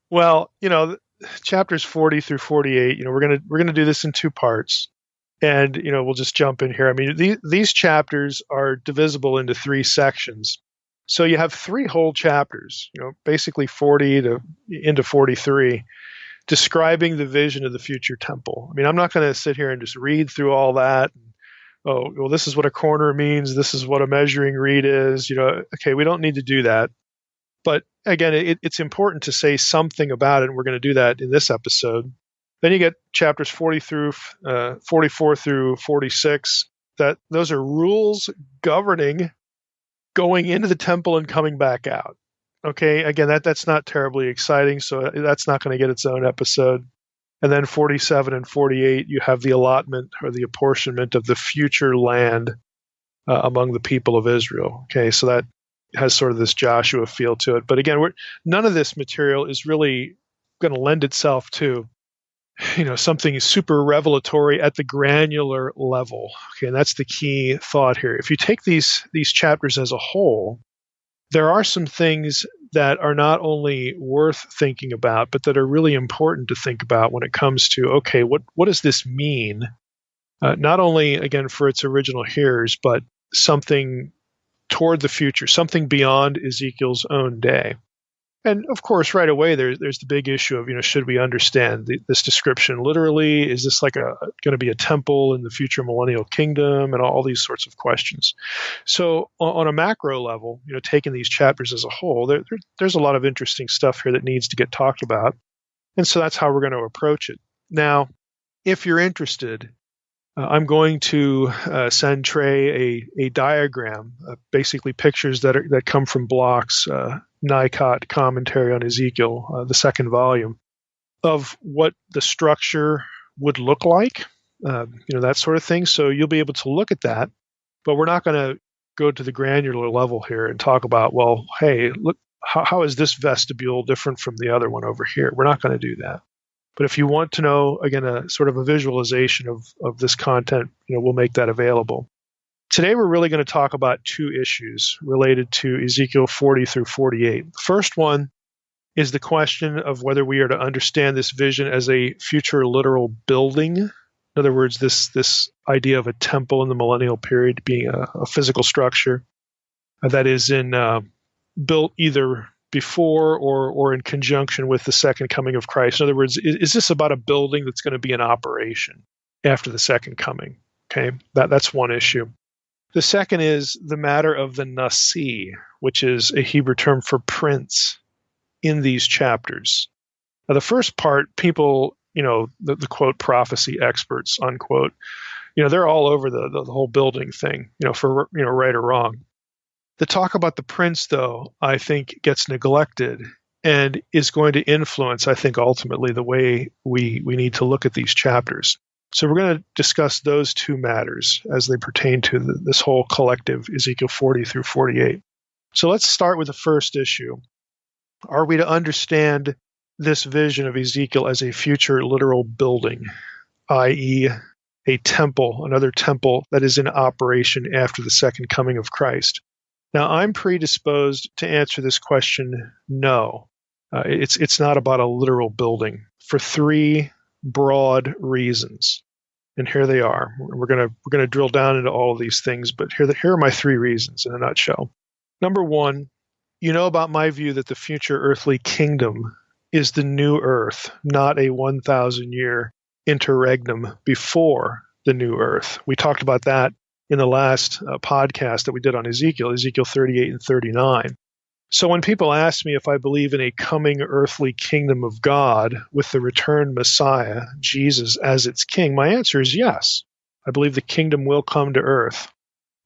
Well, chapters 40 through 48, we're gonna do this in two parts. And we'll just jump in here. I mean, these chapters are divisible into three sections. So you have three whole chapters, basically 40 to into 43, describing the vision of the future temple. I mean, I'm not going to sit here and just read through all that. Oh, well, this is what a corner means. This is what a measuring reed is. Okay, we don't need to do that. But again, it's important to say something about it, and we're going to do that in this episode. Then you get chapters 44 through 46. Those are rules governing going into the temple and coming back out. Okay, again, that's not terribly exciting, so that's not going to get its own episode. And then 47 and 48, you have the allotment or the apportionment of the future land among the people of Israel. Okay, so that has sort of this Joshua feel to it. But again, none of this material is really going to lend itself to something super revelatory at the granular level. Okay, and that's the key thought here. If you take these chapters as a whole, there are some things that are not only worth thinking about, but that are really important to think about when it comes to, okay, what does this mean? Not only, again, for its original hearers, but something toward the future, something beyond Ezekiel's own day. And of course, right away, there's the big issue of, should we understand this description literally? Is this like going to be a temple in the future millennial kingdom, and all these sorts of questions? So on a macro level, taking these chapters as a whole, there's a lot of interesting stuff here that needs to get talked about. And so that's how we're going to approach it. Now, if you're interested, I'm going to send Trey a diagram, basically pictures that come from Block's NICOT commentary on Ezekiel, the second volume, of what the structure would look like, that sort of thing. So you'll be able to look at that, but we're not going to go to the granular level here and talk about, well, hey, look, how is this vestibule different from the other one over here? We're not going to do that. But if you want to know, again, a sort of a visualization of this content, we'll make that available. Today, we're really going to talk about two issues related to Ezekiel 40 through 48. The first one is the question of whether we are to understand this vision as a future literal building. In other words, this idea of a temple in the millennial period being a physical structure that is built either before or in conjunction with the second coming of Christ. In other words, is this about a building that's going to be in operation after the second coming? Okay, that's one issue. The second is the matter of the nasi, which is a Hebrew term for prince in these chapters. Now, the first part, people, the quote prophecy experts, unquote, they're all over the whole building thing, for right or wrong. The talk about the prince, though, I think gets neglected and is going to influence, I think, ultimately the way we need to look at these chapters. So we're going to discuss those two matters as they pertain to this whole collective Ezekiel 40 through 48. So let's start with the first issue. Are we to understand this vision of Ezekiel as a future literal building, i.e., a temple, another temple that is in operation after the second coming of Christ? Now, I'm predisposed to answer this question, no. It's not about a literal building for three broad reasons. And here they are. We're gonna drill down into all of these things, but here are my three reasons in a nutshell. Number one, about my view that the future earthly kingdom is the new earth, not a 1,000-year interregnum before the new earth. We talked about that in the last podcast that we did on Ezekiel 38 and 39. So when people ask me if I believe in a coming earthly kingdom of God with the returned Messiah, Jesus, as its king, my answer is yes. I believe the kingdom will come to earth.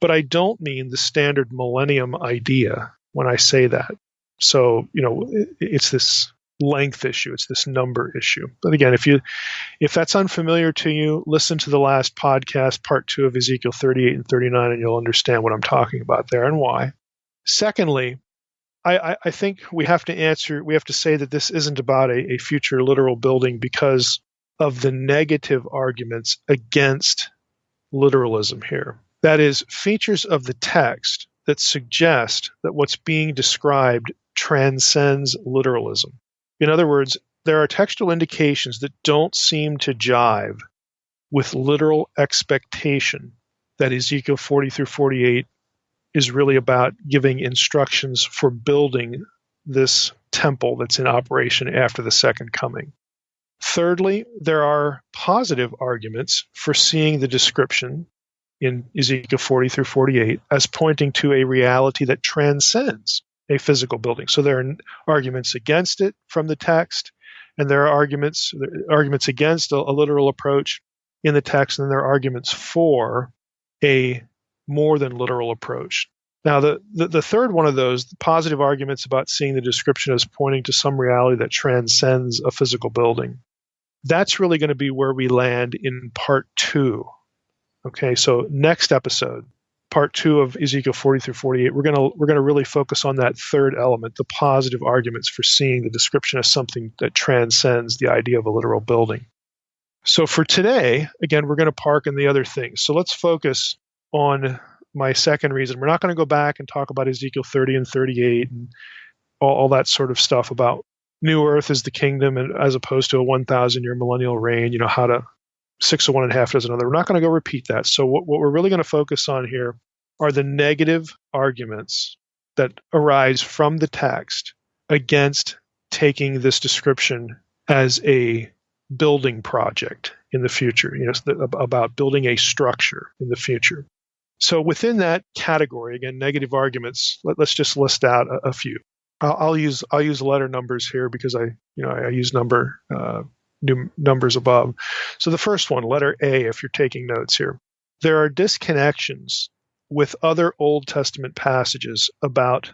But I don't mean the standard millennium idea when I say that. So, it's this length issue. It's this number issue. But again, if that's unfamiliar to you, listen to the last podcast, part 2 of Ezekiel 38 and 39, and you'll understand what I'm talking about there and why. Secondly, I think we have to say that this isn't about a future literal building because of the negative arguments against literalism here. That is, features of the text that suggest that what's being described transcends literalism. In other words, there are textual indications that don't seem to jive with literal expectation that Ezekiel 40 through 48 is really about giving instructions for building this temple that's in operation after the second coming. Thirdly, there are positive arguments for seeing the description in Ezekiel 40 through 48 as pointing to a reality that transcends a physical building. So there are arguments against it from the text, and there are arguments against a literal approach in the text, and there are arguments for a more than literal approach. Now, the third one of those, the positive arguments about seeing the description as pointing to some reality that transcends a physical building, that's really going to be where we land in part 2. Okay, so next episode, part 2 of Ezekiel 40 through 48, we're going to really focus on that third element, the positive arguments for seeing the description as something that transcends the idea of a literal building. So for today, again, we're going to park in the other things. So let's focus on my second reason. We're not going to go back and talk about Ezekiel 30 and 38 and all that sort of stuff about new earth is the kingdom and as opposed to a 1,000-year millennial reign, how to 6 of one and a half does another. We're not going to go repeat that. So what we're really going to focus on here are the negative arguments that arise from the text against taking this description as a building project in the future, about building a structure in the future. So within that category, again, negative arguments, let's just list out a few. I'll use letter numbers here because I use new numbers above. So the first one, letter A, if you're taking notes here, there are disconnections with other Old Testament passages about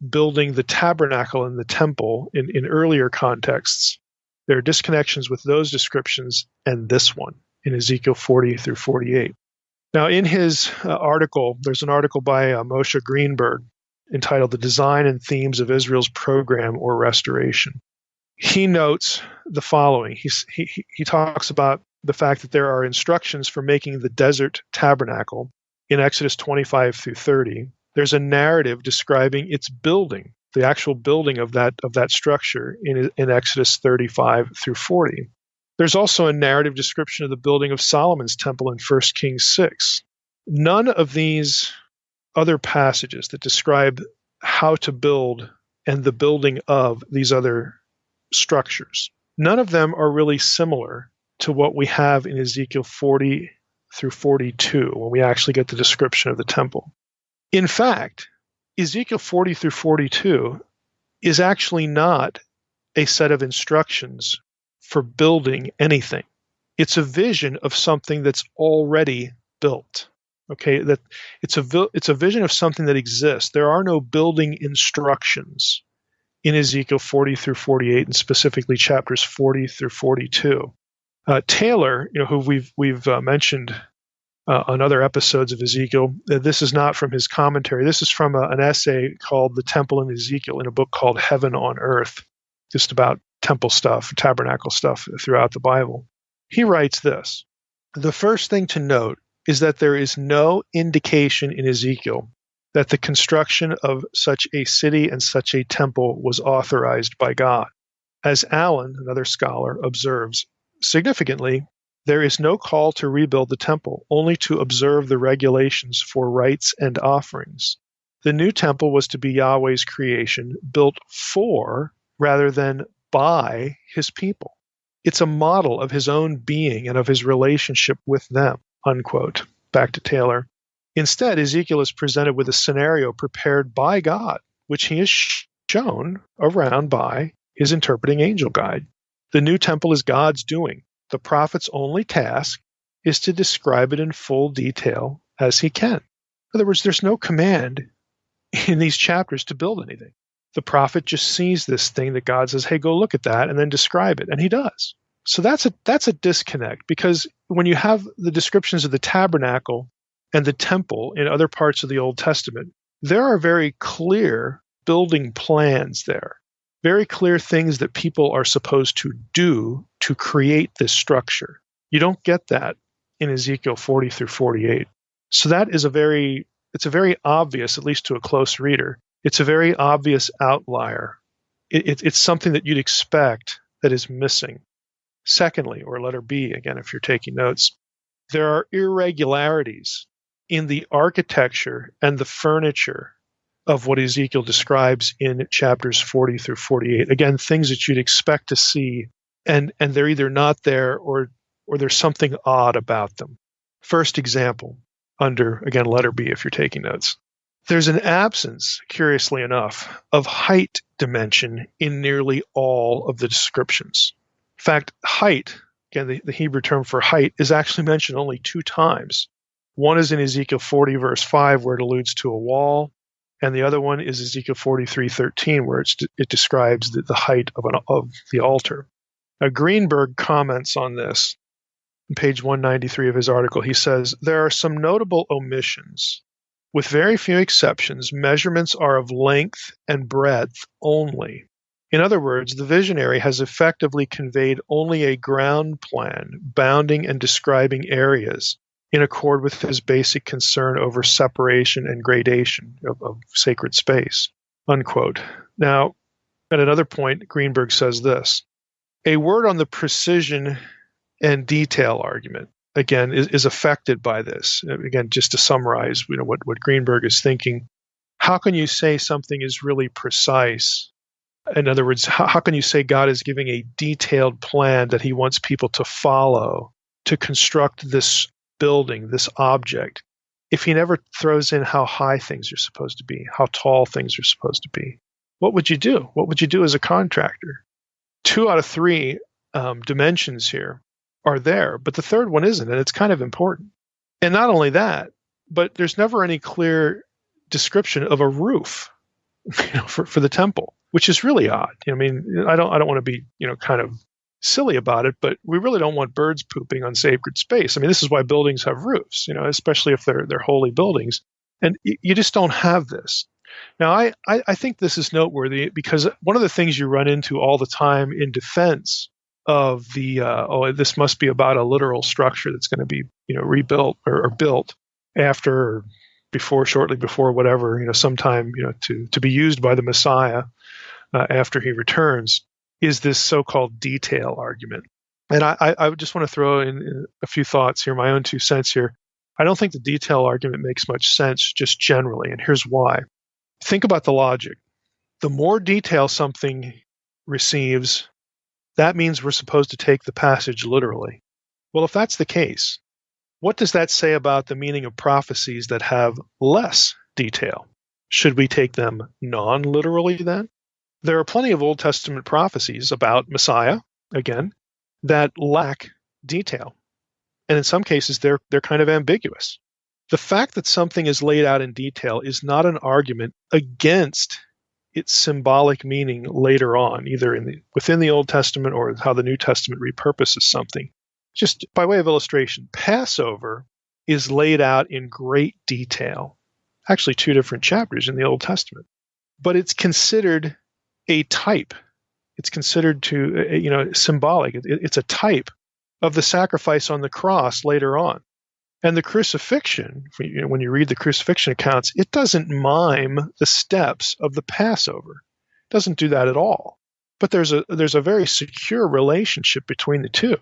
building the tabernacle and the temple in earlier contexts. There are disconnections with those descriptions and this one in Ezekiel 40 through 48. Now, in his article, there's an article by Moshe Greenberg entitled The Design and Themes of Israel's Program or Restoration. He notes the following. He talks about the fact that there are instructions for making the desert tabernacle in Exodus 25 through 30. There's a narrative describing its building, the actual building of that structure in Exodus 35 through 40. There's also a narrative description of the building of Solomon's temple in 1 Kings 6. None of these other passages that describe how to build and the building of these other structures, none of them are really similar to what we have in Ezekiel 40 through 42 when we actually get the description of the temple. In fact, Ezekiel 40 through 42 is actually not a set of instructions for building anything. It's a vision of something that's already built. Okay, that it's a vision of something that exists. There are no building instructions in Ezekiel 40 through 48, and specifically chapters 40 through 42. Taylor, who we've mentioned on other episodes of Ezekiel, this is not from his commentary. This is from an essay called "The Temple in Ezekiel" in a book called "Heaven on Earth," just about temple stuff, tabernacle stuff throughout the Bible. He writes this: the first thing to note is that there is no indication in Ezekiel that the construction of such a city and such a temple was authorized by God. As Allen, another scholar, observes, significantly, there is no call to rebuild the temple, only to observe the regulations for rites and offerings. The new temple was to be Yahweh's creation, built for rather than by his people. It's a model of his own being and of his relationship with them, unquote. Back to Taylor. Instead, Ezekiel is presented with a scenario prepared by God, which he is shown around by his interpreting angel guide. The new temple is God's doing. The prophet's only task is to describe it in full detail as he can. In other words, there's no command in these chapters to build anything. The prophet just sees this thing that God says, hey, go look at that and then describe it. And he does. So that's a disconnect, because when you have the descriptions of the tabernacle and the temple in other parts of the Old Testament, there are very clear building plans there, very clear things that people are supposed to do to create this structure. You don't get that in Ezekiel 40 through 48. So that is it's a very obvious, at least to a close reader, it's a very obvious outlier It's something that you'd expect that is missing. Secondly, or letter B, again, if you're taking notes, there are irregularities in the architecture and the furniture of what Ezekiel describes in chapters 40 through 48. Again, things that you'd expect to see, and they're either not there or there's something odd about them. First example, under, again, letter B, if you're taking notes. There's an absence, curiously enough, of height dimension in nearly all of the descriptions. In fact, height, again, the Hebrew term for height, is actually mentioned only 2 times. One is in Ezekiel 40, verse 5, where it alludes to a wall, and the other one is Ezekiel 43:13, where it describes the height of the altar. Now, Greenberg comments on this on page 193 of his article. He says, there are some notable omissions. With very few exceptions, measurements are of length and breadth only. In other words, the visionary has effectively conveyed only a ground plan, bounding and describing areas in accord with his basic concern over separation and gradation of sacred space, unquote. Now, at another point, Greenberg says this, a word on the precision and detail argument, again, is affected by this. Again, just to summarize, what Greenberg is thinking, how can you say something is really precise? In other words, how can you say God is giving a detailed plan that he wants people to follow to construct this building, this object, if he never throws in how high things are supposed to be, how tall things are supposed to be? What would you do? What would you do as a contractor? 2 out of 3 dimensions here are there, but the third one isn't, and it's kind of important. And not only that, but there's never any clear description of a roof, for the temple, which is really odd. I mean, I don't want to be, kind of silly about it, but we really don't want birds pooping on sacred space. I mean, this is why buildings have roofs, especially if they're holy buildings, and you just don't have this. Now, I think this is noteworthy because one of the things you run into all the time in defense of the this must be about a literal structure that's going to be rebuilt or built after or before, shortly before, whatever, sometime to be used by the Messiah after he returns, is this so-called detail argument. And I just want to throw in a few thoughts here, my own 2 cents here. I don't think the detail argument makes much sense just generally, and here's why. Think about the logic. The more detail something receives, that means we're supposed to take the passage literally. Well, if that's the case, what does that say about the meaning of prophecies that have less detail? Should we take them non-literally then? There are plenty of Old Testament prophecies about Messiah, again, that lack detail. And in some cases, they're kind of ambiguous. The fact that something is laid out in detail is not an argument against its symbolic meaning later on, either within the Old Testament or how the New Testament repurposes something. Just by way of illustration, Passover is laid out in great detail, actually 2 different chapters in the Old Testament, but it's considered a type. It's considered symbolic. It's a type of the sacrifice on the cross later on. And the crucifixion, when you read the crucifixion accounts, it doesn't mime the steps of the Passover. It doesn't do that at all. But there's a very secure relationship between the two.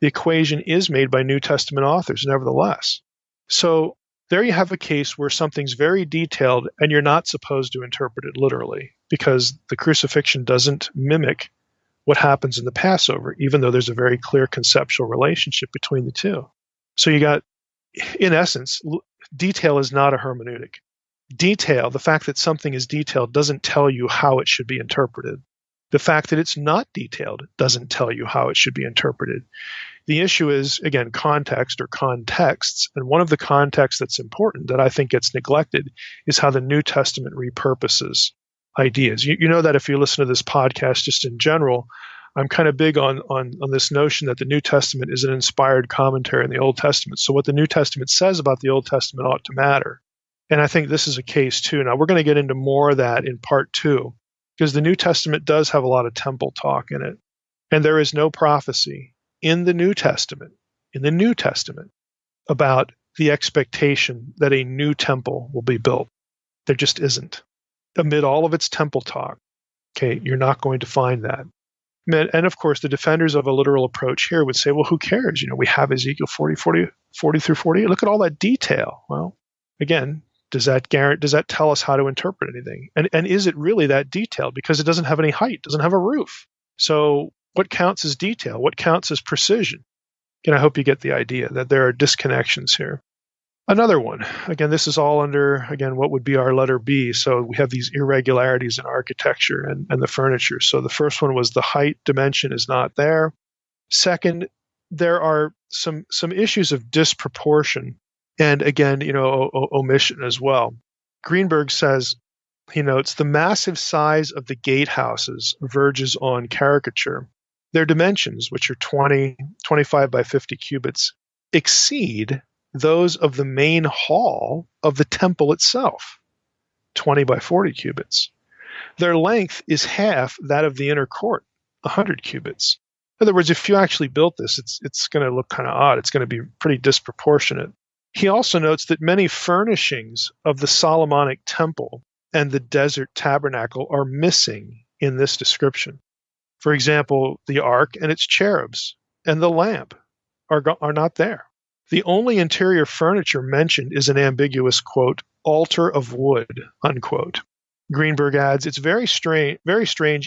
The equation is made by New Testament authors, nevertheless. So there you have a case where something's very detailed and you're not supposed to interpret it literally because the crucifixion doesn't mimic what happens in the Passover, even though there's a very clear conceptual relationship between the two. So you got, in essence, detail is not a hermeneutic. Detail, the fact that something is detailed, doesn't tell you how it should be interpreted. The fact that it's not detailed doesn't tell you how it should be interpreted. The issue is, again, context or contexts. And one of the contexts that's important that I think gets neglected is how the New Testament repurposes ideas. You know that if you listen to this podcast just in general, I'm kind of big on this notion that the New Testament is an inspired commentary on the Old Testament. So what the New Testament says about the Old Testament ought to matter. And I think this is a case too. Now, we're going to get into more of that in part 2, because the New Testament does have a lot of temple talk in it. And there is no prophecy in the New Testament, about the expectation that a new temple will be built. There just isn't. Amid all of its temple talk, Okay, you're not going to find that. And of course, the defenders of a literal approach here would say, well, who cares? We have Ezekiel 40 through 48. Look at all that detail. Well, again, does that tell us how to interpret anything? And is it really that detailed? Because it doesn't have any height, doesn't have a roof. So what counts as detail? What counts as precision? And I hope you get the idea that there are disconnections here. Another one, again, this is all under, again, what would be our letter B. So we have these irregularities in architecture and the furniture. So the first one was the height dimension is not there. Second, there are some issues of disproportion and, again, omission as well. Greenberg says, he notes, the massive size of the gatehouses verges on caricature. Their dimensions, which are 25 by 50 cubits, exceed those of the main hall of the temple itself, 20 by 40 cubits. Their length is half that of the inner court, 100 cubits. In other words, if you actually built this, it's going to look kind of odd. It's going to be pretty disproportionate. He also notes that many furnishings of the Solomonic temple and the desert tabernacle are missing in this description. For example, the ark and its cherubs and the lamp are not there. The only interior furniture mentioned is an ambiguous, quote, altar of wood, unquote. Greenberg adds, it's very strange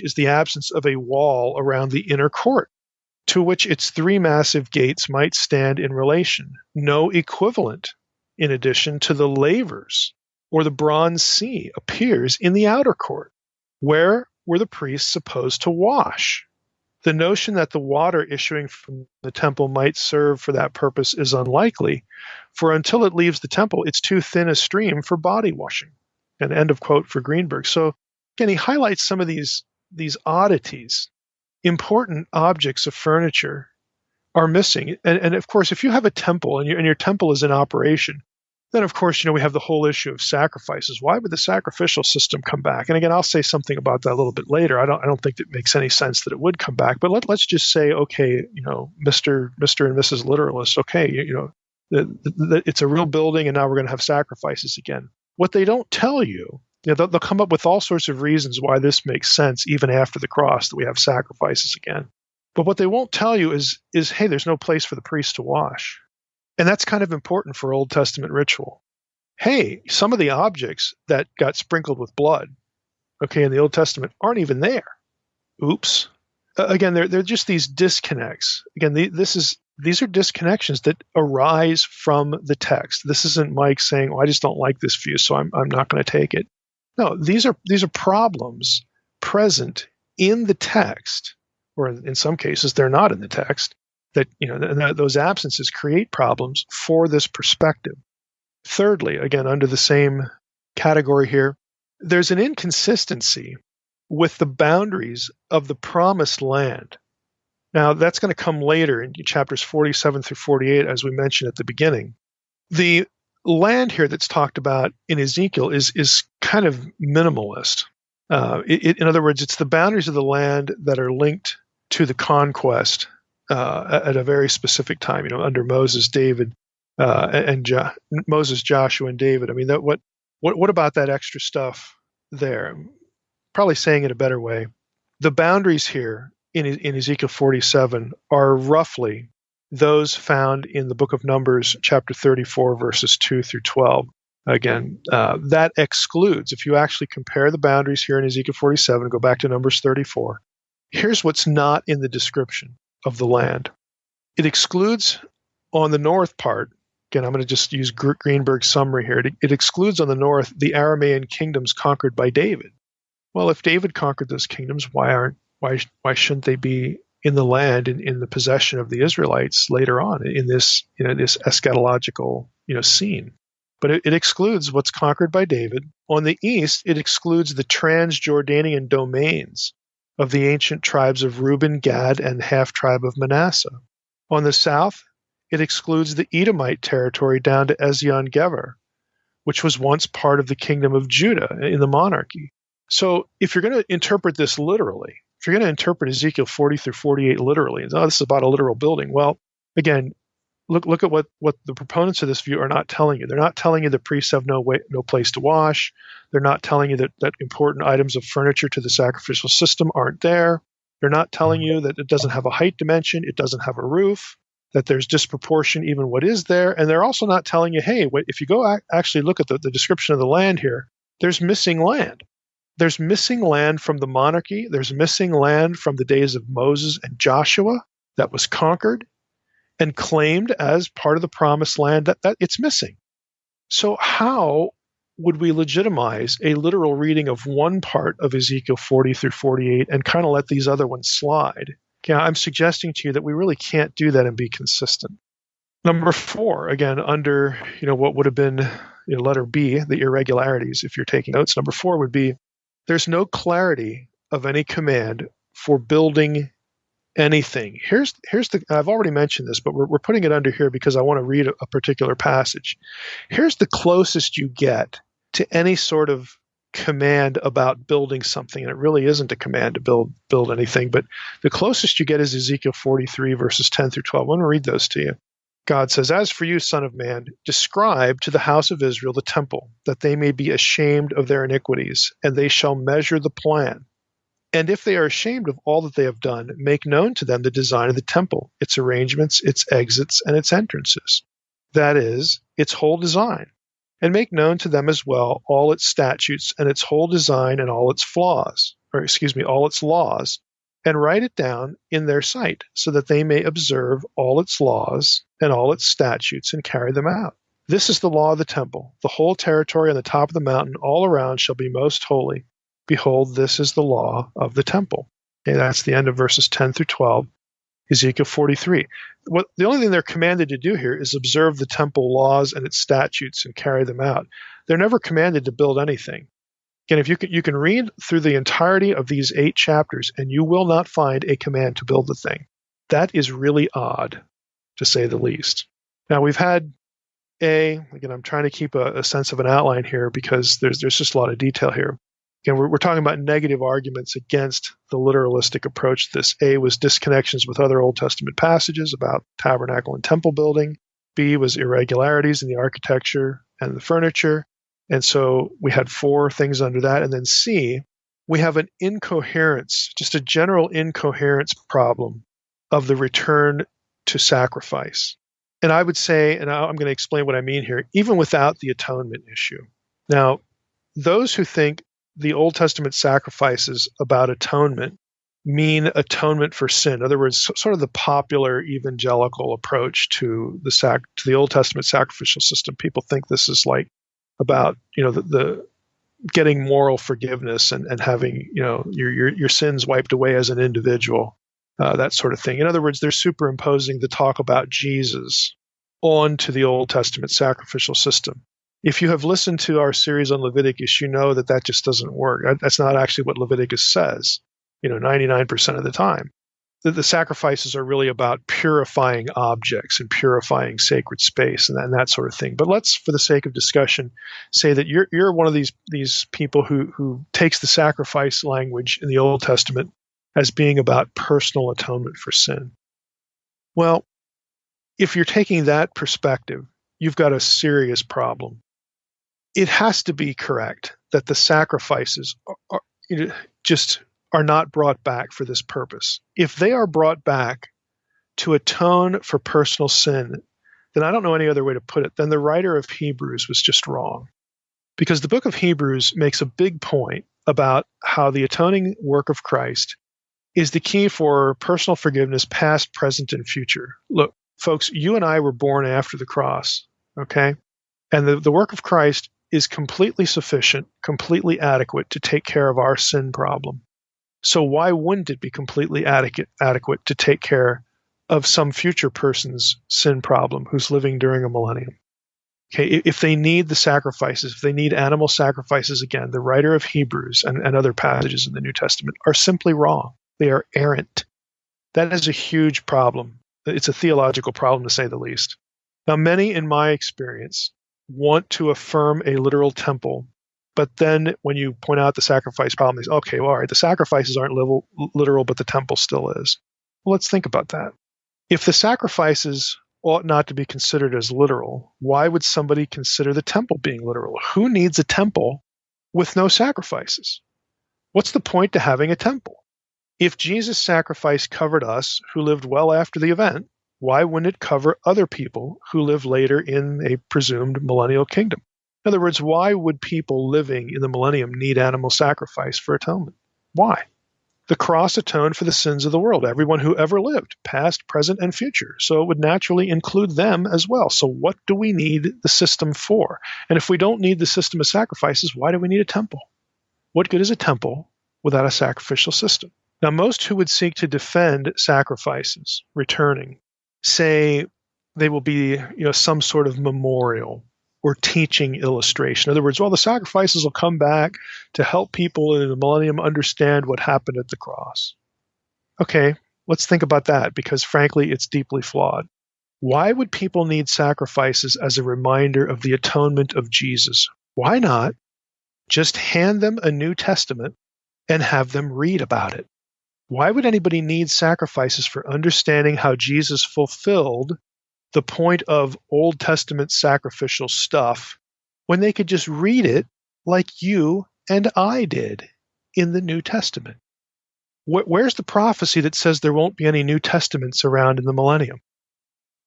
is the absence of a wall around the inner court, to which its three massive gates might stand in relation. No equivalent, in addition to the lavers or the bronze sea, appears in the outer court. Where were the priests supposed to wash? The notion that the water issuing from the temple might serve for that purpose is unlikely, for until it leaves the temple, it's too thin a stream for body washing. And end of quote for Greenberg. So again, he highlights some of these oddities. Important objects of furniture are missing. And of course, if you have a temple and your temple is in operation, then of course, we have the whole issue of sacrifices. Why would the sacrificial system come back? And again, I'll say something about that a little bit later. I don't think it makes any sense that it would come back. But let's just say, okay, Mr. and Mrs. Literalist, okay, it's a real building, and now we're going to have sacrifices again. What they don't tell you, they'll come up with all sorts of reasons why this makes sense even after the cross that we have sacrifices again. But what they won't tell you is hey, there's no place for the priest to wash. And that's kind of important for Old Testament ritual. Hey, some of the objects that got sprinkled with blood, okay, in the Old Testament aren't even there. Oops. Again, they're just these disconnects. Again, these are disconnections that arise from the text. This isn't Mike saying, "Oh, I just don't like this view, so I'm not going to take it." No, these are problems present in the text, or in some cases, they're not in the text. That those absences create problems for this perspective. Thirdly, again, under the same category here, there's an inconsistency with the boundaries of the promised land. Now, that's going to come later in chapters 47 through 48, as we mentioned at the beginning. The land here that's talked about in Ezekiel is kind of minimalist. In other words, it's the boundaries of the land that are linked to the conquest at a very specific time, under Moses, David, Moses, Joshua, and David. I mean, what about that extra stuff there? Probably saying it a better way. The boundaries here in Ezekiel 47 are roughly those found in the book of Numbers, chapter 34, verses 2 through 12. Again, that excludes, if you actually compare the boundaries here in Ezekiel 47, go back to Numbers 34, here's what's not in the description of the land. It excludes on the north part, again, I'm going to just use Greenberg's summary here, it excludes on the north the Aramean kingdoms conquered by David. Well, if David conquered those kingdoms, why shouldn't they be in the land, in the possession of the Israelites later on in this this eschatological scene? But it excludes what's conquered by David. On the east, it excludes the Transjordanian domains of the ancient tribes of Reuben, Gad, and half-tribe of Manasseh. On the south, it excludes the Edomite territory down to Ezion-Geber, which was once part of the kingdom of Judah in the monarchy. So if you're going to interpret this literally, if you're going to interpret Ezekiel 40 through 48 literally, this is about a literal building, well, again, look at what the proponents of this view are not telling you. They're not telling you the priests have no place to wash. They're not telling you that important items of furniture to the sacrificial system aren't there. They're not telling you that it doesn't have a height dimension, it doesn't have a roof, that there's disproportion even what is there. And they're also not telling you, hey, if you go actually look at the description of the land here, there's missing land. There's missing land from the monarchy. There's missing land from the days of Moses and Joshua that was conquered and claimed as part of the promised land, that it's missing. So how would we legitimize a literal reading of one part of Ezekiel 40 through 48 and kind of let these other ones slide? Okay, I'm suggesting to you that we really can't do that and be consistent. Number 4, again, under what would have been letter B, the irregularities, if you're taking notes, number 4 would be there's no clarity of any command for building anything. Here's I've already mentioned this, but we're putting it under here because I want to read a particular passage. Here's the closest you get to any sort of command about building something, and it really isn't a command to build anything, but the closest you get is Ezekiel 43 verses 10 through 12. I want to read those to you. God says, "As for you, son of man, describe to the house of Israel the temple, that they may be ashamed of their iniquities, and they shall measure the plan. And if they are ashamed of all that they have done, make known to them the design of the temple, its arrangements, its exits, and its entrances. That is, its whole design. And make known to them as well all its statutes and its whole design and all its all its laws, and write it down in their sight, so that they may observe all its laws and all its statutes and carry them out. This is the law of the temple. The whole territory on the top of the mountain all around shall be most holy. Behold, this is the law of the temple." Okay, that's the end of verses 10 through 12, Ezekiel 43. The only thing they're commanded to do here is observe the temple laws and its statutes and carry them out. They're never commanded to build anything. Again, if you can read through the entirety of these 8 chapters, and you will not find a command to build the thing. That is really odd, to say the least. Now, we've had again, I'm trying to keep a sense of an outline here because there's just a lot of detail here. Again, we're talking about negative arguments against the literalistic approach to this. A was disconnections with other Old Testament passages about tabernacle and temple building. B was irregularities in the architecture and the furniture. And so we had 4 things under that. And then C, we have an incoherence, just a general incoherence problem of the return to sacrifice. And I would say, and I'm going to explain what I mean here, even without the atonement issue. Now, those who think the Old Testament sacrifices about atonement mean atonement for sin. In other words, sort of the popular evangelical approach to the Old Testament sacrificial system. People think this is like about the getting moral forgiveness and having your sins wiped away as an individual, that sort of thing. In other words, they're superimposing the talk about Jesus onto the Old Testament sacrificial system. If you have listened to our series on Leviticus, you know that just doesn't work. That's not actually what Leviticus says, 99% of the time. The sacrifices are really about purifying objects and purifying sacred space and that sort of thing. But let's, for the sake of discussion, say that you're one of these people who takes the sacrifice language in the Old Testament as being about personal atonement for sin. Well, if you're taking that perspective, you've got a serious problem. It has to be correct that the sacrifices are not brought back for this purpose. If they are brought back to atone for personal sin, then I don't know any other way to put it. Then the writer of Hebrews was just wrong. Because the book of Hebrews makes a big point about how the atoning work of Christ is the key for personal forgiveness, past, present, and future. Look, folks, you and I were born after the cross, okay? And the work of Christ is completely sufficient, completely adequate to take care of our sin problem. So why wouldn't it be completely adequate to take care of some future person's sin problem who's living during a millennium? Okay, if they need the sacrifices, if they need animal sacrifices again, the writer of Hebrews and other passages in the New Testament are simply wrong. They are errant. That is a huge problem. It's a theological problem, to say the least. Now, many, in my experience, want to affirm a literal temple, but then when you point out the sacrifice problem, they say, okay, well, all right, the sacrifices aren't literal, but the temple still is. Well, let's think about that. If the sacrifices ought not to be considered as literal, why would somebody consider the temple being literal? Who needs a temple with no sacrifices? What's the point to having a temple? If Jesus' sacrifice covered us who lived well after the event, why wouldn't it cover other people who live later in a presumed millennial kingdom? In other words, why would people living in the millennium need animal sacrifice for atonement? Why? The cross atoned for the sins of the world, everyone who ever lived, past, present, and future. So it would naturally include them as well. So what do we need the system for? And if we don't need the system of sacrifices, why do we need a temple? What good is a temple without a sacrificial system? Now, most who would seek to defend sacrifices returning say they will be, some sort of memorial or teaching illustration. In other words, well, the sacrifices will come back to help people in the millennium understand what happened at the cross. Okay, let's think about that, because frankly, it's deeply flawed. Why would people need sacrifices as a reminder of the atonement of Jesus? Why not just hand them a New Testament and have them read about it? Why would anybody need sacrifices for understanding how Jesus fulfilled the point of Old Testament sacrificial stuff when they could just read it like you and I did in the New Testament? Where's the prophecy that says there won't be any New Testaments around in the millennium?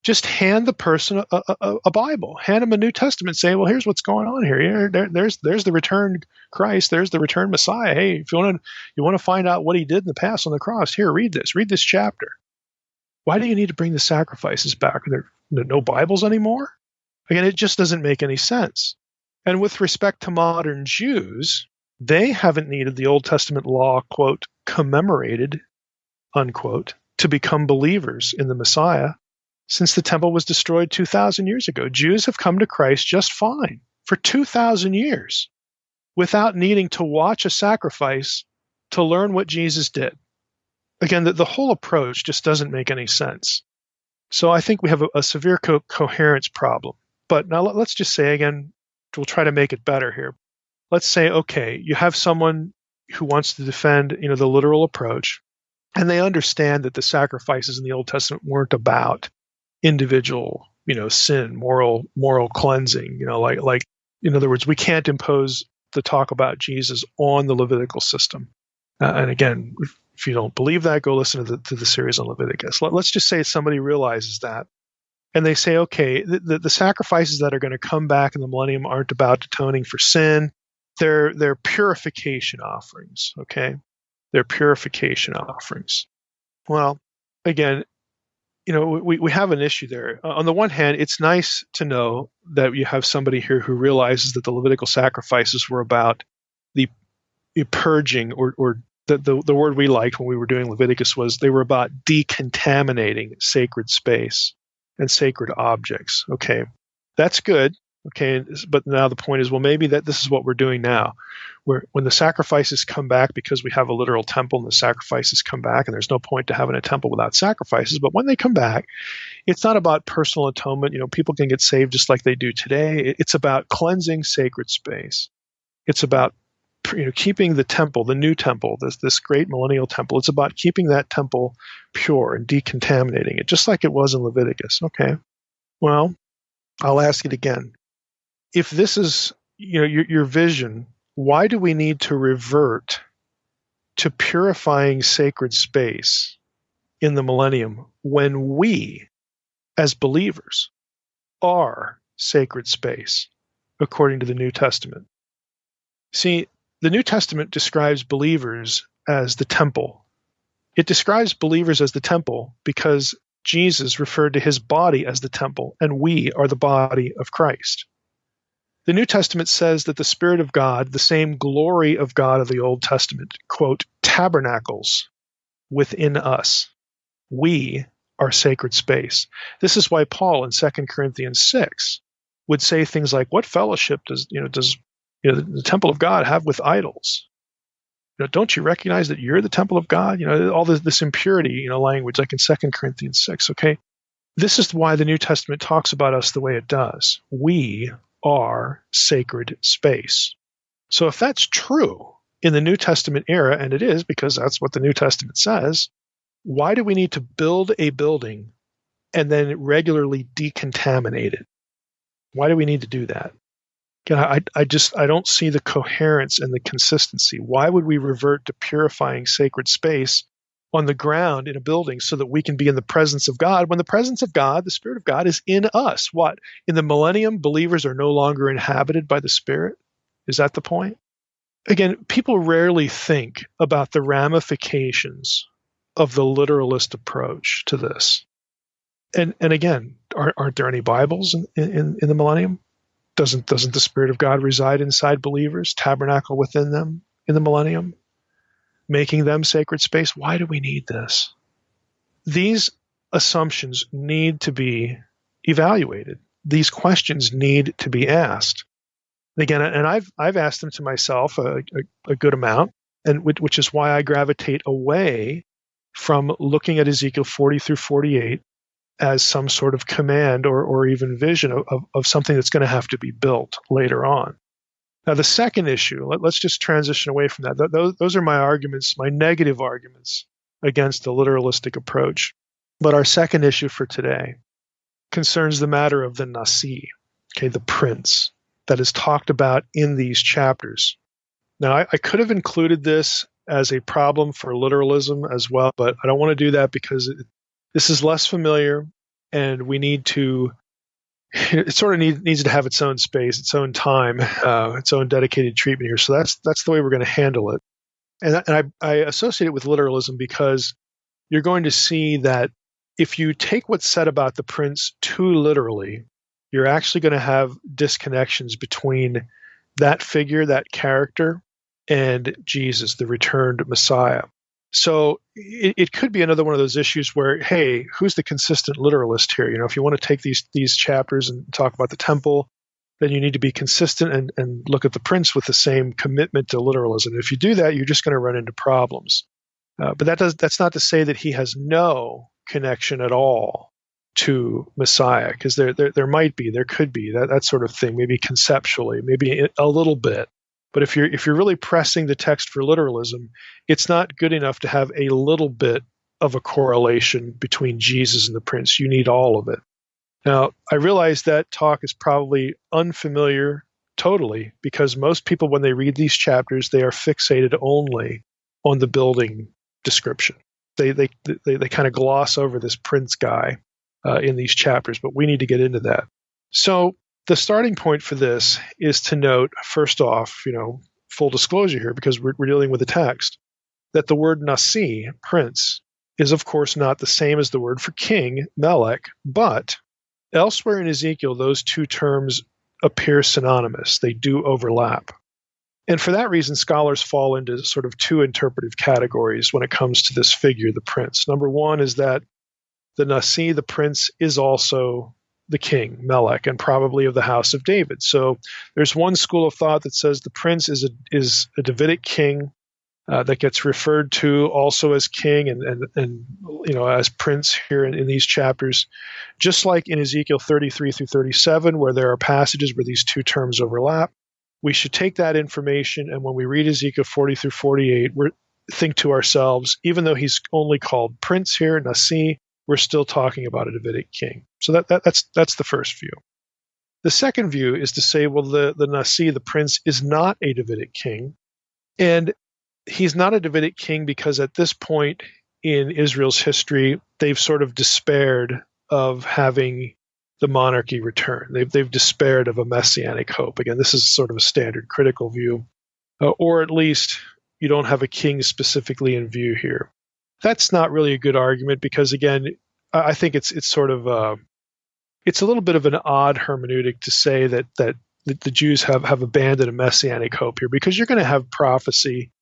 Just hand the person a Bible, hand them a New Testament, say, well, here's what's going on here. There's the returned Christ, there's the returned Messiah. Hey, if you want to find out what he did in the past on the cross, here, read this chapter. Why do you need to bring the sacrifices back? Are there no Bibles anymore? Again, it just doesn't make any sense. And with respect to modern Jews, they haven't needed the Old Testament law, quote, commemorated, unquote, to become believers in the Messiah since the temple was destroyed 2,000 years ago. Jews have come to Christ just fine for 2,000 years without needing to watch a sacrifice to learn what Jesus did. Again, the whole approach just doesn't make any sense. So I think we have a severe coherence problem. But now let's just say, again, we'll try to make it better here. Let's say, okay, you have someone who wants to defend, the literal approach, and they understand that the sacrifices in the Old Testament weren't about individual, sin, moral cleansing, like in other words, we can't impose the talk about Jesus on the Levitical system. And again, if you don't believe that, go listen to the series on Leviticus. Let's just say somebody realizes that, and they say, okay, the sacrifices that are going to come back in the millennium aren't about atoning for sin. They're purification offerings, okay? They're purification offerings. Well, again, we have an issue there. On the one hand, it's nice to know that you have somebody here who realizes that the Levitical sacrifices were about the purging, or the word we liked when we were doing Leviticus was they were about decontaminating sacred space and sacred objects. Okay, that's good. Okay, but now the point is, well, maybe this is what we're doing now. When the sacrifices come back, because we have a literal temple and the sacrifices come back, and there's no point to having a temple without sacrifices, but when they come back, it's not about personal atonement. People can get saved just like they do today. It's about cleansing sacred space. It's about keeping the temple, the new temple, this great millennial temple. It's about keeping that temple pure and decontaminating it, just like it was in Leviticus. Okay, well, I'll ask it again. If this is your vision, why do we need to revert to purifying sacred space in the millennium when we, as believers, are sacred space according to the New Testament? See, the New Testament describes believers as the temple. It describes believers as the temple because Jesus referred to his body as the temple, and we are the body of Christ. The New Testament says that the Spirit of God, the same glory of God of the Old Testament, quote, tabernacles within us. We are sacred space. This is why Paul in 2 Corinthians 6 would say things like, what fellowship does the temple of God have with idols? Don't you recognize that you're the temple of God? All this impurity, language, like in 2 Corinthians 6, okay? This is why the New Testament talks about us the way it does. We are sacred space. So if that's true in the New Testament era, and it is because that's what the New Testament says, why do we need to build a building and then regularly decontaminate it. Why do we need to do that? Again, I don't see the coherence and the consistency. Why would we revert to purifying sacred space on the ground in a building so that we can be in the presence of God when the presence of God, the Spirit of God, is in us? What? In the millennium, believers are no longer inhabited by the Spirit? Is that the point? Again, people rarely think about the ramifications of the literalist approach to this. And again, aren't there any Bibles in the millennium? Doesn't the Spirit of God reside inside believers, tabernacle within them in the millennium, making them sacred space? Why do we need this? These assumptions need to be evaluated. These questions need to be asked. Again, and I've asked them to myself a good amount, and which is why I gravitate away from looking at Ezekiel 40 through 48 as some sort of command or even vision of something that's going to have to be built later on. Now, the second issue, let's just transition away from that. Those are my arguments, my negative arguments against the literalistic approach. But our second issue for today concerns the matter of the Nasi, the prince that is talked about in these chapters. Now, I could have included this as a problem for literalism as well, but I don't want to do that because this is less familiar, and we need to. It sort of needs to have its own space, its own time, its own dedicated treatment here. So that's the way we're going to handle it. And I associate it with literalism because you're going to see that if you take what's said about the prince too literally, you're actually going to have disconnections between that figure, that character, and Jesus, the returned Messiah. So it could be another one of those issues where, hey, who's the consistent literalist here? If you want to take these chapters and talk about the temple, then you need to be consistent and look at the prince with the same commitment to literalism. If you do that, you're just going to run into problems. But that's not to say that he has no connection at all to Messiah, because there might be, there could be that sort of thing, maybe conceptually, maybe a little bit. But if you're really pressing the text for literalism, it's not good enough to have a little bit of a correlation between Jesus and the prince. You need all of it. Now, I realize that talk is probably unfamiliar totally, because most people, when they read these chapters, they are fixated only on the building description. They kind of gloss over this prince guy in these chapters, but we need to get into that. So the starting point for this is to note, first off, full disclosure here, because we're dealing with the text, that the word Nasi, prince, is of course not the same as the word for king, Melech, but elsewhere in Ezekiel, those two terms appear synonymous. They do overlap. And for that reason, scholars fall into sort of two interpretive categories when it comes to this figure, the prince. Number one is that the Nasi, the prince, is also the king, Melech, and probably of the house of David. So there's one school of thought that says the prince is a Davidic king that gets referred to also as king and as prince here in these chapters, just like in Ezekiel 33 through 37, where there are passages where these two terms overlap. We should take that information, and when we read Ezekiel 40 through 48, we think to ourselves, even though he's only called prince here, Nasi, we're still talking about a Davidic king. So that's the first view. The second view is to say, well, the Nasi, the prince, is not a Davidic king. And he's not a Davidic king because at this point in Israel's history, they've sort of despaired of having the monarchy return. They've despaired of a messianic hope. Again, this is sort of a standard critical view. Or at least you don't have a king specifically in view here. That's not really a good argument because, again, I think it's sort of it's a little bit of an odd hermeneutic to say that the Jews have abandoned a messianic hope here, because you're going to have prophecy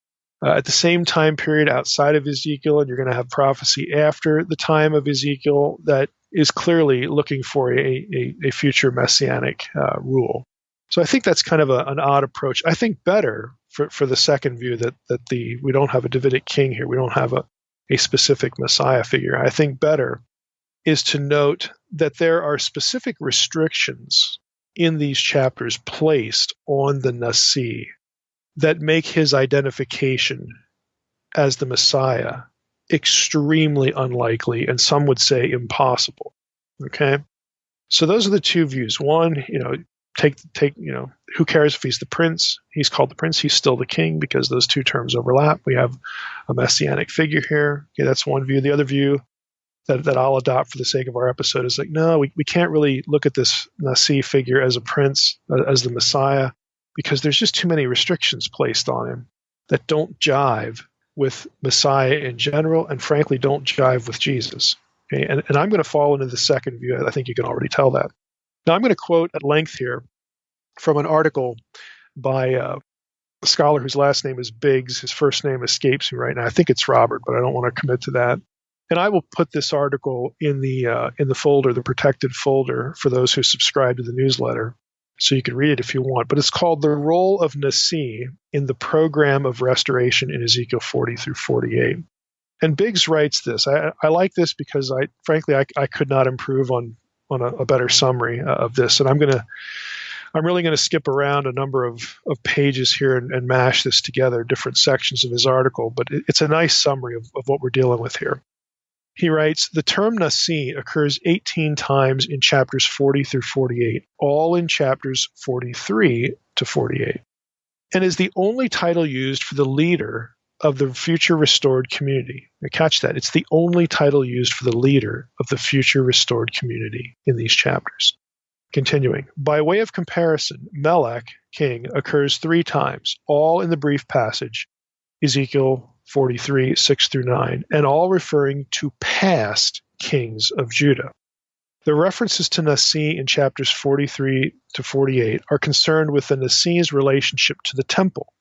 at the same time period outside of Ezekiel, and you're going to have prophecy after the time of Ezekiel that is clearly looking for a future messianic rule. So I think that's kind of an odd approach. I think better for the second view that we don't have a Davidic king here. We don't have a specific Messiah figure. I think better is to note that there are specific restrictions in these chapters placed on the Nasi that make his identification as the Messiah extremely unlikely, and some would say impossible. Okay? So those are the two views. One, take, who cares if he's the prince? He's called the prince. He's still the king because those two terms overlap. We have a messianic figure here. Okay, that's one view. The other view that I'll adopt for the sake of our episode is like, no, we can't really look at this Nasi figure as a prince, as the Messiah, because there's just too many restrictions placed on him that don't jive with Messiah in general, and frankly, don't jive with Jesus. Okay? And I'm going to fall into the second view. I think you can already tell that. Now, I'm going to quote at length here from an article by a scholar whose last name is Biggs. His first name escapes me right now. I think it's Robert, but I don't want to commit to that. And I will put this article in the folder, the protected folder, for those who subscribe to the newsletter, so you can read it if you want. But it's called "The Role of Nasi in the Program of Restoration in Ezekiel 40 through 48." And Biggs writes this. I like this because frankly I could not improve on a better summary of this. And I'm really going to skip around a number of pages here and mash this together, different sections of his article. But it's a nice summary of what we're dealing with here. He writes, the term Nasi occurs 18 times in chapters 40 through 48, all in chapters 43 to 48, and is the only title used for the leader of the future restored community. Now catch that. It's the only title used for the leader of the future restored community in these chapters. Continuing, by way of comparison, Melech, king, occurs 3 times, all in the brief passage, Ezekiel 43, 6 through 9, and all referring to past kings of Judah. The references to Nasi in chapters 43 to 48 are concerned with the Nasi's relationship to the temple,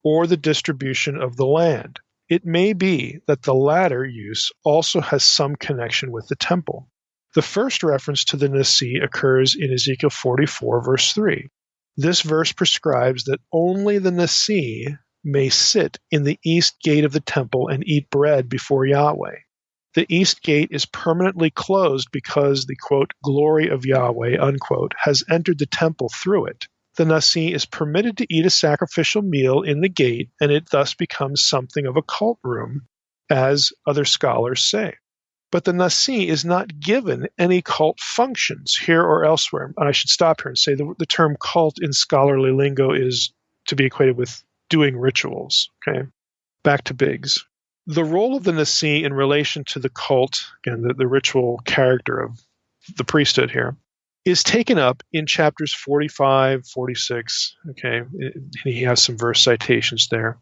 or the distribution of the land. It may be that the latter use also has some connection with the temple. The first reference to the Nasi occurs in Ezekiel 44, verse 3. This verse prescribes that only the Nasi may sit in the east gate of the temple and eat bread before Yahweh. The east gate is permanently closed because the, quote, glory of Yahweh, unquote, has entered the temple through it. The Nasi is permitted to eat a sacrificial meal in the gate, and it thus becomes something of a cult room, as other scholars say. But the Nasi is not given any cult functions here or elsewhere. And I should stop here and say the term cult in scholarly lingo is to be equated with doing rituals. Okay, back to Biggs. The role of the Nasi in relation to the cult, again, the ritual character of the priesthood here, is taken up in chapters 45, 46. Okay, he has some verse citations there.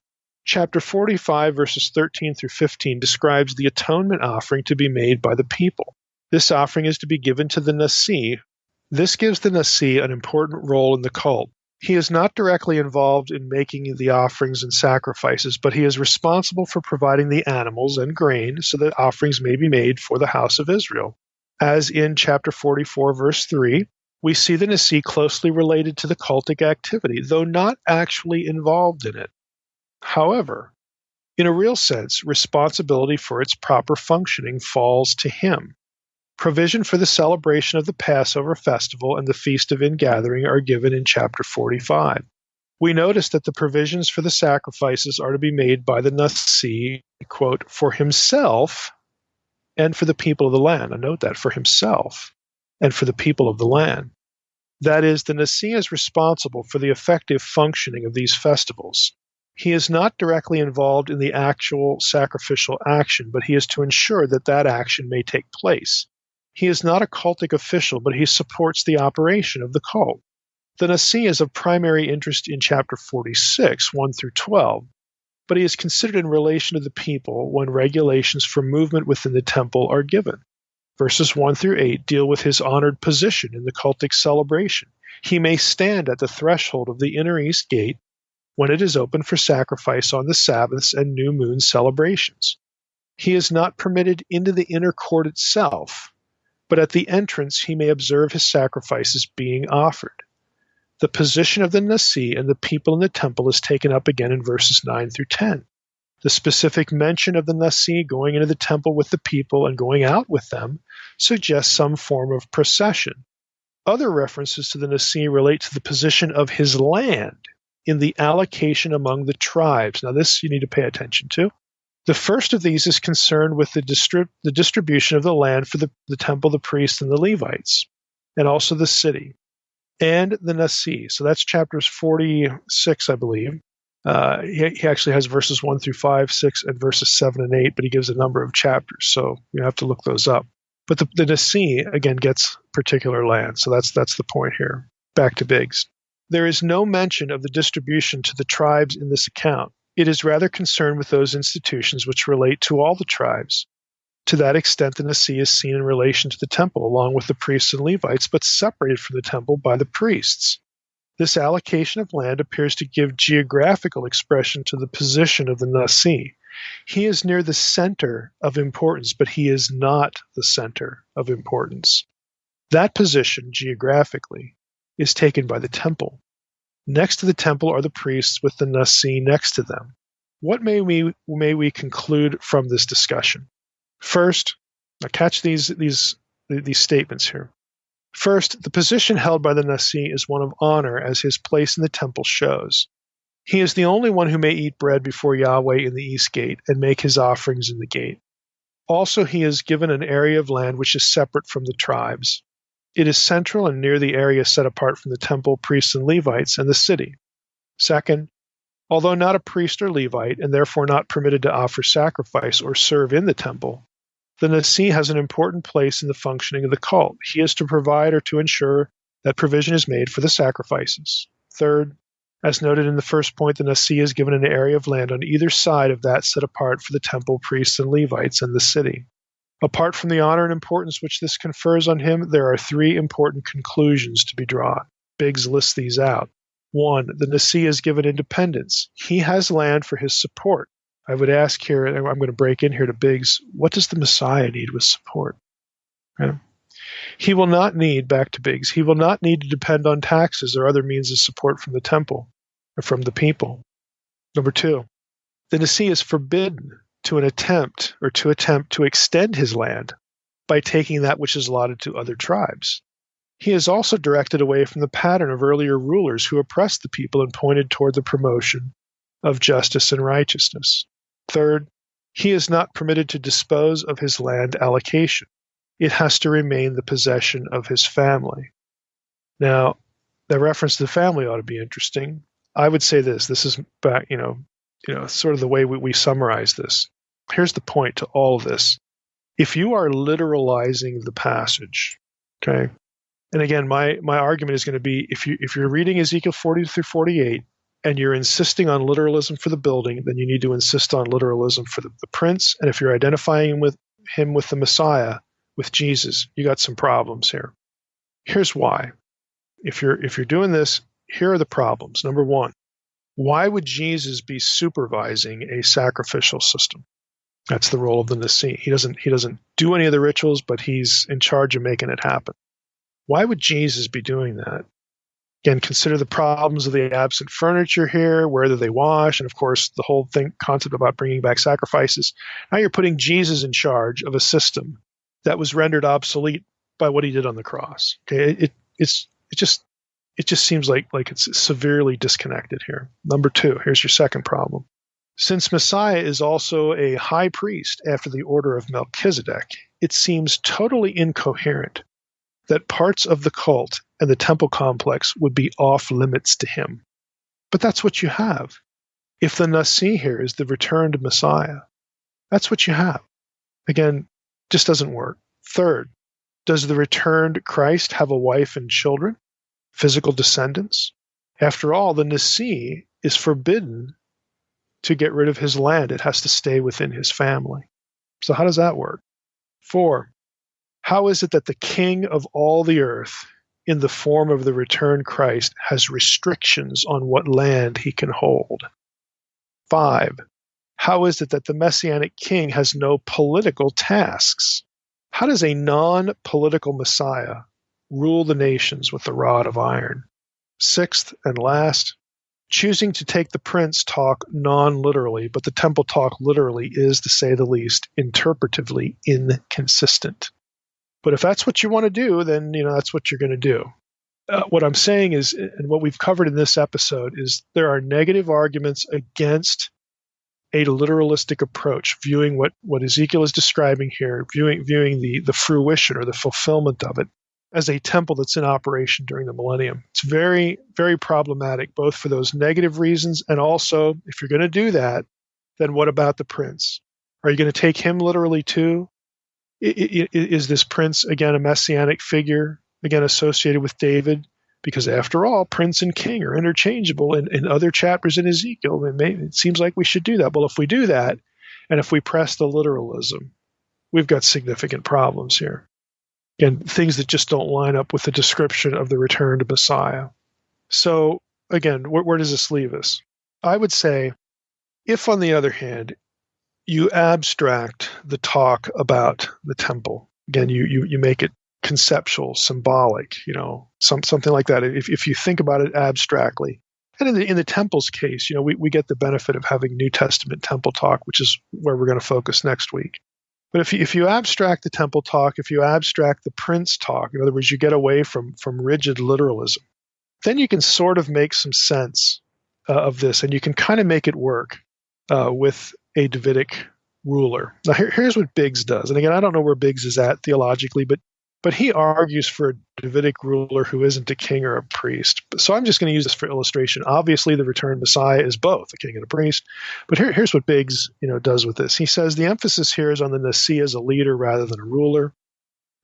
Chapter 45, verses 13 through 15, describes the atonement offering to be made by the people. This offering is to be given to the Nasi. This gives the Nasi an important role in the cult. He is not directly involved in making the offerings and sacrifices, but he is responsible for providing the animals and grain so that offerings may be made for the house of Israel. As in chapter 44, verse 3, we see the Nasi closely related to the cultic activity, though not actually involved in it. However, in a real sense, responsibility for its proper functioning falls to him. Provision for the celebration of the Passover festival and the Feast of Ingathering are given in chapter 45. We notice that the provisions for the sacrifices are to be made by the Nasi, quote, for himself and for the people of the land. I note that, for himself and for the people of the land. That is, the Nasi is responsible for the effective functioning of these festivals. He is not directly involved in the actual sacrificial action, but he is to ensure that that action may take place. He is not a cultic official, but he supports the operation of the cult. The Nasi is of primary interest in chapter 46, 1 through 12, but he is considered in relation to the people when regulations for movement within the temple are given. Verses 1 through 8 deal with his honored position in the cultic celebration. He may stand at the threshold of the inner east gate when it is open for sacrifice on the Sabbaths and new moon celebrations. He is not permitted into the inner court itself, but at the entrance he may observe his sacrifices being offered. The position of the Nasi and the people in the temple is taken up again in verses 9 through 10. The specific mention of the Nasi going into the temple with the people and going out with them suggests some form of procession. Other references to the Nasi relate to the position of his land in the allocation among the tribes. Now this you need to pay attention to. The first of these is concerned with the distribution of the land for the temple, the priests, and the Levites, and also the city, and the Nasi. So that's chapters 46, I believe. He actually has verses 1 through 5, 6, and verses 7 and 8, but he gives a number of chapters, so you have to look those up. But the Nasi, again, gets particular land, so that's the point here. Back to Biggs. There is no mention of the distribution to the tribes in this account. It is rather concerned with those institutions which relate to all the tribes. To that extent, the Nasi is seen in relation to the temple, along with the priests and Levites, but separated from the temple by the priests. This allocation of land appears to give geographical expression to the position of the Nasi. He is near the center of importance, but he is not the center of importance. That position, geographically, is taken by the temple. Next to the temple are the priests with the Nasi next to them. What may we conclude from this discussion? First, now catch these statements here. First, the position held by the Nasi is one of honor, as his place in the temple shows. He is the only one who may eat bread before Yahweh in the east gate and make his offerings in the gate. Also, he is given an area of land which is separate from the tribes. It is central and near the area set apart from the temple, priests, and Levites, and the city. Second, although not a priest or Levite, and therefore not permitted to offer sacrifice or serve in the temple, the Nasi has an important place in the functioning of the cult. He is to provide or to ensure that provision is made for the sacrifices. Third, as noted in the first point, the Nasi is given an area of land on either side of that set apart for the temple, priests, and Levites, and the city. Apart from the honor and importance which this confers on him, there are three important conclusions to be drawn. Biggs lists these out. 1. The Nasi is given independence. He has land for his support. I would ask here, and I'm going to break in here to Biggs, what does the Messiah need with support? Right? He will not need, back to Biggs, he will not need to depend on taxes or other means of support from the temple or from the people. Number 2, the Nasi is forbidden to attempt to extend his land by taking that which is allotted to other tribes. He is also directed away from the pattern of earlier rulers who oppressed the people and pointed toward the promotion of justice and righteousness. Third, he is not permitted to dispose of his land allocation. It has to remain the possession of his family. Now, the reference to the family ought to be interesting. I would say this is back, sort of the way we summarize this. Here's the point to all of this. If you are literalizing the passage, okay, and again, my argument is going to be if you're reading Ezekiel 40 through 48 and you're insisting on literalism for the building, then you need to insist on literalism for the prince. And if you're identifying with him with the Messiah, with Jesus, you got some problems here. Here's why. If you're doing this, here are the problems. Number 1, why would Jesus be supervising a sacrificial system? That's the role of the Nasi. He doesn't do any of the rituals, but he's in charge of making it happen. Why would Jesus be doing that? Again, consider the problems of the absent furniture here, where do they wash, and of course the whole concept about bringing back sacrifices. Now you're putting Jesus in charge of a system that was rendered obsolete by what he did on the cross. Okay, it just seems like it's severely disconnected here. Number 2, here's your second problem. Since Messiah is also a high priest after the order of Melchizedek, it seems totally incoherent that parts of the cult and the temple complex would be off limits to him. But that's what you have. If the Nasi here is the returned Messiah, that's what you have. Again, just doesn't work. Third, does the returned Christ have a wife and children, physical descendants? After all, the Nasi is forbidden to get rid of his land. It has to stay within his family. So how does that work? 4, how is it that the king of all the earth, in the form of the returned Christ, has restrictions on what land he can hold? 5, how is it that the Messianic king has no political tasks? How does a non-political Messiah rule the nations with the rod of iron? 6th and last, choosing to take the prince talk non-literally, but the temple talk literally, is, to say the least, interpretively inconsistent. But if that's what you want to do, then that's what you're going to do. What I'm saying is, and what we've covered in this episode, is there are negative arguments against a literalistic approach, viewing what Ezekiel is describing here, viewing the fruition or the fulfillment of it as a temple that's in operation during the millennium. It's very, very problematic, both for those negative reasons, and also, if you're going to do that, then what about the prince? Are you going to take him literally too? Is this prince, again, a messianic figure, again, associated with David? Because after all, prince and king are interchangeable in other chapters in Ezekiel. It seems like we should do that. Well, if we do that, and if we press the literalism, we've got significant problems here. Again, things that just don't line up with the description of the return to Messiah. So, again, where does this leave us? I would say, if on the other hand, you abstract the talk about the temple, again, you make it conceptual, symbolic, something like that. If you think about it abstractly, and in the temple's case, we get the benefit of having New Testament temple talk, which is where we're going to focus next week. But if you abstract the temple talk, if you abstract the prince talk, in other words, you get away from rigid literalism, then you can sort of make some sense of this, and you can kind of make it work with a Davidic ruler. Now, here's what Biggs does. And again, I don't know where Biggs is at theologically, but he argues for a Davidic ruler who isn't a king or a priest. So I'm just going to use this for illustration. Obviously, the returned Messiah is both a king and a priest. But here's what Biggs does with this. He says the emphasis here is on the Nasi as a leader rather than a ruler.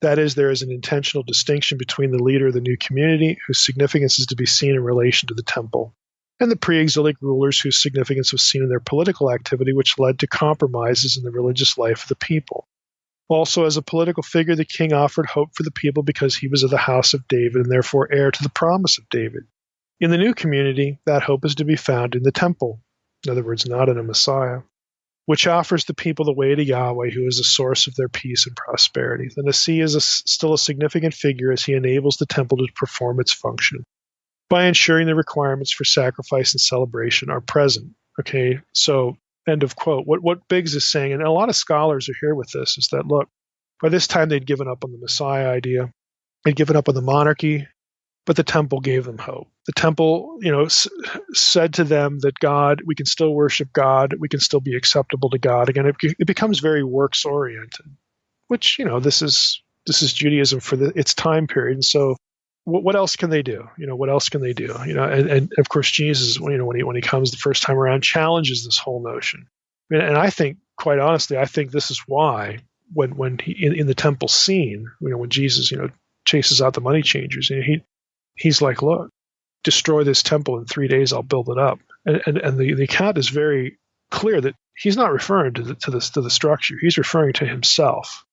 That is, there is an intentional distinction between the leader of the new community, whose significance is to be seen in relation to the temple, and the pre-exilic rulers whose significance was seen in their political activity, which led to compromises in the religious life of the people. Also, as a political figure, the king offered hope for the people because he was of the house of David and therefore heir to the promise of David. In the new community, that hope is to be found in the temple, in other words, not in a Messiah, which offers the people the way to Yahweh, who is the source of their peace and prosperity. The Nasi is still a significant figure as he enables the temple to perform its function by ensuring the requirements for sacrifice and celebration are present. Okay, so end of quote. What Biggs is saying, and a lot of scholars are here with this, is that, look, by this time they'd given up on the Messiah idea. They'd given up on the monarchy, but the temple gave them hope. The temple, said to them that God, we can still worship God, we can still be acceptable to God. Again, it becomes very works-oriented, which, this is Judaism for its time period. And so what else can they do? What else can they do? And of course, Jesus, when he comes the first time around, challenges this whole notion. And I think, quite honestly, this is why when he in the temple scene, when Jesus, chases out the money changers, he's like, look, destroy this temple in 3 days, I'll build it up. And the account is very clear that he's not referring to the structure. He's referring to himself.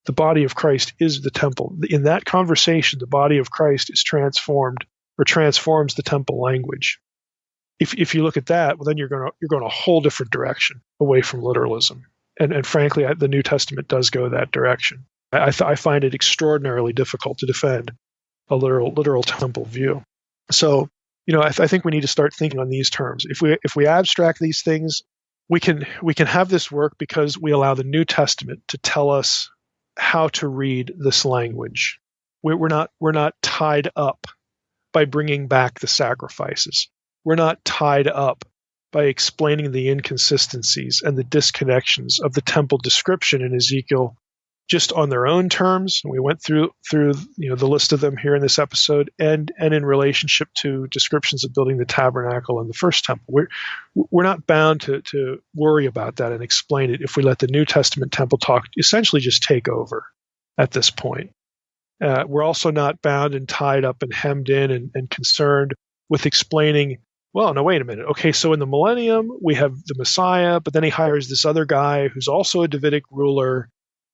The body of Christ is the temple. In that conversation, the body of Christ is transformed or transforms the temple language. If you look at that, well, then you're going a whole different direction away from literalism. And frankly, the New Testament does go that direction. I find it extraordinarily difficult to defend a literal temple view. So, I think we need to start thinking on these terms. If we abstract these things, we can have this work because we allow the New Testament to tell us how to read this language. We're not tied up by bringing back the sacrifices. We're not tied up by explaining the inconsistencies and the disconnections of the temple description in Ezekiel just on their own terms. We went through the list of them here in this episode, and in relationship to descriptions of building the tabernacle and the first temple. We're not bound to worry about that and explain it if we let the New Testament temple talk essentially just take over at this point. We're also not bound and tied up and hemmed in and concerned with explaining, well, no, wait a minute. Okay, so in the millennium, we have the Messiah, but then he hires this other guy who's also a Davidic ruler,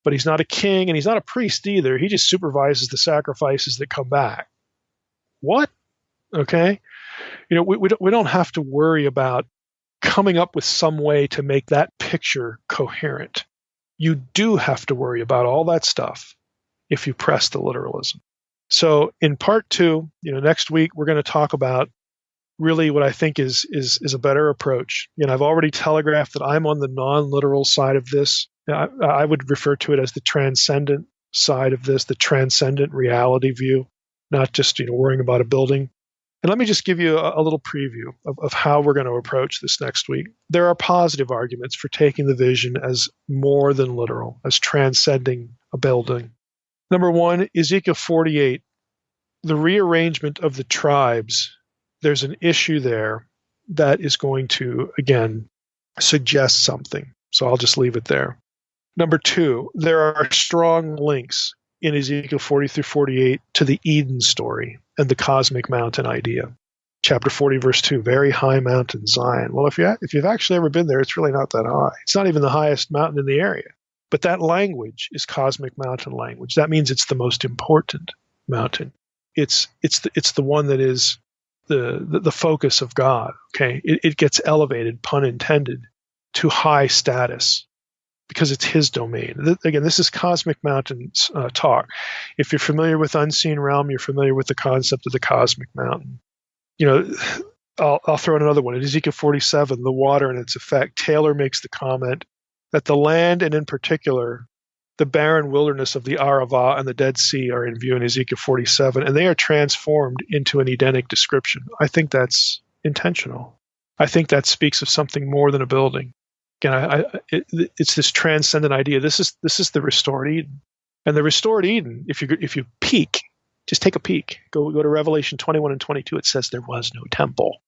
but he's not a king and he's not a priest either. He just supervises the sacrifices that come back. What? Okay. We don't have to worry about coming up with some way to make that picture coherent. You do have to worry about all that stuff if you press the literalism. So in part 2, next week, we're going to talk about really what I think is a better approach. I've already telegraphed that I'm on the non-literal side of this. I would refer to it as the transcendent side of this, the transcendent reality view, not just worrying about a building. And let me just give you a little preview of how we're going to approach this next week. There are positive arguments for taking the vision as more than literal, as transcending a building. Number one, Ezekiel 48, the rearrangement of the tribes. There's an issue there that is going to, again, suggest something. So I'll just leave it there. Number two, there are strong links in Ezekiel 40 through 48 to the Eden story and the cosmic mountain idea. Chapter 40, verse 2, very high mountain, Zion. Well, if you've actually ever been there, it's really not that high. It's not even the highest mountain in the area. But that language is cosmic mountain language. That means it's the most important mountain. It's the one that is the focus of God. Okay, it gets elevated, pun intended, to high status because it's His domain. Again, this is cosmic mountains talk. If you're familiar with Unseen Realm, you're familiar with the concept of the cosmic mountain. You know, I'll throw in another one. In Ezekiel 47, the water and its effect, Taylor makes the comment that the land, and in particular, the barren wilderness of the Arava and the Dead Sea, are in view in Ezekiel 47, and they are transformed into an Edenic description. I think that's intentional. I think that speaks of something more than a building. Again, it's this transcendent idea. This is the restored Eden, and the restored Eden. If you peek, just take a peek. Go to Revelation 21 and 22. It says there was no temple.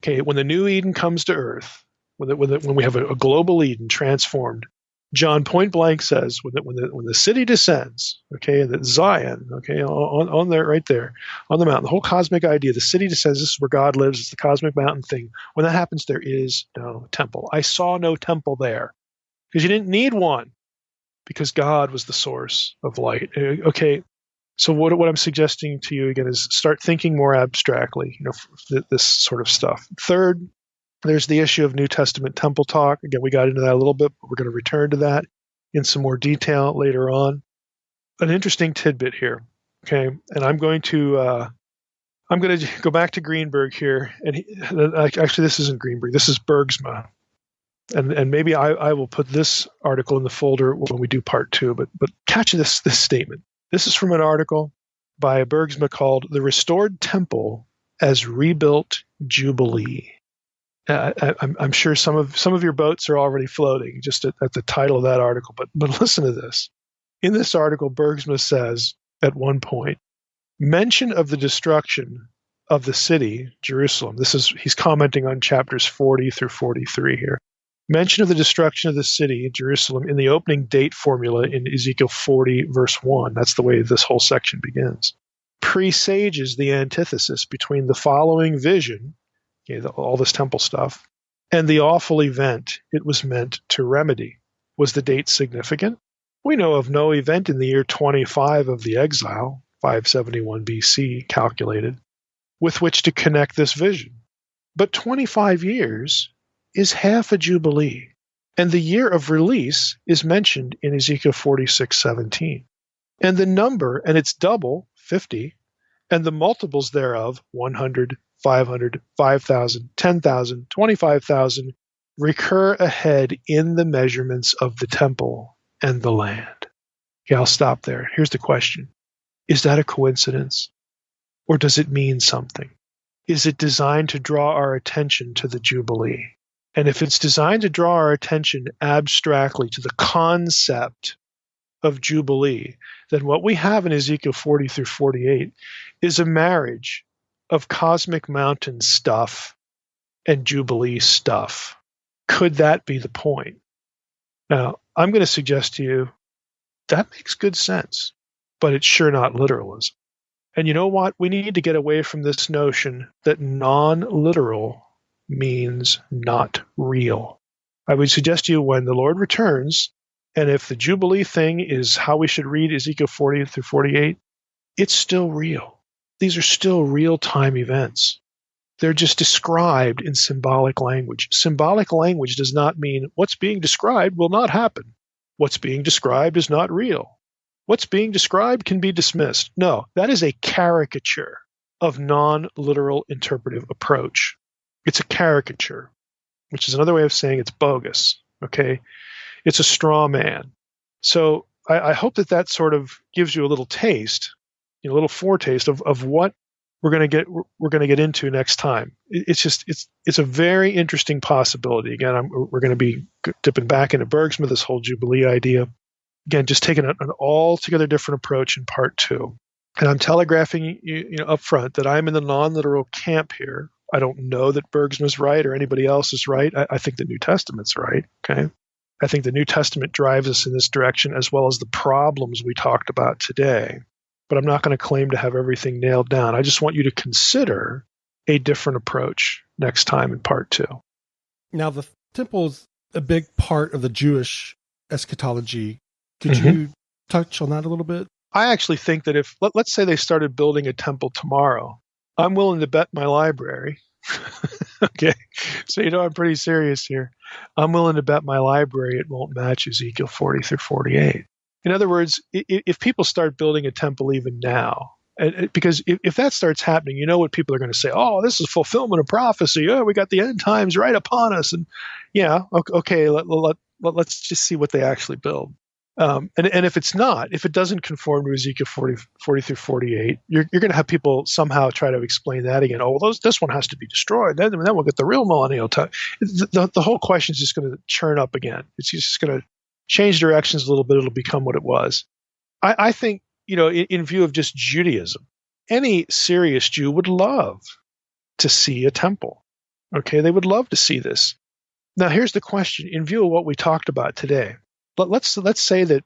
Okay, when the new Eden comes to earth, when we have a global Eden transformed, John point blank says when the city descends, okay, that Zion, okay, on there, right there, on the mountain, the whole cosmic idea, the city descends. This is where God lives. It's the cosmic mountain thing. When that happens, there is no temple. I saw no temple there because you didn't need one because God was the source of light. Okay, so what I'm suggesting to you again is start thinking more abstractly. This sort of stuff. Third, there's the issue of New Testament temple talk. Again, we got into that a little bit, but we're going to return to that in some more detail later on. An interesting tidbit here, okay? And I'm going to go back to Greenberg here, and actually this isn't Greenberg, this is Bergsma, and maybe I will put this article in the folder when we do part 2. But catch this statement. This is from an article by Bergsma called "The Restored Temple as Rebuilt Jubilee." I'm sure some of your boats are already floating just at the title of that article, but listen to this. In this article, Bergsma says at one point, mention of the destruction of the city, Jerusalem. He's commenting on chapters 40 through 43 here. Mention of the destruction of the city, Jerusalem, in the opening date formula in Ezekiel 40, verse 1. That's the way this whole section begins. Presages the antithesis between the following vision, all this temple stuff, and the awful event it was meant to remedy. Was the date significant? We know of no event in the year 25 of the exile, 571 BC calculated, with which to connect this vision. But 25 years is half a jubilee, and the year of release is mentioned in Ezekiel 46:17. And the number and its double, 50, and the multiples thereof, 100, 500, 5,000, 10,000, 25,000, recur ahead in the measurements of the temple and the land. Okay, I'll stop there. Here's the question. Is that a coincidence? Or does it mean something? Is it designed to draw our attention to the Jubilee? And if it's designed to draw our attention abstractly to the concept of Jubilee, then what we have in Ezekiel 40 through 48 is a marriage of cosmic mountain stuff and Jubilee stuff. Could that be the point? Now, I'm going to suggest to you that makes good sense, but it's sure not literalism. And you know what? We need to get away from this notion that non-literal means not real. I would suggest to you when the Lord returns, and if the Jubilee thing is how we should read Ezekiel 40 through 48, it's still real. These are still real-time events. They're just described in symbolic language. Symbolic language does not mean what's being described will not happen. What's being described is not real. What's being described can be dismissed. No, that is a caricature of non-literal interpretive approach. It's a caricature, which is another way of saying it's bogus, okay? It's a straw man. So I hope that sort of gives you a little taste, a little foretaste of what we're going to get into next time. It's a very interesting possibility. Again, we're going to be dipping back into Bergsma, this whole Jubilee idea. Again, just taking an altogether different approach in part 2. And I'm telegraphing you up front that I'm in the non-literal camp here. I don't know that Bergsma's right or anybody else is right. I think the New Testament's right. Okay. I think the New Testament drives us in this direction, as well as the problems we talked about today. But I'm not going to claim to have everything nailed down. I just want you to consider a different approach next time in part 2. Now, the temple is a big part of the Jewish eschatology. Could you touch on that a little bit? I actually think that if, let's say they started building a temple tomorrow, I'm willing to bet my library. Okay. So, I'm pretty serious here. I'm willing to bet my library it won't match Ezekiel 40 through 48. In other words, if people start building a temple even now, because if that starts happening, you know what people are going to say? Oh, this is fulfillment of prophecy. Oh, we got the end times right upon us. And yeah, okay, let's just see what they actually build. And if it's not, if it doesn't conform to Ezekiel 40 through 48, you're going to have people somehow try to explain that again. Oh, well, this one has to be destroyed. Then we'll get the real millennial time. The whole question is just going to churn up again. It's just going to change directions a little bit. It'll become what it was. I think, in view of just Judaism, any serious Jew would love to see a temple. Okay, they would love to see this. Now, here's the question. In view of what we talked about today, let's say that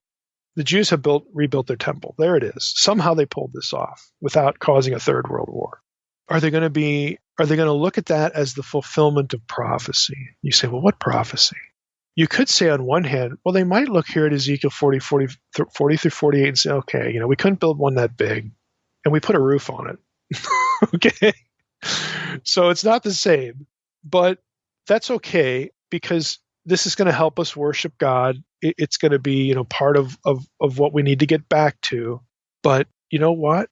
the Jews have rebuilt their temple. There it is. Somehow they pulled this off without causing a third world war. Are they going to look at that as the fulfillment of prophecy? You say, well, what prophecy? You could say on one hand, well, they might look here at Ezekiel 40 through 48 and say, okay, we couldn't build one that big, and we put a roof on it. Okay? So it's not the same, but that's okay, because this is going to help us worship God. It's going to be, part of what we need to get back to. But you know what?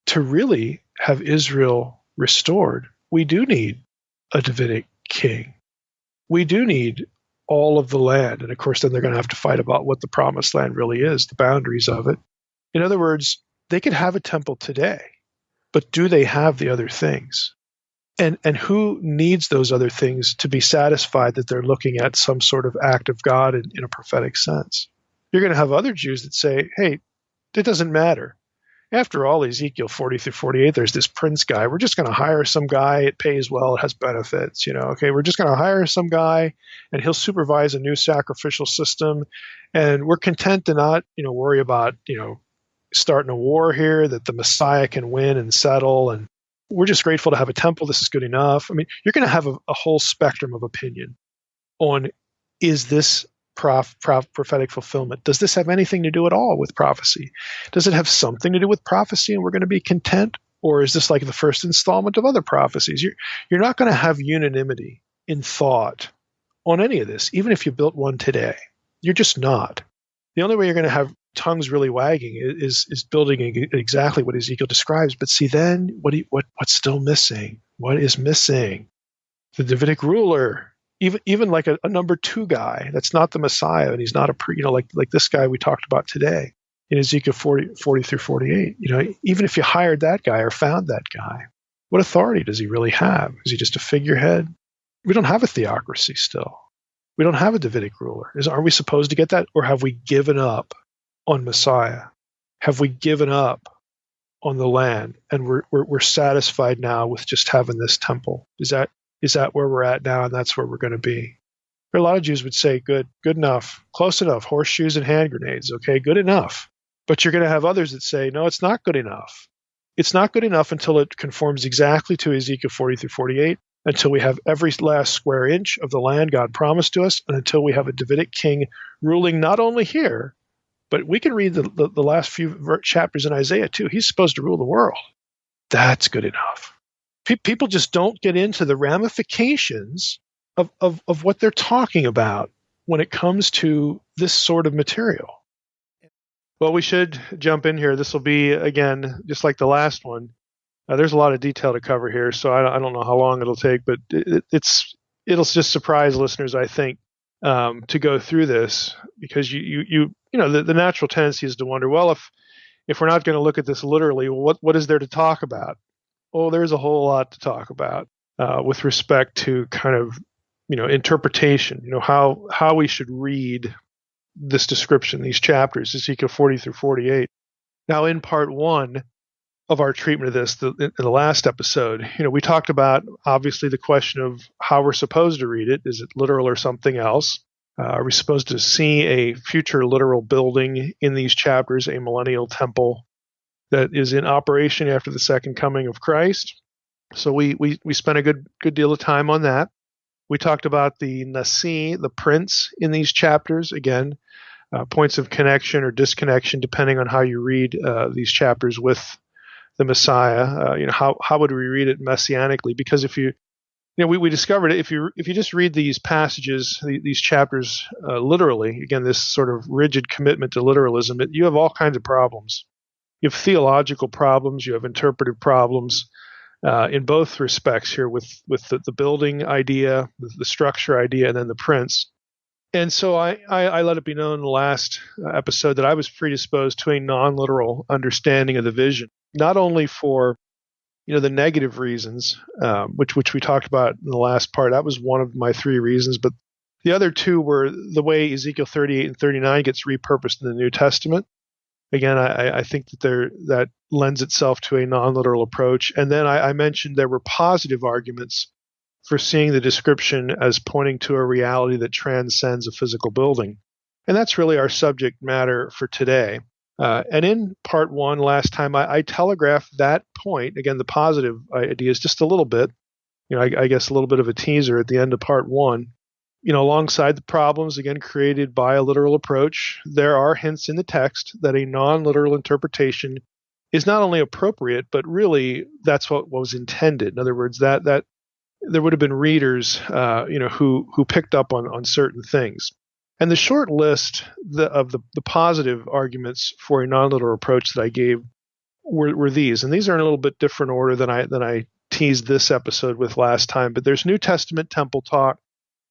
To really have Israel restored, we do need a Davidic king. We do need all of the land. And of course, then they're going to have to fight about what the promised land really is, the boundaries of it. In other words, they could have a temple today, but do they have the other things? And who needs those other things to be satisfied that they're looking at some sort of act of God in a prophetic sense? You're going to have other Jews that say, hey, it doesn't matter. After all, Ezekiel 40 through 48, there's this prince guy. We're just going to hire some guy. It pays well. It has benefits. Okay, we're just going to hire some guy, and he'll supervise a new sacrificial system. And we're content to not, worry about, starting a war here, that the Messiah can win and settle. And we're just grateful to have a temple. This is good enough. I mean, you're going to have a whole spectrum of opinion on, is this prophetic fulfillment? Does this have anything to do at all with prophecy? Does it have something to do with prophecy and we're going to be content? Or is this like the first installment of other prophecies? You're not going to have unanimity in thought on any of this, even if you built one today. You're just not. The only way you're going to have tongues really wagging is building exactly what Ezekiel describes. But see, then what's still missing? What is missing? The Davidic ruler, even like a number 2 guy. That's not the Messiah, and he's not like this guy we talked about today in Ezekiel 40 through 48. Even if you hired that guy or found that guy, what authority does he really have? Is he just a figurehead? We don't have a theocracy still. We don't have a Davidic ruler. Are we supposed to get that, or have we given up on Messiah? Have we given up on the land, and we're satisfied now with just having this temple? Is that where we're at now, and that's where we're going to be? A lot of Jews would say, good enough, close enough, horseshoes and hand grenades, okay, good enough. But you're going to have others that say, no, it's not good enough. It's not good enough until it conforms exactly to Ezekiel 40 through 48, until we have every last square inch of the land God promised to us, and until we have a Davidic king ruling not only here, but we can read the last few chapters in Isaiah too. He's supposed to rule the world. That's good enough. People just don't get into the ramifications of what they're talking about when it comes to this sort of material. Well, we should jump in here. This will be, again, just like the last one. There's a lot of detail to cover here, so I don't know how long it'll take, but it'll just surprise listeners, I think, to go through this, because the natural tendency is to wonder, well, if we're not going to look at this literally, what is there to talk about? well, there's a whole lot to talk about with respect to kind of, interpretation, how we should read this description, these chapters, Ezekiel 40 through 48. Now, in part one of our treatment of this, in the last episode, we talked about, obviously, the question of how we're supposed to read it. Is it literal or something else? Are we supposed to see a future literal building in these chapters, a millennial temple that is in operation after the second coming of Christ? So we spent a good deal of time on that. We talked about the Nasi, the prince, in these chapters. Again, points of connection or disconnection, depending on how you read these chapters with the Messiah. How would we read it messianically? Because if we discovered it, if you just read these passages, these chapters literally, again, this sort of rigid commitment to literalism, you have all kinds of problems. You have theological problems, you have interpretive problems in both respects here with the building idea, the structure idea, and then the prince. And so I let it be known in the last episode that I was predisposed to a non-literal understanding of the vision, not only for the negative reasons, which we talked about in the last part. That was one of my three reasons, but the other two were the way Ezekiel 38 and 39 gets repurposed in the New Testament. Again, I think that lends itself to a non-literal approach. And then I mentioned there were positive arguments for seeing the description as pointing to a reality that transcends a physical building. And that's really our subject matter for today. And in part one, last time, I telegraphed that point, again, the positive ideas, just a little bit, I guess a little bit of a teaser at the end of part one. Alongside the problems, again, created by a literal approach, there are hints in the text that a non-literal interpretation is not only appropriate, but really that's what was intended. In other words, that there would have been readers, who picked up on certain things. And the short list of the positive arguments for a non-literal approach that I gave were these, and these are in a little bit different order than I teased this episode with last time. But there's New Testament temple talk.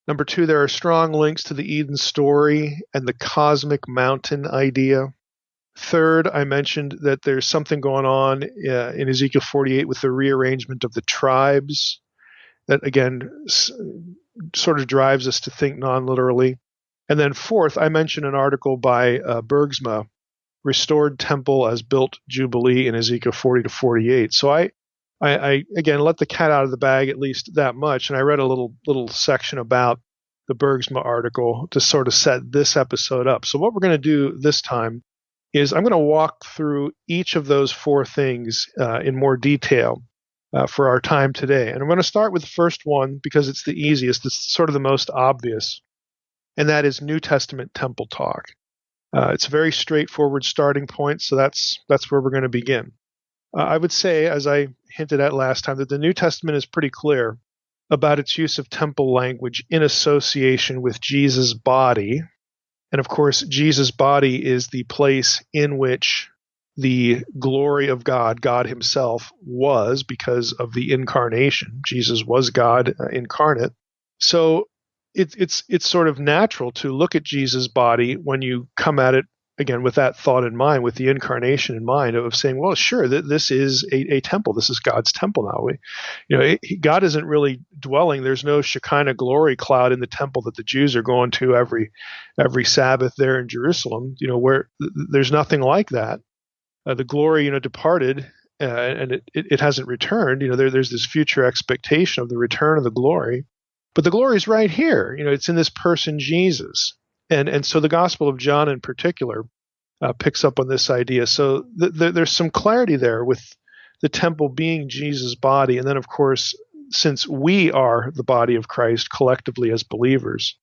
Number two, there are strong links to the Eden story and the cosmic mountain idea. Third, I mentioned that there's something going on in Ezekiel 48 with the rearrangement of the tribes that, again, sort of drives us to think non-literally. And then fourth, I mentioned an article by Bergsma, Restored Temple as Built Jubilee in Ezekiel 40 to 48. So I again let the cat out of the bag, at least that much, and I read a little section about the Bergsma article to sort of set this episode up. So what we're going to do this time is I'm going to walk through each of those four things in more detail for our time today. And I'm going to start with the first one because it's the easiest, it's sort of the most obvious, and that is New Testament temple talk. It's a very straightforward starting point, so that's where we're going to begin. I would say, as I hinted at last time, that the New Testament is pretty clear about its use of temple language in association with Jesus' body. And of course, Jesus' body is the place in which the glory of God, God himself, was because of the incarnation. Jesus was God incarnate. So it's sort of natural to look at Jesus' body when you come at it, again, with that thought in mind, with the incarnation in mind, of saying, well, sure, this is a temple. This is God's temple now. God isn't really dwelling. There's no Shekinah glory cloud in the temple that the Jews are going to every Sabbath there in Jerusalem, where there's nothing like that. The glory, departed, and it hasn't returned. There's this future expectation of the return of the glory. But the glory is right here. It's in this person, Jesus. And so the Gospel of John in particular picks up on this idea. So there's some clarity there with the temple being Jesus' body. And then, of course, since we are the body of Christ collectively as believers,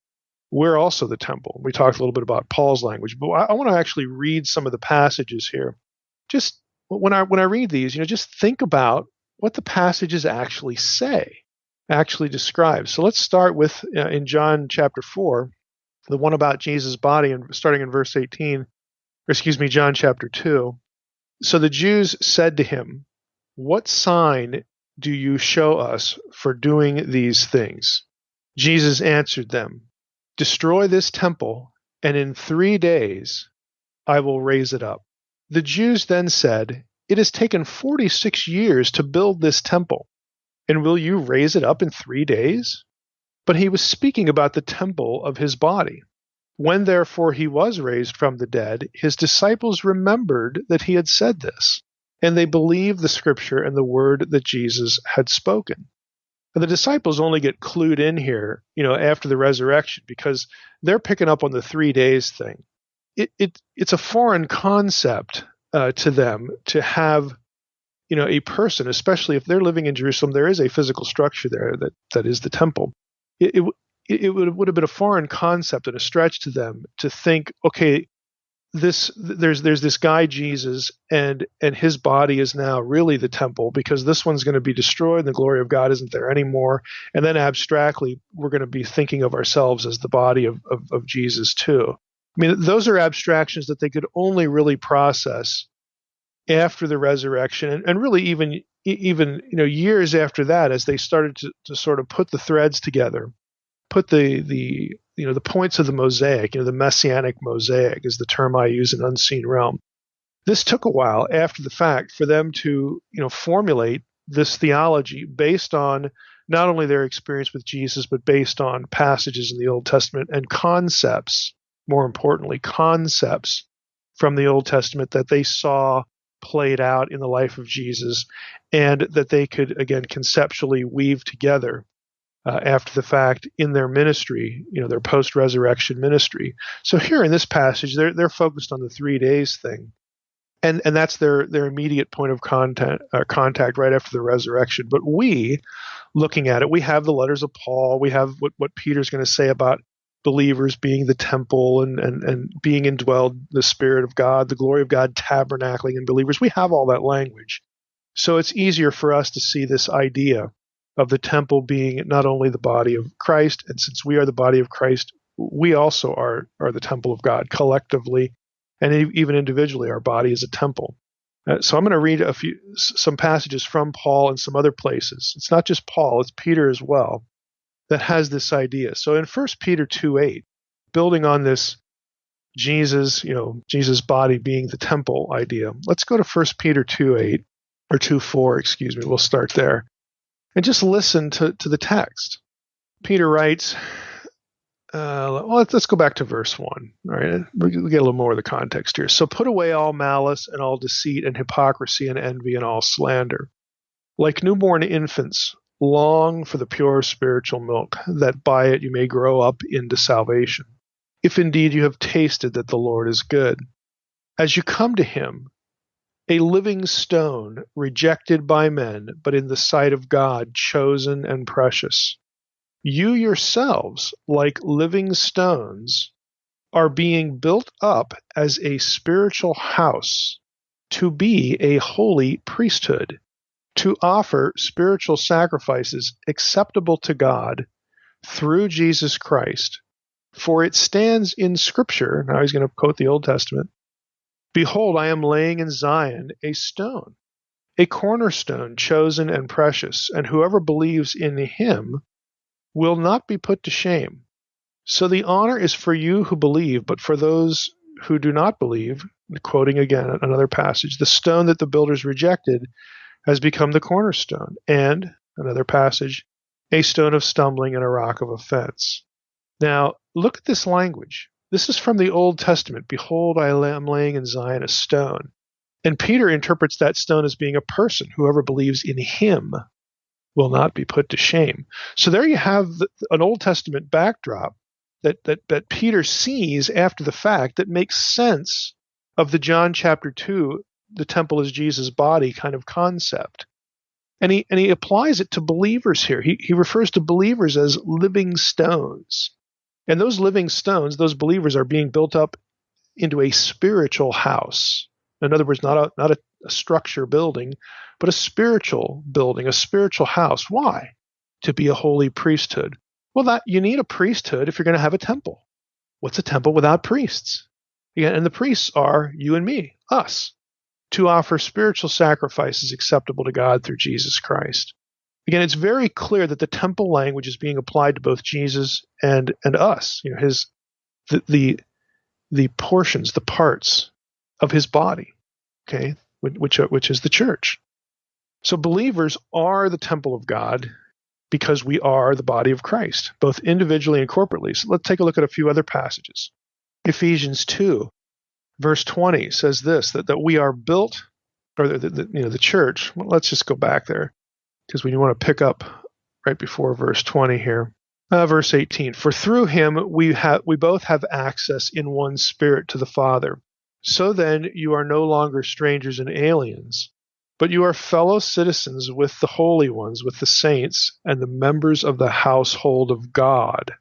we're also the temple. We talked a little bit about Paul's language, but I want to actually read some of the passages here. Just when I read these, just think about what the passages actually say, actually describe. So let's start with in John chapter 4, the one about Jesus' body, and starting in verse 18, John chapter 2. So the Jews said to him, "What sign do you show us for doing these things?" Jesus answered them, "Destroy this temple, and in 3 days I will raise it up." The Jews then said, it has taken 46 years to build this temple, and will you raise it up in 3 days? But he was speaking about the temple of his body. When therefore he was raised from the dead, his disciples remembered that he had said this, and they believed the scripture and the word that Jesus had spoken. And the disciples only get clued in here, after the resurrection, because they're picking up on the 3 days thing. It's a foreign concept to them to have, a person, especially if they're living in Jerusalem. There is a physical structure there that is the temple. It would have been a foreign concept and a stretch to them to think, okay, there's this guy Jesus, and his body is now really the temple, because this one's going to be destroyed and the glory of God isn't there anymore. And then abstractly, we're going to be thinking of ourselves as the body of Jesus too. I mean, those are abstractions that they could only really process after the resurrection, and really even years after that, as they started to sort of put the threads together, put the points of the mosaic, the messianic mosaic is the term I use in Unseen Realm. This took a while after the fact for them to, formulate this theology based on not only their experience with Jesus, but based on passages in the Old Testament and concepts, more importantly, concepts from the Old Testament that they saw played out in the life of Jesus, and that they could, again, conceptually weave together after the fact in their ministry, their post-resurrection ministry. So here in this passage, they're focused on the 3 days thing, and that's their immediate point of contact right after the resurrection. But we, looking at it, we have the letters of Paul, we have what Peter's going to say about believers being the temple and being indwelled the Spirit of God, the glory of God tabernacling in believers. We have all that language. So it's easier for us to see this idea of the temple being not only the body of Christ, and since we are the body of Christ, we also are the temple of God collectively, and even individually, our body is a temple. So I'm going to read some passages from Paul and some other places. It's not just Paul, it's Peter as well, that has this idea. So in 1 Peter 2:8, building on this Jesus body being the temple idea, let's go to 1 Peter 2:8, or 2:4, excuse me. We'll start there. And just listen to the text. Peter writes, let's go back to verse 1. All right, we get a little more of the context here. So put away all malice and all deceit and hypocrisy and envy and all slander. Like newborn infants, long for the pure spiritual milk, that by it you may grow up into salvation, if indeed you have tasted that the Lord is good. As you come to him, a living stone, rejected by men, but in the sight of God, chosen and precious. You yourselves, like living stones, are being built up as a spiritual house to be a holy priesthood, to offer spiritual sacrifices acceptable to God through Jesus Christ. For it stands in Scripture, now he's going to quote the Old Testament, "Behold, I am laying in Zion a stone, a cornerstone chosen and precious, and whoever believes in him will not be put to shame. So the honor is for you who believe, but for those who do not believe," quoting again another passage, "the stone that the builders rejected has become the cornerstone, and," another passage, "a stone of stumbling and a rock of offense." Now, look at this language. This is from the Old Testament. "Behold, I am laying in Zion a stone." And Peter interprets that stone as being a person. Whoever believes in him will not be put to shame. So there you have an Old Testament backdrop that Peter sees after the fact that makes sense of the John chapter 2, the temple is Jesus' body kind of concept. And he applies it to believers here. He refers to believers as living stones. And those living stones, those believers, are being built up into a spiritual house. In other words, not a structure building, but a spiritual building, a spiritual house. Why? To be a holy priesthood. Well, you need a priesthood if you're going to have a temple. What's a temple without priests? Again, and the priests are you and me, us, to offer spiritual sacrifices acceptable to God through Jesus Christ. Again, it's very clear that the temple language is being applied to both Jesus and us. The portions, the parts of his body. Okay, which is the church. So believers are the temple of God because we are the body of Christ, both individually and corporately. So let's take a look at a few other passages. Ephesians 2, verse 20 says this, that we are built, or the church. Well, let's just go back there because we want to pick up right before verse 20 here. Verse 18, for through him we both have access in one spirit to the Father. So then you are no longer strangers and aliens, but you are fellow citizens with the holy ones, with the saints, and the members of the household of God,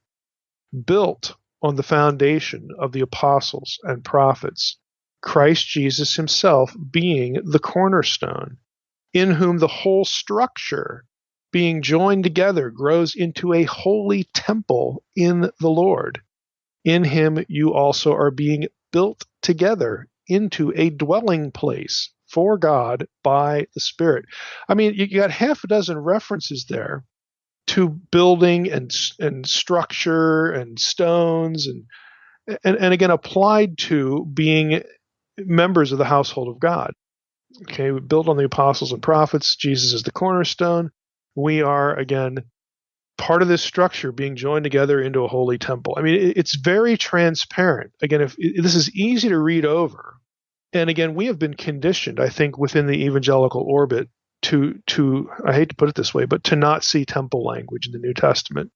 built on the foundation of the apostles and prophets, Christ Jesus himself being the cornerstone, in whom the whole structure, being joined together, grows into a holy temple in the Lord. In him you also are being built together into a dwelling place for God by the Spirit. I mean, you got half a dozen references there to building and structure and stones and again applied to being members of the household of God. Okay, we build on the apostles and prophets. Jesus is the cornerstone. We are, again, part of this structure being joined together into a holy temple. I mean, it's very transparent. Again, this is easy to read over. And again, we have been conditioned, I think, within the evangelical orbit to I hate to put it this way, but to not see temple language in the New Testament.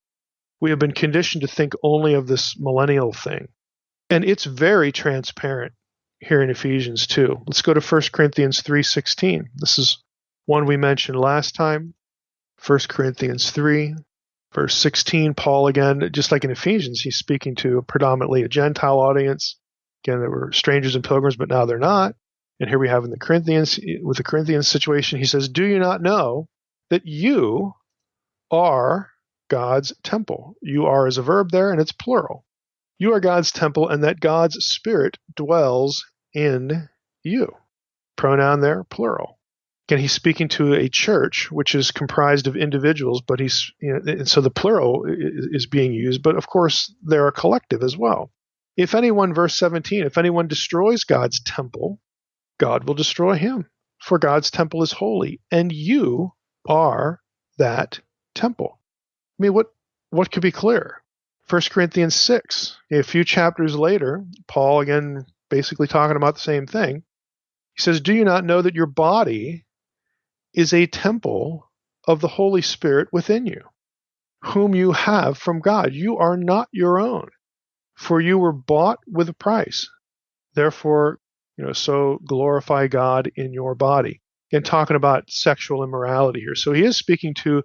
We have been conditioned to think only of this millennial thing. And it's very transparent here in Ephesians 2. Let's go to 1 Corinthians 3:16. This is one we mentioned last time. 1 Corinthians 3, verse 16, Paul, again, just like in Ephesians, he's speaking to predominantly a Gentile audience. Again, they were strangers and pilgrims, but now they're not. And here we have with the Corinthians situation, he says, do you not know that you are God's temple? You are is a verb there, and it's plural. You are God's temple, and that God's Spirit dwells in you. Pronoun there, plural. Again, he's speaking to a church which is comprised of individuals, but and so the plural is being used, but of course they're a collective as well. If anyone, verse 17, if anyone destroys God's temple, God will destroy him, for God's temple is holy, and you are that temple. I mean, what could be clearer? 1 Corinthians 6, a few chapters later, Paul, again, basically talking about the same thing. He says, do you not know that your body is a temple of the Holy Spirit within you, whom you have from God? You are not your own, for you were bought with a price. Therefore, so glorify God in your body. Again, talking about sexual immorality here. So he is speaking to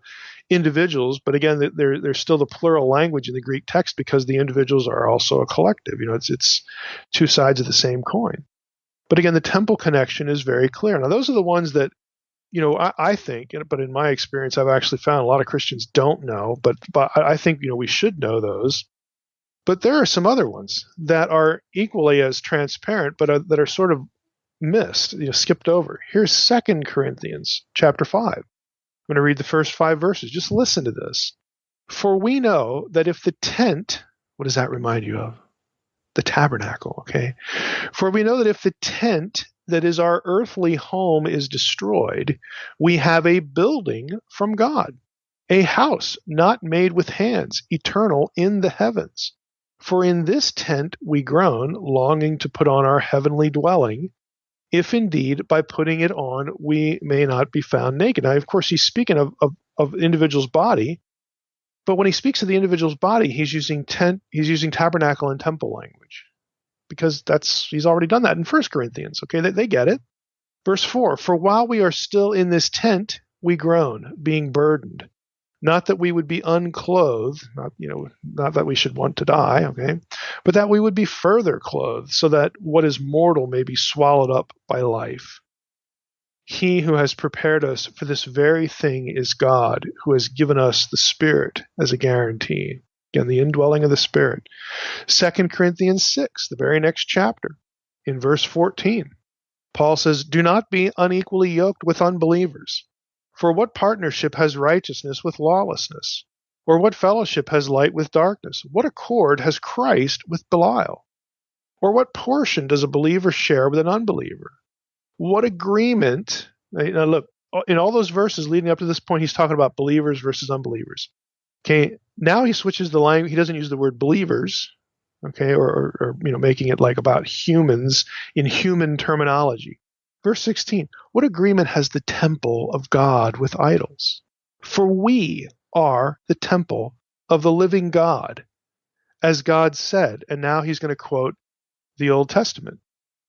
individuals, but again, there's still the plural language in the Greek text because the individuals are also a collective. It's two sides of the same coin. But again, the temple connection is very clear. Now, those are the ones that, I think, but in my experience, I've actually found a lot of Christians don't know, but I think, we should know those. But there are some other ones that are equally as transparent, but that are sort of missed, skipped over. Here's 2 Corinthians chapter 5. I'm going to read the first 5 verses. Just listen to this. For we know that if the tent, what does that remind you of? The tabernacle, okay? For we know that if the tent that is our earthly home is destroyed, we have a building from God, a house not made with hands, eternal in the heavens. For in this tent we groan, longing to put on our heavenly dwelling, if indeed by putting it on we may not be found naked. Now, of course, he's speaking of individual's body, but when he speaks of the individual's body, he's using tabernacle and temple language, because he's already done that in 1 Corinthians. Okay, they get it. Verse 4, for while we are still in this tent, we groan, being burdened. Not that we would be unclothed, not that we should want to die, okay, but that we would be further clothed, so that what is mortal may be swallowed up by life. He who has prepared us for this very thing is God, who has given us the Spirit as a guarantee. Again, the indwelling of the Spirit. 2 Corinthians 6, the very next chapter, in verse 14, Paul says, do not be unequally yoked with unbelievers. For what partnership has righteousness with lawlessness? Or what fellowship has light with darkness? What accord has Christ with Belial? Or what portion does a believer share with an unbeliever? What agreement? Now look, in all those verses leading up to this point, he's talking about believers versus unbelievers. Okay, now he switches the language. He doesn't use the word believers, okay, or making it like about humans in human terminology. Verse 16, what agreement has the temple of God with idols? For we are the temple of the living God, as God said. And now he's going to quote the Old Testament.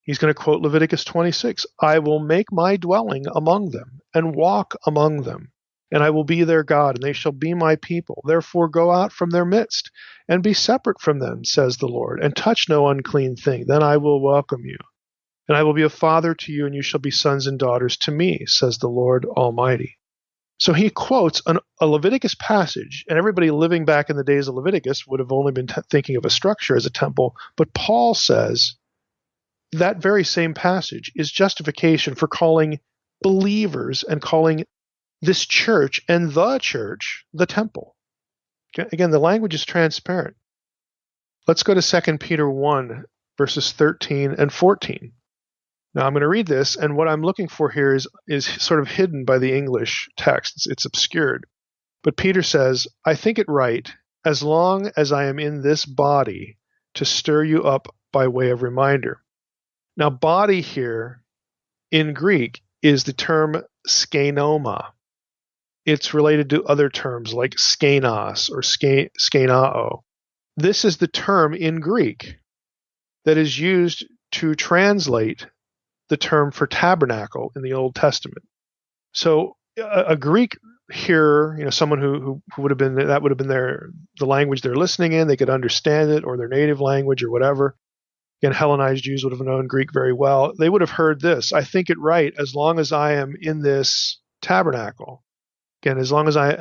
He's going to quote Leviticus 26. I will make my dwelling among them and walk among them, and I will be their God, and they shall be my people. Therefore go out from their midst and be separate from them, says the Lord, and touch no unclean thing. Then I will welcome you, and I will be a father to you, and you shall be sons and daughters to me, says the Lord Almighty. So he quotes a Leviticus passage, and everybody living back in the days of Leviticus would have only been thinking of a structure as a temple. But Paul says that very same passage is justification for calling believers and calling this church and the church the temple. Again, the language is transparent. Let's go to 2 Peter 1, verses 13 and 14. Now I'm going to read this, and what I'm looking for here is sort of hidden by the English text. It's obscured. But Peter says, I think it right, as long as I am in this body, to stir you up by way of reminder. Now, body here in Greek is the term skenoma. It's related to other terms like skenos or skenao. This is the term in Greek that is used to translate the term for tabernacle in the Old Testament. So a Greek hearer, someone who would have been, that would have been the language they're listening in, they could understand it, or their native language or whatever. Again, Hellenized Jews would have known Greek very well. They would have heard this. I think it right, as long as I am in this tabernacle. Again, as long as I'm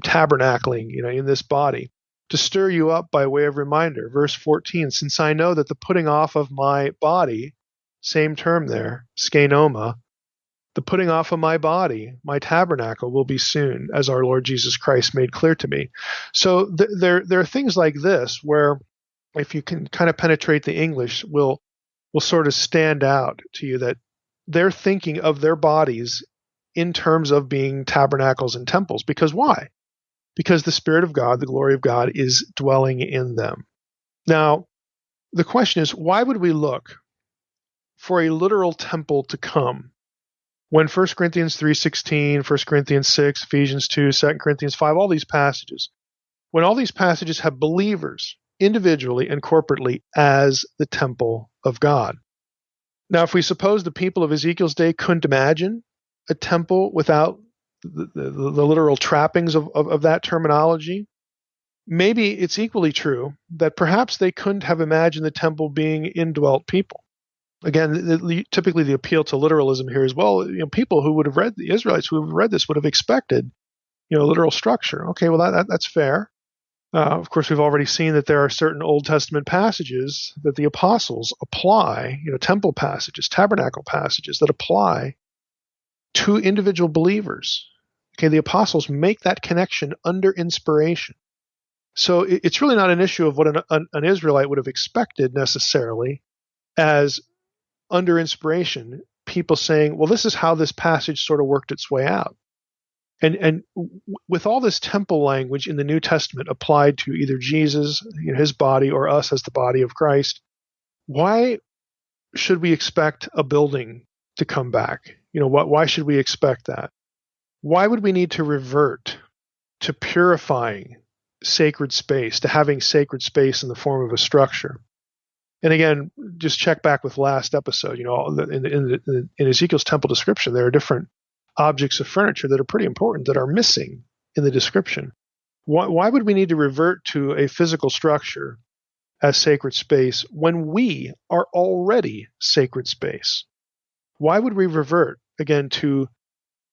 tabernacling, in this body, to stir you up by way of reminder. Verse 14, since I know that the putting off of my body, same term there, skenoma, the putting off of my body, my tabernacle, will be soon, as our Lord Jesus Christ made clear to me. So there are things like this where, if you can kind of penetrate the English, will sort of stand out to you that they're thinking of their bodies in terms of being tabernacles and temples. Because why? Because the Spirit of God, the glory of God, is dwelling in them. Now, the question is, why would we look for a literal temple to come when 1 Corinthians 3:16, 1 Corinthians 6, Ephesians 2, 2 Corinthians 5, all these passages, when all these passages have believers individually and corporately as the temple of God? Now, if we suppose the people of Ezekiel's day couldn't imagine a temple without the literal trappings of that terminology, maybe it's equally true that perhaps they couldn't have imagined the temple being indwelt people. Again, typically the appeal to literalism here is, well, people who would have read, the Israelites who have read this would have expected, literal structure. Okay, well, that's fair. Of course, we've already seen that there are certain Old Testament passages that the apostles apply, temple passages, tabernacle passages that apply to individual believers. Okay, the apostles make that connection under inspiration. So it's really not an issue of what an Israelite would have expected necessarily, as under inspiration, people saying, well, this is how this passage sort of worked its way out. And with all this temple language in the New Testament applied to either Jesus, his body, or us as the body of Christ, why should we expect a building to come back? Why should we expect that? Why would we need to revert to purifying sacred space, to having sacred space in the form of a structure? And again, just check back with last episode. In Ezekiel's temple description, there are different objects of furniture that are pretty important that are missing in the description. Why would we need to revert to a physical structure as sacred space when we are already sacred space? Why would we revert, again, to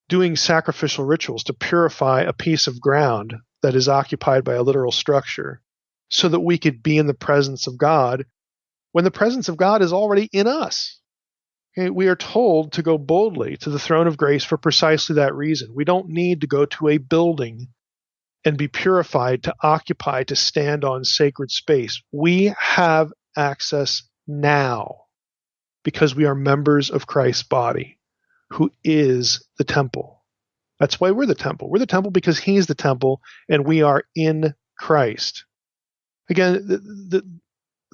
doing sacrificial rituals to purify a piece of ground that is occupied by a literal structure so that we could be in the presence of God when the presence of God is already in us? Okay, we are told to go boldly to the throne of grace for precisely that reason. We don't need to go to a building and be purified to occupy, to stand on sacred space. We have access now. because we are members of Christ's body, who is the temple. That's why we're the temple. We're the temple because he's the temple, and we are in Christ. Again,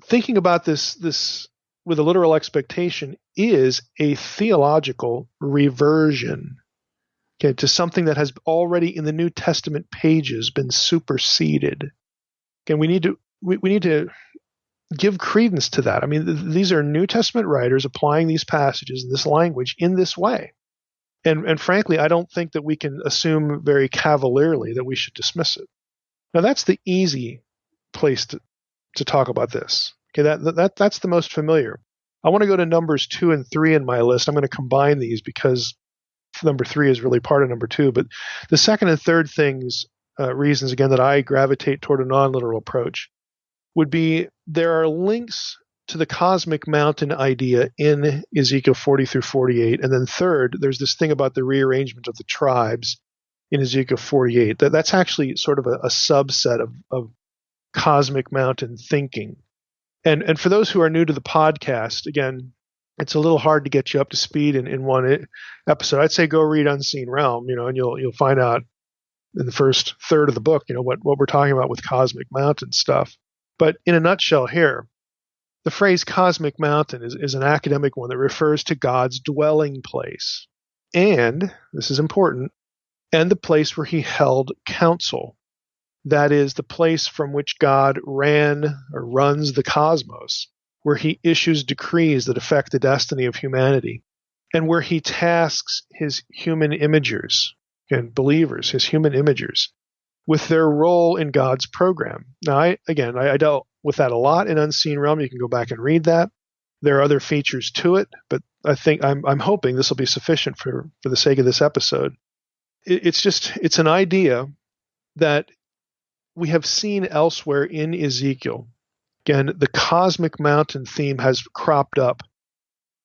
thinking about this with a literal expectation is a theological reversion, okay, to something that has already in the New Testament pages been superseded. Again, we need to give credence to that. I mean, these are New Testament writers applying these passages and this language in this way. And frankly, I don't think that we can assume very cavalierly that we should dismiss it. Now, that's the easy place to talk about this. Okay, that's the most familiar. I want to go to Numbers 2 and 3 in my list. I'm going to combine these because number 3 is really part of number 2. But the second and third reasons, again, that I gravitate toward a non-literal approach would be there are links to the cosmic mountain idea in Ezekiel 40 through 48. And then third, there's this thing about the rearrangement of the tribes in Ezekiel 48. That's actually sort of a subset of cosmic mountain thinking. And for those who are new to the podcast, again, it's a little hard to get you up to speed in one episode. I'd say go read Unseen Realm, and you'll find out in the first third of the book, what we're talking about with cosmic mountain stuff. But in a nutshell here, the phrase cosmic mountain is an academic one that refers to God's dwelling place. And, this is important, and the place where he held counsel. That is the place from which God runs the cosmos, where he issues decrees that affect the destiny of humanity, and where he tasks his human imagers and believers, his human imagers, with their role in God's program. Now, I dealt with that a lot in Unseen Realm. You can go back and read that. There are other features to it, but I think I'm hoping this will be sufficient for the sake of this episode. It's an idea that we have seen elsewhere in Ezekiel. Again, the cosmic mountain theme has cropped up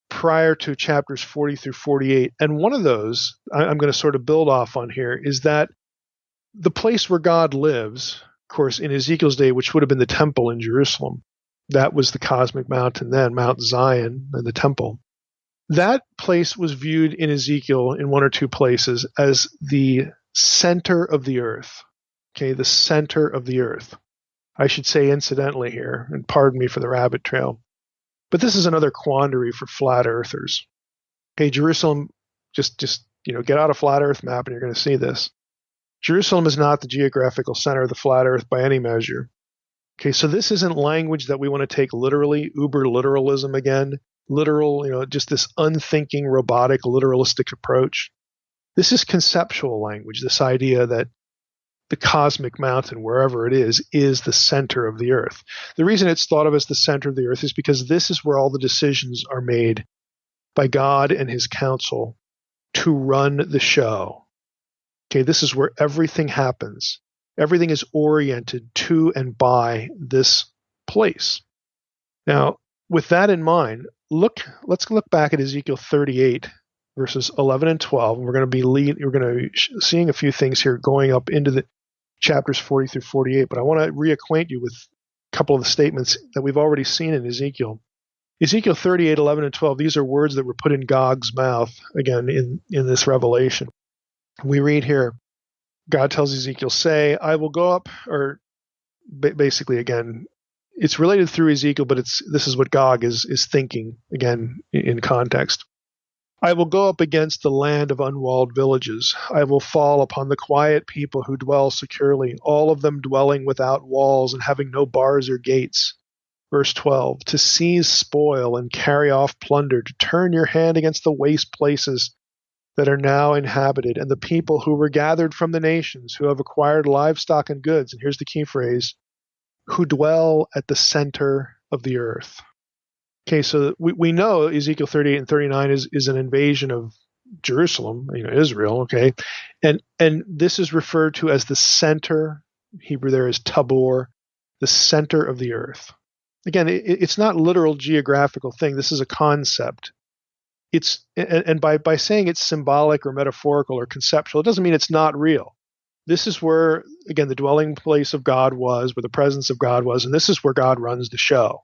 prior to chapters 40 through 48. And one of those I'm going to sort of build off on here is that the place where God lives, of course, in Ezekiel's day, which would have been the temple in Jerusalem, that was the cosmic mountain then, Mount Zion and the temple. That place was viewed in Ezekiel in one or two places as the center of the earth. Okay, the center of the earth. I should say incidentally here, and pardon me for the rabbit trail, but this is another quandary for flat earthers. Okay, Jerusalem, just get out a flat earth map and you're going to see this. Jerusalem is not the geographical center of the flat earth by any measure. Okay, so this isn't language that we want to take literally, uber literalism again, literal, just this unthinking, robotic, literalistic approach. This is conceptual language, this idea that the cosmic mountain, wherever it is the center of the earth. The reason it's thought of as the center of the earth is because this is where all the decisions are made by God and his council to run the show. Okay, this is where everything happens. Everything is oriented to and by this place. Now, with that in mind, let's look back at Ezekiel 38, verses 11 and 12. We're going to be seeing a few things here going up into the chapters 40 through 48, but I want to reacquaint you with a couple of the statements that we've already seen in Ezekiel. Ezekiel 38, 11 and 12, these are words that were put in Gog's mouth, again, in this revelation. We read here, God tells Ezekiel, say, I will go up, or basically, again, it's related through Ezekiel, but this is what Gog is thinking, again, in context. I will go up against the land of unwalled villages. I will fall upon the quiet people who dwell securely, all of them dwelling without walls and having no bars or gates. Verse 12, to seize spoil and carry off plunder, to turn your hand against the waste places that are now inhabited, and the people who were gathered from the nations, who have acquired livestock and goods, and here's the key phrase, who dwell at the center of the earth. Okay, so we know Ezekiel 38 and 39 is an invasion of Jerusalem, Israel, okay? And this is referred to as the center, Hebrew there is tabor, the center of the earth. Again, it's not literal geographical thing. This is a concept. And by saying it's symbolic or metaphorical or conceptual, it doesn't mean it's not real. This is where, again, the dwelling place of God was, where the presence of God was, and this is where God runs the show.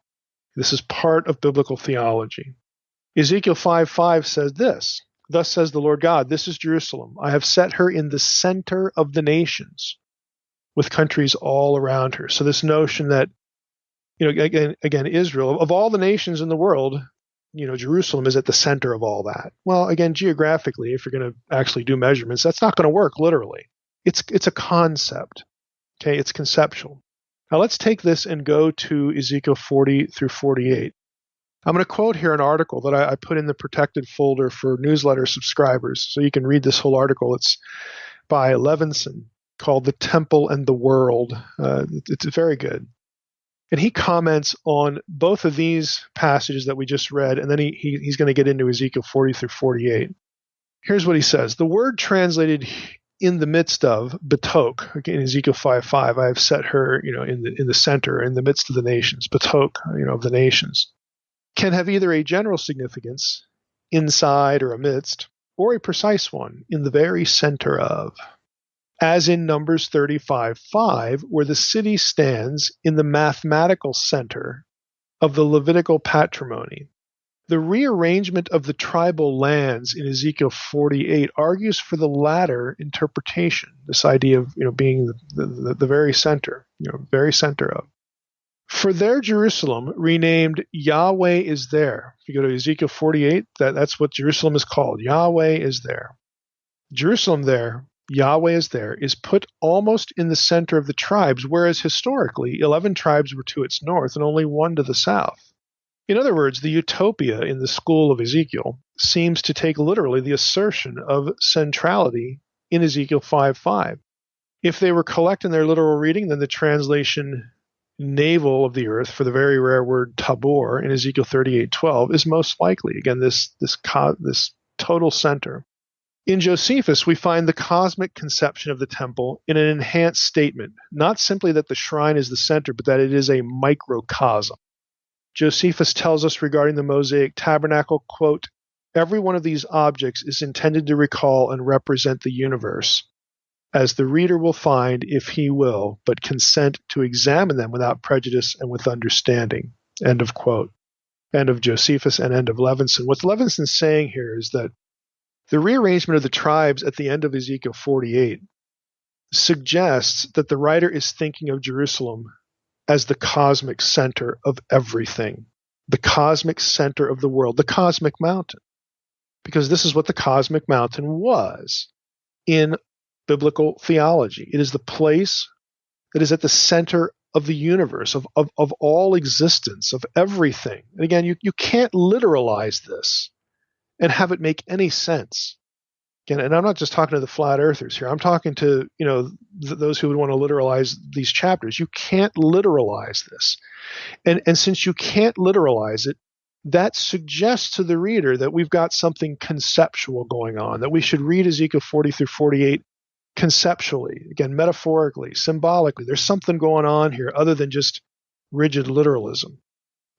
This is part of biblical theology. Ezekiel 5:5 says this, "Thus says the Lord God, this is Jerusalem. I have set her in the center of the nations, with countries all around her." So this notion that, again, Israel, of all the nations in the world, Jerusalem is at the center of all that. Well, again, geographically, if you're going to actually do measurements, that's not going to work literally. It's a concept. Okay, it's conceptual. Now let's take this and go to Ezekiel 40 through 48. I'm going to quote here an article that I put in the protected folder for newsletter subscribers, so you can read this whole article. It's by Levinson, called "The Temple and the World." It's very good. And he comments on both of these passages that we just read, and then he's going to get into Ezekiel 40 through 48. Here's what he says. The word translated "in the midst of," betok, again, Ezekiel 5:5, I have set her, in the center, in the midst of the nations, betok, of the nations, can have either a general significance, inside or amidst, or a precise one, in the very center of. As in Numbers 35:5, where the city stands in the mathematical center of the Levitical patrimony. The rearrangement of the tribal lands in Ezekiel 48 argues for the latter interpretation, this idea of being the very center, very center of. For there Jerusalem, renamed Yahweh is there. If you go to Ezekiel 48, that's what Jerusalem is called. Yahweh is there. Jerusalem there, Yahweh is there, is put almost in the center of the tribes, whereas historically 11 tribes were to its north and only one to the south. In other words, the utopia in the school of Ezekiel seems to take literally the assertion of centrality in Ezekiel 5:5. If they were correct in their literal reading, then the translation navel of the earth for the very rare word tabor in Ezekiel 38:12 is most likely. Again, this total center. In Josephus, we find the cosmic conception of the temple in an enhanced statement, not simply that the shrine is the center, but that it is a microcosm. Josephus tells us regarding the Mosaic tabernacle, quote, "Every one of these objects is intended to recall and represent the universe, as the reader will find if he will, but consent to examine them without prejudice and with understanding." End of quote. End of Josephus and end of Levinson. What Levinson's saying here is that the rearrangement of the tribes at the end of Ezekiel 48 suggests that the writer is thinking of Jerusalem as the cosmic center of everything, the cosmic center of the world, the cosmic mountain. Because this is what the cosmic mountain was in biblical theology. It is the place that is at the center of the universe, of all existence, of everything. And again, you can't literalize this and have it make any sense. Again, and I'm not just talking to the flat earthers here. I'm talking to those who would want to literalize these chapters. You can't literalize this. And since you can't literalize it, that suggests to the reader that we've got something conceptual going on, that we should read Ezekiel 40 through 48 conceptually, again, metaphorically, symbolically. There's something going on here other than just rigid literalism.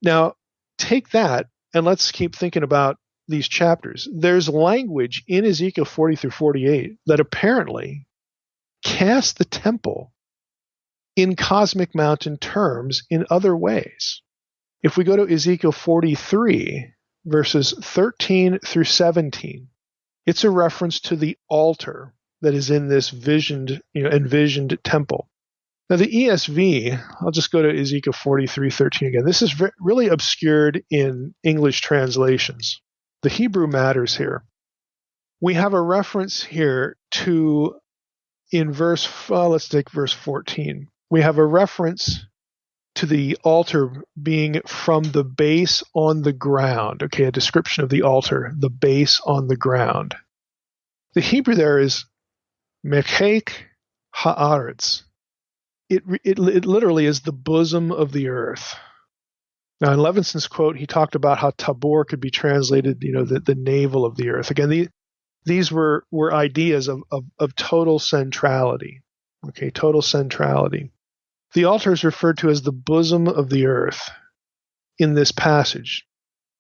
Now, take that and let's keep thinking about these chapters. There's language in Ezekiel 40 through 48 that apparently casts the temple in cosmic mountain terms in other ways. If we go to Ezekiel 43, verses 13 through 17, it's a reference to the altar that is in this envisioned temple. Now, the ESV, I'll just go to Ezekiel 43:13 again. This is really obscured in English translations. The Hebrew matters here. We have a reference here to, let's take verse 14. We have a reference to the altar being from the base on the ground. Okay, a description of the altar, the base on the ground. The Hebrew there is mechek haaretz. It literally is the bosom of the earth. Now, in Levinson's quote, he talked about how tabor could be translated, the navel of the earth. Again, these were ideas of total centrality. Okay, total centrality. The altar is referred to as the bosom of the earth in this passage.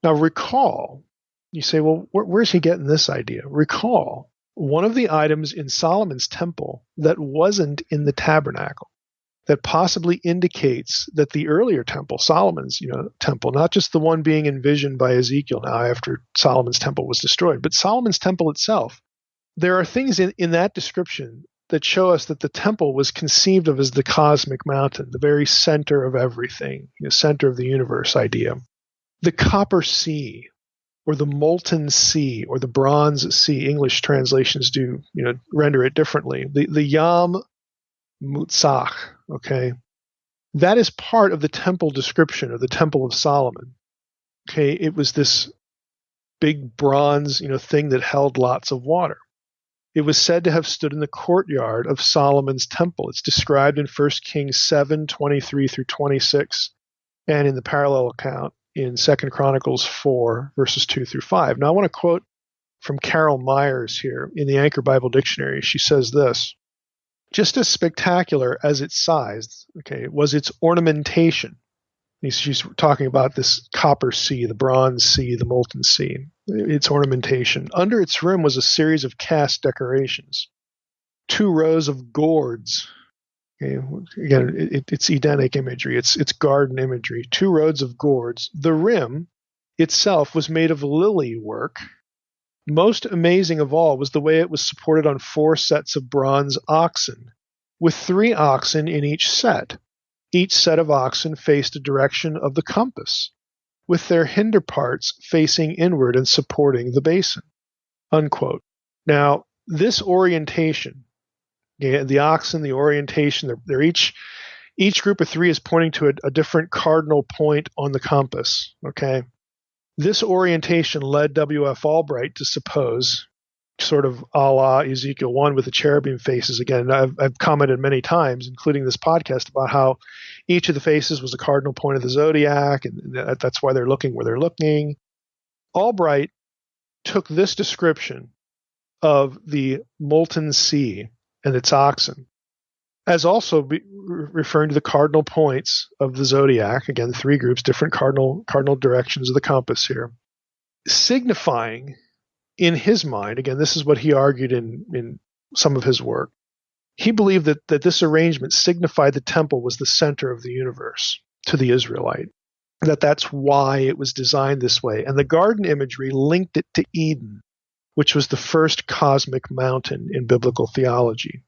Now, recall, you say, well, where's he getting this idea? Recall, one of the items in Solomon's temple that wasn't in the tabernacle. that possibly indicates that the earlier temple, Solomon's, temple, not just the one being envisioned by Ezekiel now after Solomon's temple was destroyed, but Solomon's temple itself. There are things in that description that show us that the temple was conceived of as the cosmic mountain, the very center of everything, center of the universe idea. The copper sea, or the molten sea, or the bronze sea, English translations do, render it differently. The Yam Mutzach, okay? That is part of the temple description of the Temple of Solomon. Okay, it was this big bronze, thing that held lots of water. It was said to have stood in the courtyard of Solomon's temple. It's described in 1 Kings 7:23 through 26, and in the parallel account in 2 Chronicles 4, verses 2 through 5. Now I want to quote from Carol Myers here in the Anchor Bible Dictionary. She says this: just as spectacular as its size, was its ornamentation. She's talking about this copper sea, the bronze sea, the molten sea, its ornamentation. Under its rim was a series of cast decorations, 2 rows of gourds. Okay, again, it's Edenic imagery. It's garden imagery. 2 rows of gourds. The rim itself was made of lily work. Most amazing of all was the way it was supported on 4 sets of bronze oxen, with 3 oxen in each set. Each set of oxen faced a direction of the compass, with their hinder parts facing inward and supporting the basin. Unquote. Now, this orientation, the oxen, the orientation, they're each group of 3 is pointing to a different cardinal point on the compass. Okay. This orientation led W.F. Albright to suppose, sort of a la Ezekiel 1 with the cherubim faces. Again, I've commented many times, including this podcast, about how each of the faces was a cardinal point of the zodiac, and that's why they're looking where they're looking. Albright took this description of the molten sea and its oxen as also referring to the cardinal points of the zodiac. Again, 3 groups, different cardinal directions of the compass here, signifying in his mind, again, this is what he argued in some of his work, he believed that this arrangement signified the temple was the center of the universe to the Israelite, that's why it was designed this way. And the garden imagery linked it to Eden, which was the first cosmic mountain in biblical theology.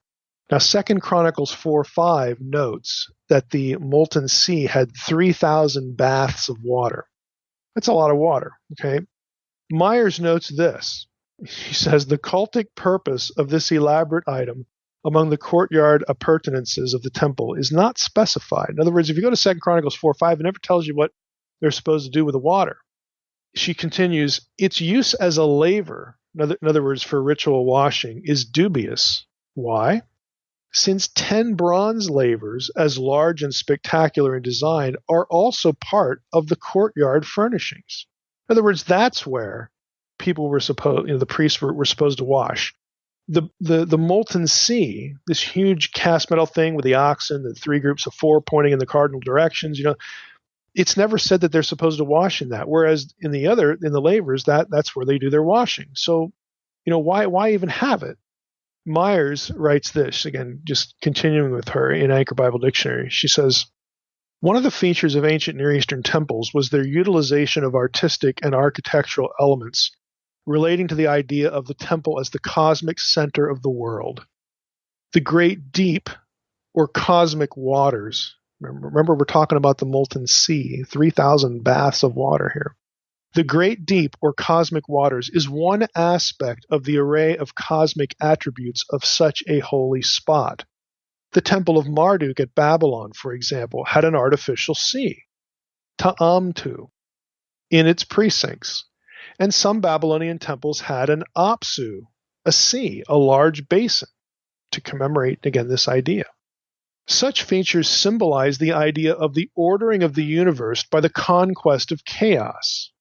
Now, 2 Chronicles 4:5 notes that the molten sea had 3,000 baths of water. That's a lot of water, okay? Myers notes this. He says, the cultic purpose of this elaborate item among the courtyard appurtenances of the temple is not specified. In other words, if you go to 2 Chronicles 4:5, it never tells you what they're supposed to do with the water. She continues, its use as a laver, in other words, for ritual washing, is dubious. Why? Since 10 bronze lavers, as large and spectacular in design, are also part of the courtyard furnishings. In other words, that's where people were supposed, the priests were supposed to wash. The molten sea, this huge cast metal thing with the oxen, the 3 groups of 4 pointing in the cardinal directions, it's never said that they're supposed to wash in that. Whereas in the lavers, that's where they do their washing. So, why even have it? Myers writes this, again, just continuing with her in Anchor Bible Dictionary. She says, one of the features of ancient Near Eastern temples was their utilization of artistic and architectural elements relating to the idea of the temple as the cosmic center of the world. The great deep, or cosmic waters, remember we're talking about the molten sea, 3,000 baths of water here. The great deep, or cosmic waters, is one aspect of the array of cosmic attributes of such a holy spot. The Temple of Marduk at Babylon, for example, had an artificial sea, Ta'amtu, in its precincts, and some Babylonian temples had an Apsu, a sea, a large basin, to commemorate, again, this idea. Such features symbolize the idea of the ordering of the universe by the conquest of chaos.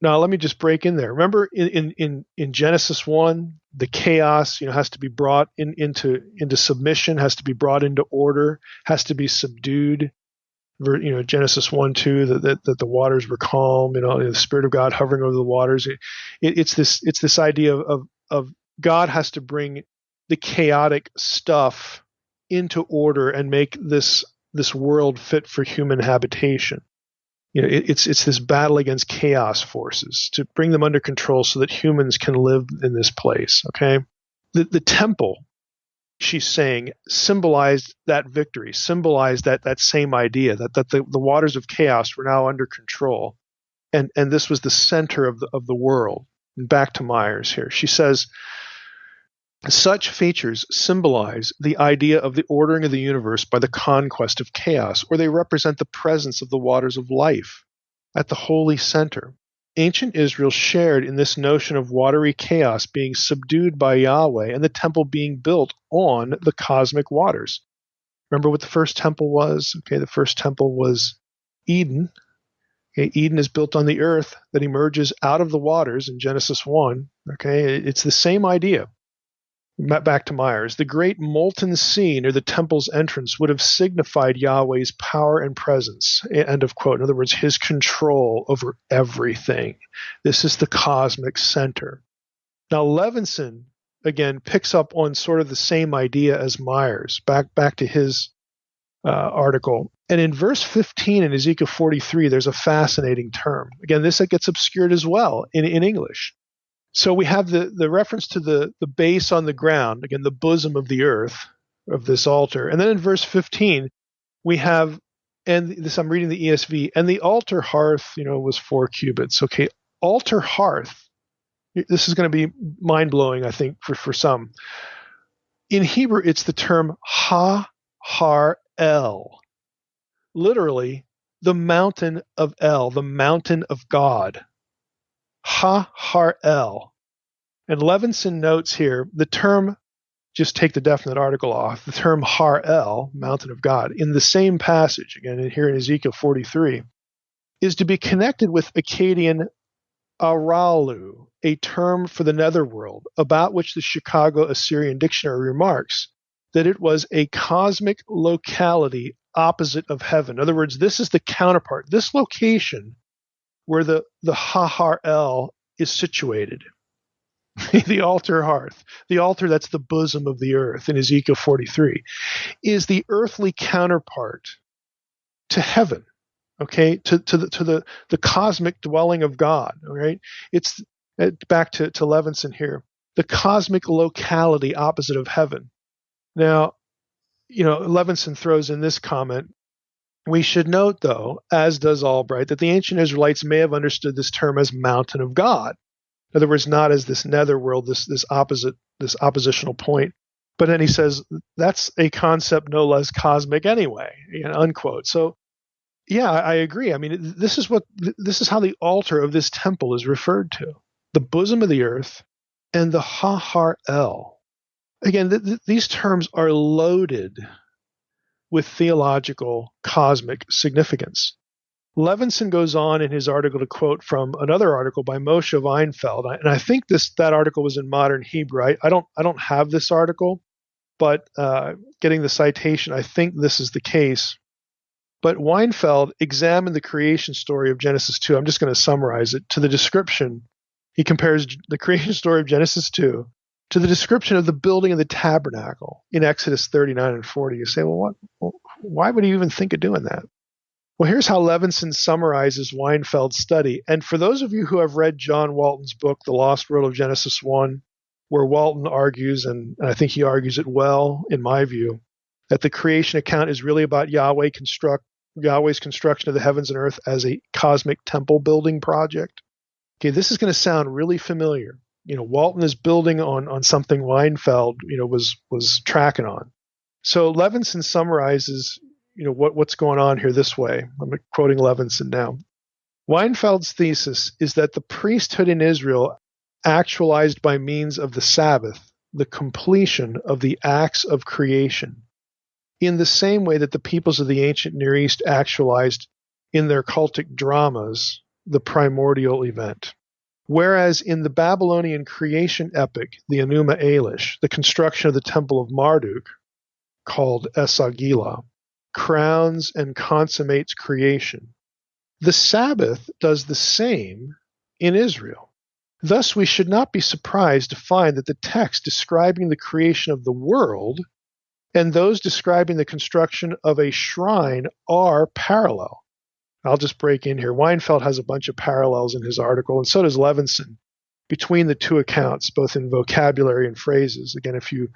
Now, let me just break in there. Remember in Genesis 1, the chaos, has to be brought into submission, has to be brought into order, has to be subdued. Genesis 1:2, that the waters were calm, the Spirit of God hovering over the waters. It's this idea of God has to bring the chaotic stuff into order and make this world fit for human habitation. It's this battle against chaos forces to bring them under control so that humans can live in this place. Okay, the temple, she's saying, symbolized that victory, symbolized that same idea that the waters of chaos were now under control, and this was the center of the world. And back to Myers here, she says, such features symbolize the idea of the ordering of the universe by the conquest of chaos, or they represent the presence of the waters of life at the holy center. Ancient Israel shared in this notion of watery chaos being subdued by Yahweh and the temple being built on the cosmic waters. Remember what the first temple was? Okay, the first temple was Eden. Okay, Eden is built on the earth that emerges out of the waters in Genesis 1. Okay, it's the same idea. Back to Myers, the great molten sea near the temple's entrance would have signified Yahweh's power and presence. End of quote. In other words, his control over everything. This is the cosmic center. Now, Levinson, again, picks up on sort of the same idea as Myers, back to his article. And in verse 15 in Ezekiel 43, there's a fascinating term. Again, this gets obscured as well in English. So we have the reference to the base on the ground, again, the bosom of the earth of this altar. And then in verse 15, we have, and this I'm reading the ESV, and the altar hearth, was 4 cubits. Okay, altar hearth, this is going to be mind-blowing, I think, for some. In Hebrew, it's the term ha-har-el, literally the mountain of El, the mountain of God. Ha-har-el. And Levinson notes here, the term, just take the definite article off, the term har-el, mountain of God, in the same passage, again here in Ezekiel 43, is to be connected with Akkadian aralu, a term for the netherworld, about which the Chicago Assyrian Dictionary remarks that it was a cosmic locality opposite of heaven. In other words, this is the counterpart, this location where the ha-har-el is situated. The altar hearth, the altar that's the bosom of the earth in Ezekiel 43, is the earthly counterpart to heaven, okay, to the cosmic dwelling of God, all right? It's back to Levinson here, the cosmic locality opposite of heaven. Now, Levinson throws in this comment, we should note, though, as does Albright, that the ancient Israelites may have understood this term as mountain of God. In other words, not as this netherworld, this oppositional point. But then he says that's a concept no less cosmic anyway, unquote. So, yeah, I agree. I mean, this is how the altar of this temple is referred to: the bosom of the earth and the ha-har-el. Again, these terms are loaded with theological cosmic significance. Levinson goes on in his article to quote from another article by Moshe Weinfeld, and I think that article was in Modern Hebrew. I don't have this article, but getting the citation, I think this is the case. But Weinfeld examined the creation story of Genesis 2. I'm just going to summarize it to the description. He compares the creation story of Genesis 2 to the description of the building of the tabernacle in Exodus 39 and 40. You say, well, why would he even think of doing that? Well, here's how Levinson summarizes Weinfeld's study. And for those of you who have read John Walton's book, The Lost World of Genesis 1, where Walton argues, and I think he argues it well, in my view, that the creation account is really about Yahweh's construction of the heavens and earth as a cosmic temple building project. Okay, this is going to sound really familiar. Walton is building on something Weinfeld, was tracking on. So Levinson summarizes, what's going on here this way. I'm quoting Levinson now. Weinfeld's thesis is that the priesthood in Israel actualized by means of the Sabbath the completion of the acts of creation, in the same way that the peoples of the ancient Near East actualized in their cultic dramas the primordial event. Whereas in the Babylonian creation epic, the Enuma Elish, the construction of the temple of Marduk, called Esagila, crowns and consummates creation, the Sabbath does the same in Israel. Thus, we should not be surprised to find that the text describing the creation of the world and those describing the construction of a shrine are parallel. I'll just break in here. Weinfeld has a bunch of parallels in his article, and so does Levinson, between the two accounts, both in vocabulary and phrases. Again, if you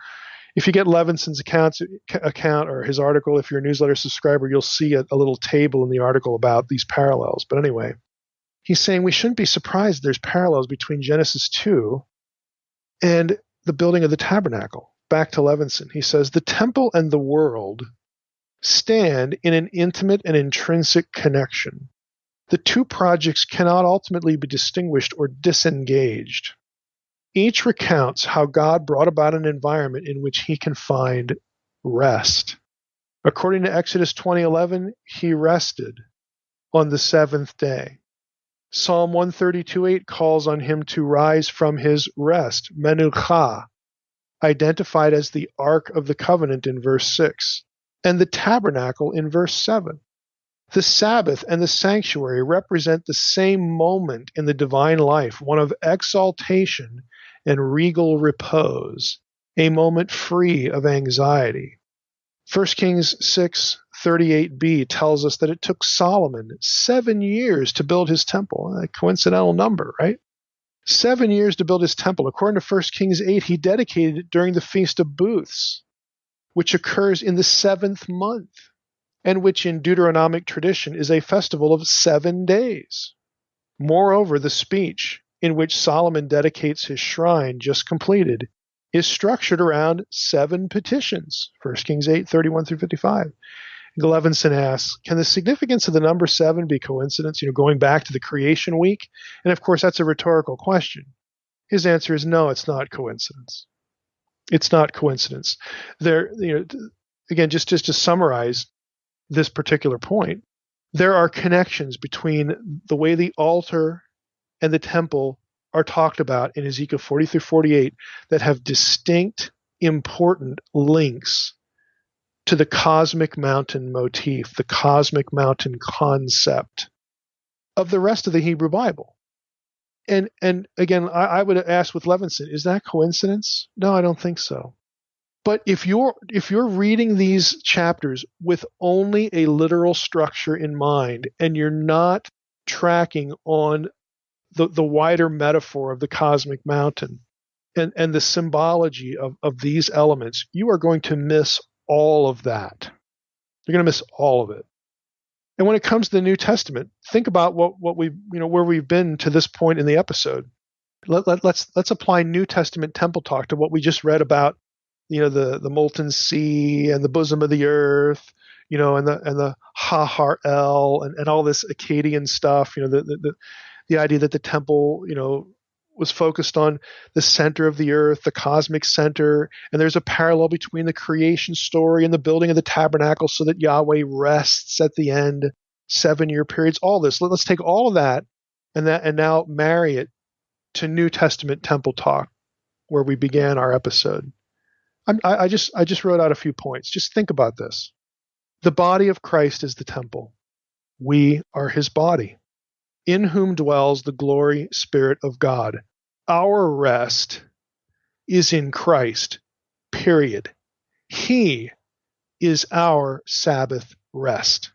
get Levinson's account or his article, if you're a newsletter subscriber, you'll see a little table in the article about these parallels. But anyway, he's saying we shouldn't be surprised there's parallels between Genesis 2 and the building of the tabernacle. Back to Levinson. He says, the temple and the world stand in an intimate and intrinsic connection. The two projects cannot ultimately be distinguished or disengaged. Each recounts how God brought about an environment in which he can find rest. According to Exodus 20:11, he rested on the seventh day. Psalm 132:8 calls on him to rise from his rest, menucha, identified as the Ark of the Covenant in verse 6, and the tabernacle in verse 7. The Sabbath and the sanctuary represent the same moment in the divine life, one of exaltation and regal repose, a moment free of anxiety. 1 Kings 6:38b tells us that it took Solomon 7 years to build his temple. A coincidental number, right? 7 years to build his temple. According to 1 Kings 8, he dedicated it during the Feast of Booths, which occurs in the 7th month, and which in Deuteronomic tradition is a festival of 7 days. Moreover, the speech in which Solomon dedicates his shrine, just completed, is structured around 7 petitions, 1 Kings 8:31 through 55. Levinson asks, can the significance of the number 7 be coincidence, going back to the creation week? And of course, that's a rhetorical question. His answer is no, it's not coincidence. It's not coincidence. Again, just to summarize this particular point, there are connections between the way the altar and the temple are talked about in Ezekiel 40 through 48 that have distinct, important links to the cosmic mountain motif, the cosmic mountain concept of the rest of the Hebrew Bible. And again, I would ask with Levinson, is that coincidence? No, I don't think so. But if you're reading these chapters with only a literal structure in mind, and you're not tracking on the wider metaphor of the cosmic mountain and the symbology of these elements, you are going to miss all of that. You're going to miss all of it. And when it comes to the New Testament, think about what we've where we've been to this point in the episode. Let's apply New Testament temple talk to what we just read about, the molten sea and the bosom of the earth, and the Ha-Har El and all this Akkadian stuff. The idea that the temple, was focused on the center of the earth, the cosmic center, and there's a parallel between the creation story and the building of the tabernacle so that Yahweh rests at the end, 7-year periods, all this. Let's take all of that and now marry it to New Testament temple talk, where we began our episode. I just wrote out a few points. Just think about this. The body of Christ is the temple. We are his body, in whom dwells the glory Spirit of God. Our rest is in Christ, period. He is our Sabbath rest.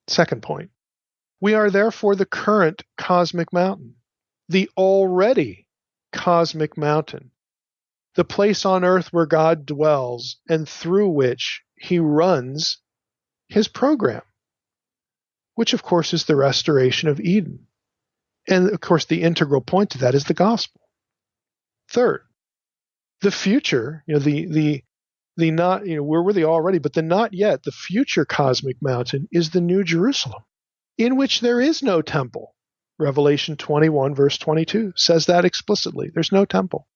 Second point, we are therefore the current cosmic mountain, the already cosmic mountain, the place on earth where God dwells and through which he runs his program, which of course is the restoration of Eden. And of course, the integral point to that is the gospel. Third, the future, the not, we're worthy already, but the not yet, the future cosmic mountain is the New Jerusalem, in which there is no temple. Revelation 21, verse 22 says that explicitly. There's no temple.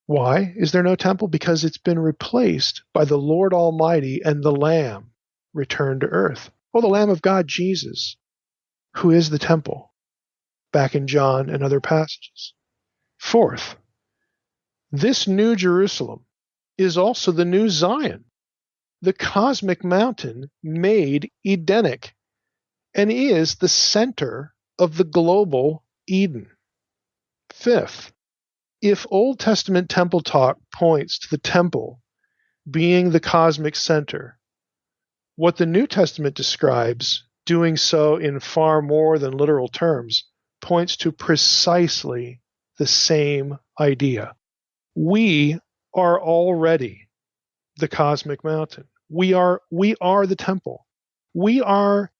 Why is there no temple? Because it's been replaced by the Lord Almighty and the Lamb returned to earth. Well, the Lamb of God, Jesus, who is the temple, back in John and other passages. Fourth, this New Jerusalem is also the new Zion, the cosmic mountain made Edenic, and is the center of the global Eden. Fifth, if Old Testament temple talk points to the temple being the cosmic center, what the New Testament describes, doing so in far more than literal terms, points to precisely the same idea. We are already the cosmic mountain. We are the temple. We are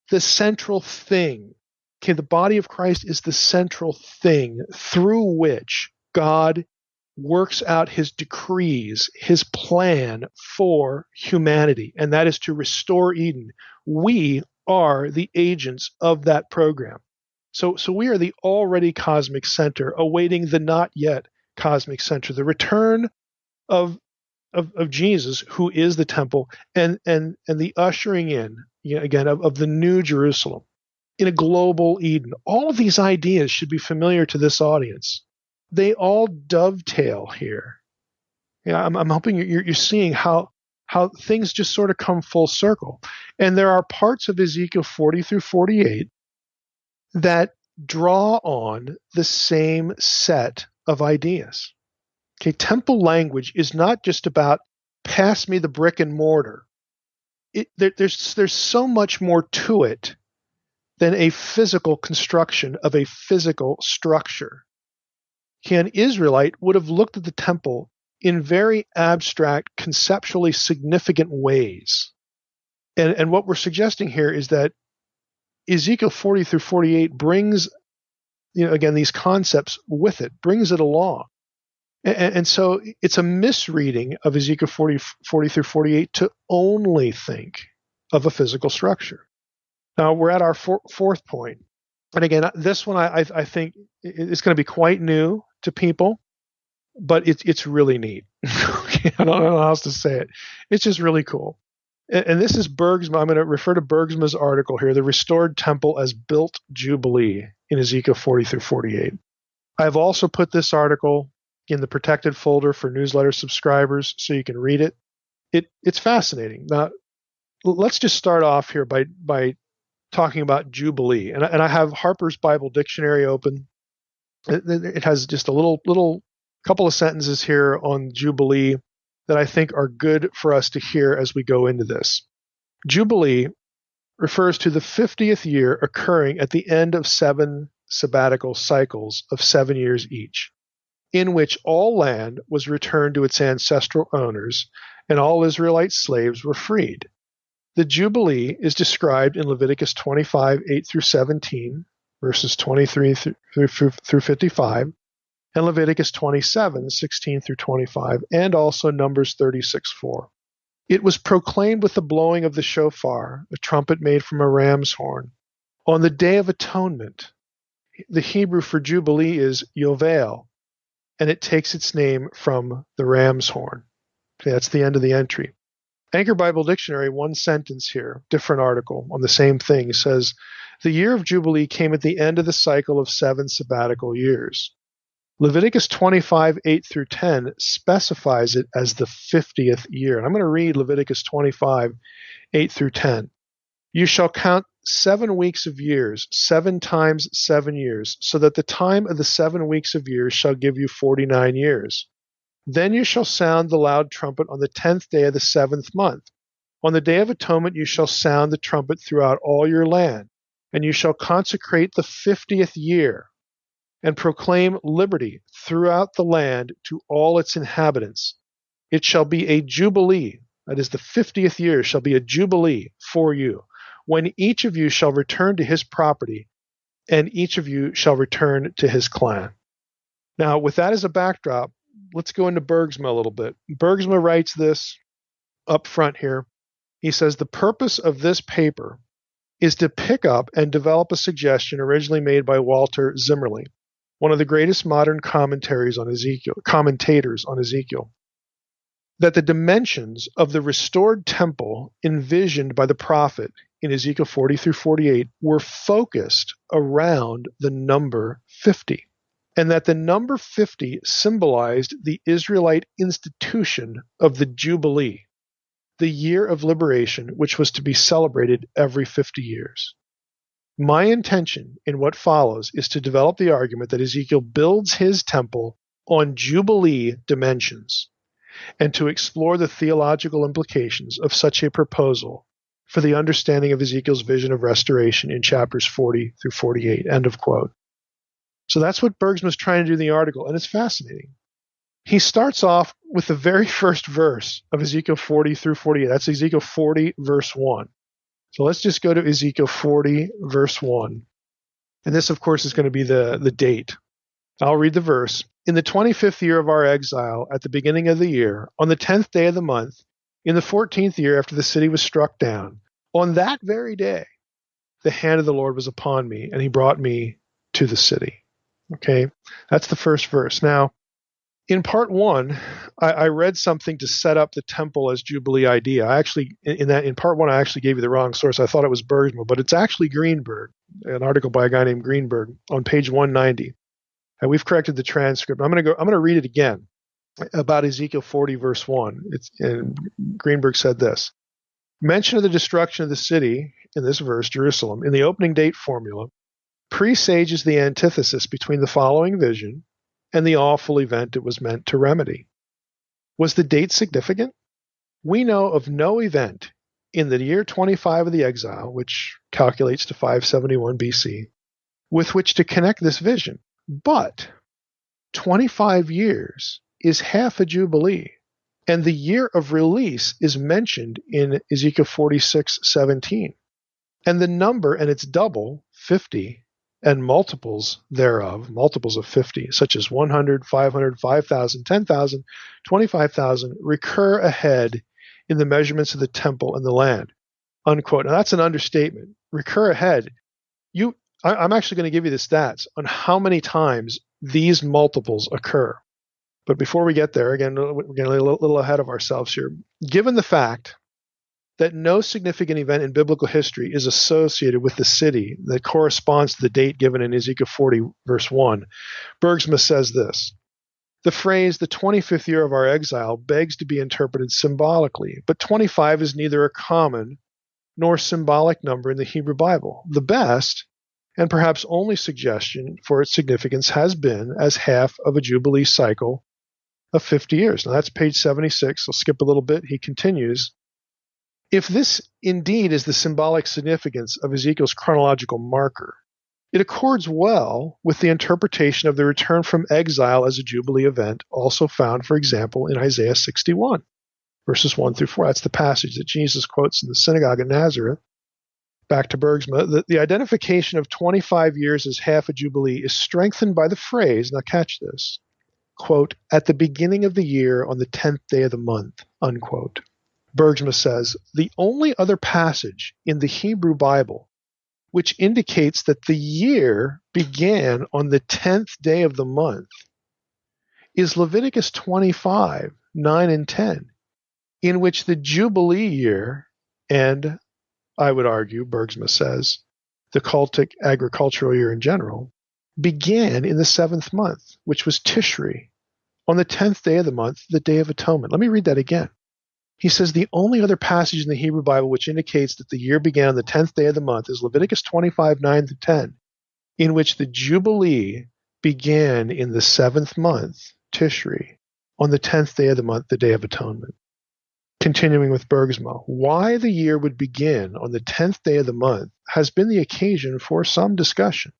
the central thing. Okay, the body of Christ is the central thing through which God works out his decrees, his plan for humanity, and that is to restore Eden. We are the agents of that program. So we are the already cosmic center, awaiting the not yet cosmic center, the return of Jesus, who is the temple, and the ushering in, again, of the new Jerusalem in a global Eden. All of these ideas should be familiar to this audience. They all dovetail here. I'm hoping you're seeing how things just sort of come full circle. And there are parts of Ezekiel 40 through 48 that draw on the same set of ideas. Okay, temple language is not just about pass me the brick and mortar. There's so much more to it than a physical construction of a physical structure. An Israelite would have looked at the temple in very abstract, conceptually significant ways. And what we're suggesting here is that Ezekiel 40 through 48 brings, again, these concepts with it, brings it along. And so it's a misreading of Ezekiel 40 through 48 to only think of a physical structure. Now, we're at our fourth point. And again, this one I think is going to be quite new to people, but it's really neat. I don't know how else to say it. It's just really cool. And this is Bergsma. I'm going to refer to Bergsma's article here, The Restored Temple as Built Jubilee in Ezekiel 40 through 48. I have also put this article in the protected folder for newsletter subscribers so you can read it. It's fascinating. Now, let's just start off here by talking about Jubilee. And I have Harper's Bible Dictionary open. It has just a little couple of sentences here on Jubilee that I think are good for us to hear as we go into this. Jubilee refers to the 50th year occurring at the end of 7 sabbatical cycles of 7 years each, in which all land was returned to its ancestral owners and all Israelite slaves were freed. The Jubilee is described in Leviticus 25, 8 through 17, verses 23 through 55, and Leviticus 27, 16 through 25, and also Numbers 36, 4. It was proclaimed with the blowing of the shofar, a trumpet made from a ram's horn, on the Day of Atonement. The Hebrew for Jubilee is Yovel, and it takes its name from the ram's horn. Okay, that's the end of the entry. Anchor Bible Dictionary, one sentence here, different article on the same thing, says, the year of Jubilee came at the end of the cycle of 7 sabbatical years. Leviticus 25, 8 through 10 specifies it as the 50th year. And I'm going to read Leviticus 25, 8 through 10. You shall count 7 weeks of years, 7 times 7 years, so that the time of the 7 weeks of years shall give you 49 years. Then you shall sound the loud trumpet on the 10th day of the 7th month. On the Day of Atonement you shall sound the trumpet throughout all your land, and you shall consecrate the 50th year, and proclaim liberty throughout the land to all its inhabitants. It shall be a jubilee, that is the 50th year shall be a jubilee for you, when each of you shall return to his property, and each of you shall return to his clan. Now, with that as a backdrop, let's go into Bergsma a little bit. Bergsma writes this up front here. He says, the purpose of this paper is to pick up and develop a suggestion originally made by Walter Zimmerli, one of the greatest modern commentators on Ezekiel, that the dimensions of the restored temple envisioned by the prophet in Ezekiel 40 through 48 were focused around the number 50, and that the number 50 symbolized the Israelite institution of the Jubilee, the year of liberation, which was to be celebrated every 50 years. My intention in what follows is to develop the argument that Ezekiel builds his temple on Jubilee dimensions, and to explore the theological implications of such a proposal for the understanding of Ezekiel's vision of restoration in chapters 40 through 48, end of quote. So that's what Bergsma's trying to do in the article, and it's fascinating. He starts off with the very first verse of Ezekiel 40 through 48. That's Ezekiel 40, verse 1. So let's just go to Ezekiel 40, verse 1. And this, of course, is going to be the date. I'll read the verse. In the 25th year of our exile, at the beginning of the year, on the 10th day of the month, in the 14th year after the city was struck down, on that very day, the hand of the Lord was upon me, and he brought me to the city. Okay, that's the first verse. Now, in part one, I read something to set up the temple as Jubilee idea. I actually, in part one, I actually gave you the wrong source. I thought it was Bergsma, but it's actually Greenberg, an article by a guy named Greenberg on page 190. And we've corrected the transcript. I'm going to read it again about Ezekiel 40, verse 1. And Greenberg said this. Mention of the destruction of the city, in this verse, Jerusalem, in the opening date formula, presages the antithesis between the following vision and the awful event it was meant to remedy. Was the date significant? We know of no event in the year 25 of the exile, which calculates to 571 BC, with which to connect this vision. But 25 years is half a jubilee, and the year of release is mentioned in Ezekiel 46:17. And the number and its double, 50, and multiples thereof, multiples of 50, such as 100, 500, 5,000, 10,000, 25,000, recur ahead in the measurements of the temple and the land. Unquote. Now that's an understatement. Recur ahead. I'm actually going to give you the stats on how many times these multiples occur. But before we get there, again, we're getting a little ahead of ourselves here. Given the fact that no significant event in biblical history is associated with the city that corresponds to the date given in Ezekiel 40, verse 1, Bergsma says this. The phrase, the 25th year of our exile, begs to be interpreted symbolically, but 25 is neither a common nor symbolic number in the Hebrew Bible. The best, and perhaps only suggestion for its significance has been as half of a Jubilee cycle of 50 years. Now that's page 76. I'll skip a little bit. He continues, if this indeed is the symbolic significance of Ezekiel's chronological marker, it accords well with the interpretation of the return from exile as a Jubilee event, also found, for example, in Isaiah 61, verses 1 through 4. That's the passage that Jesus quotes in the synagogue in Nazareth. Back to Bergsma, the identification of 25 years as half a Jubilee is strengthened by the phrase, now catch this, quote, at the beginning of the year on the 10th day of the month, unquote. Bergsma says, the only other passage in the Hebrew Bible which indicates that the year began on the 10th day of the month is Leviticus 25, 9 and 10, in which the Jubilee year, and I would argue, Bergsma says, the cultic agricultural year in general, began in the 7th month, which was Tishri, on the 10th day of the month, the Day of Atonement. Let me read that again. He says the only other passage in the Hebrew Bible which indicates that the year began on the 10th day of the month is Leviticus 25, 9 to 10, in which the Jubilee began in the 7th month, Tishri, on the 10th day of the month, the Day of Atonement. Continuing with Bergsma, why the year would begin on the 10th day of the month has been the occasion for some discussion.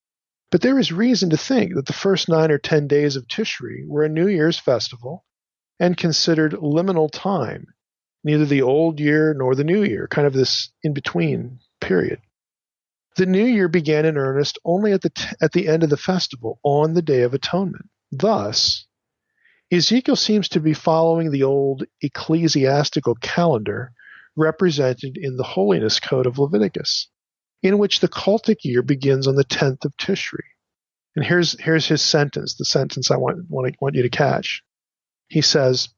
But there is reason to think that the first 9 or 10 days of Tishri were a New Year's festival and considered liminal time, neither the old year nor the new year, kind of this in-between period. The new year began in earnest only at the end of the festival, on the Day of Atonement. Thus, Ezekiel seems to be following the old ecclesiastical calendar represented in the Holiness Code of Leviticus, in which the cultic year begins on the 10th of Tishri. And here's his sentence, the sentence I want you to catch. He says,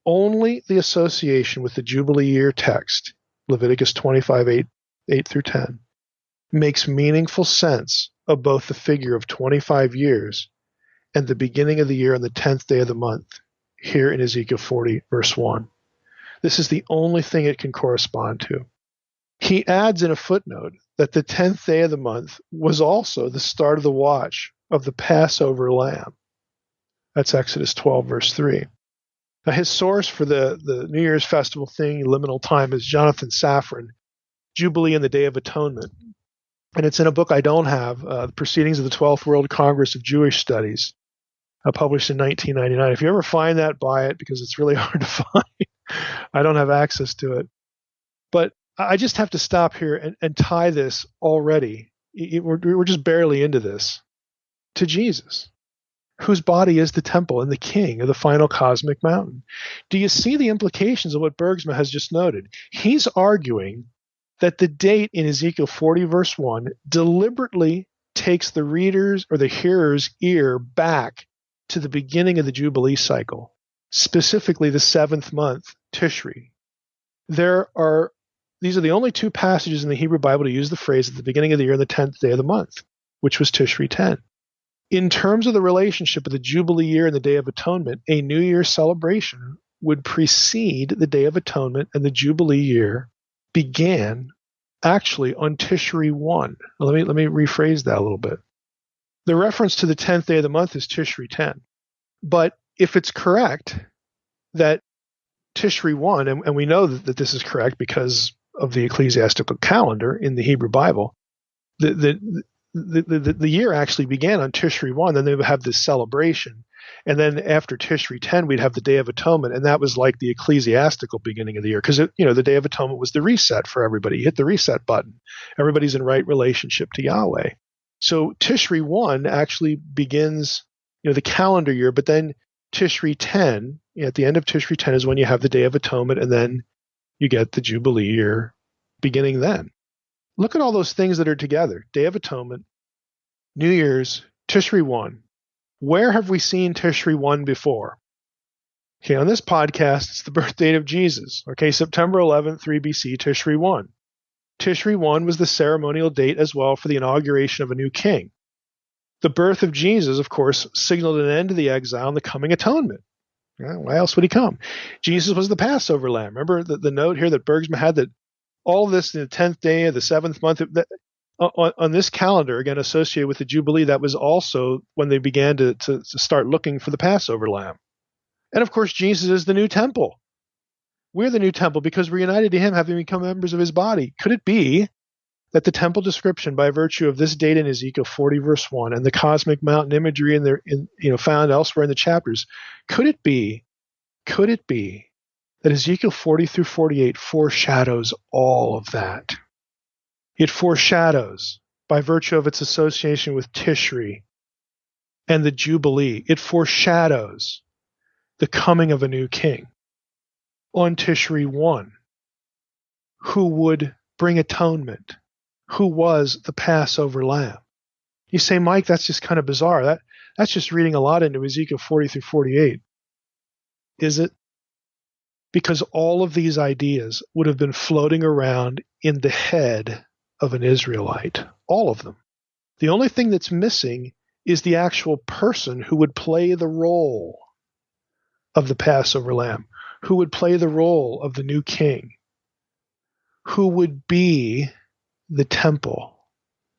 only the association with the Jubilee year text, Leviticus 25, 8 through 10, makes meaningful sense of both the figure of 25 years and the beginning of the year on the 10th day of the month, here in Ezekiel 40, verse 1. This is the only thing it can correspond to. He adds in a footnote that the 10th day of the month was also the start of the watch of the Passover lamb. That's Exodus 12, verse 3. His source for the New Year's festival thing, liminal time, is Jonathan Safran, Jubilee and the Day of Atonement. And it's in a book I don't have, the Proceedings of the 12th World Congress of Jewish Studies, published in 1999. If you ever find that, buy it, because it's really hard to find. I don't have access to it. But I just have to stop here and tie this already. We're just barely into this, to Jesus, whose body is the temple and the king of the final cosmic mountain. Do you see the implications of what Bergsma has just noted? He's arguing that the date in Ezekiel 40, verse 1, deliberately takes the reader's or the hearer's ear back to the beginning of the Jubilee cycle, specifically the 7th month, Tishri. These are the only two passages in the Hebrew Bible to use the phrase at the beginning of the year and the 10th day of the month, which was Tishri 10. In terms of the relationship of the Jubilee year and the Day of Atonement, a New Year celebration would precede the Day of Atonement, and the Jubilee year began actually on Tishri 1. Let me rephrase that a little bit. The reference to the 10th day of the month is Tishri 10. But if it's correct that Tishri 1, and we know that this is correct because of the ecclesiastical calendar in the Hebrew Bible, the year actually began on Tishri 1, then they would have this celebration. And then after Tishri 10, we'd have the Day of Atonement, and that was like the ecclesiastical beginning of the year, because the Day of Atonement was the reset for everybody. You hit the reset button. Everybody's in right relationship to Yahweh. So Tishri 1 actually begins the calendar year, but then Tishri 10, at the end of Tishri 10 is when you have the Day of Atonement, and then you get the Jubilee year beginning then. Look at all those things that are together. Day of Atonement, New Year's, Tishri 1. Where have we seen Tishri 1 before? Okay, on this podcast, it's the birth date of Jesus. Okay, September 11th, 3 BC, Tishri 1. Tishri 1 was the ceremonial date as well for the inauguration of a new king. The birth of Jesus, of course, signaled an end to the exile and the coming atonement. Why else would he come? Jesus was the Passover lamb. Remember the note here that Bergsma had, that all of this in the 10th day of the 7th month, on this calendar, again, associated with the Jubilee, that was also when they began to start looking for the Passover lamb. And of course, Jesus is the new temple. We're the new temple because we're united to him, having become members of his body. Could it be that the temple description, by virtue of this date in Ezekiel 40, verse 1, and the cosmic mountain imagery found elsewhere in the chapters, could it be that Ezekiel 40 through 48 foreshadows all of that? It foreshadows, by virtue of its association with Tishri and the Jubilee, it foreshadows the coming of a new king on Tishri 1, who would bring atonement, who was the Passover lamb. You say, Mike, that's just kind of bizarre. That's just reading a lot into Ezekiel 40 through 48. Is it? Because all of these ideas would have been floating around in the head of an Israelite. All of them. The only thing that's missing is the actual person who would play the role of the Passover lamb, who would play the role of the new king, who would be the temple,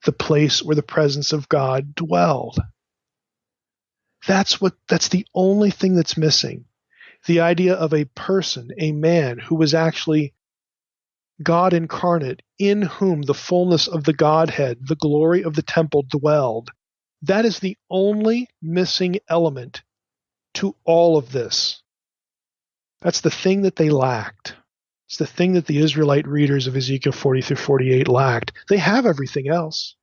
the place where the presence of God dwelled. That's the only thing that's missing. The idea of a person, a man who was actually God incarnate, in whom the fullness of the Godhead, the glory of the temple dwelled. That is the only missing element to all of this. That's the thing that they lacked. It's the thing that the Israelite readers of Ezekiel 40 through 48 lacked. They have everything else.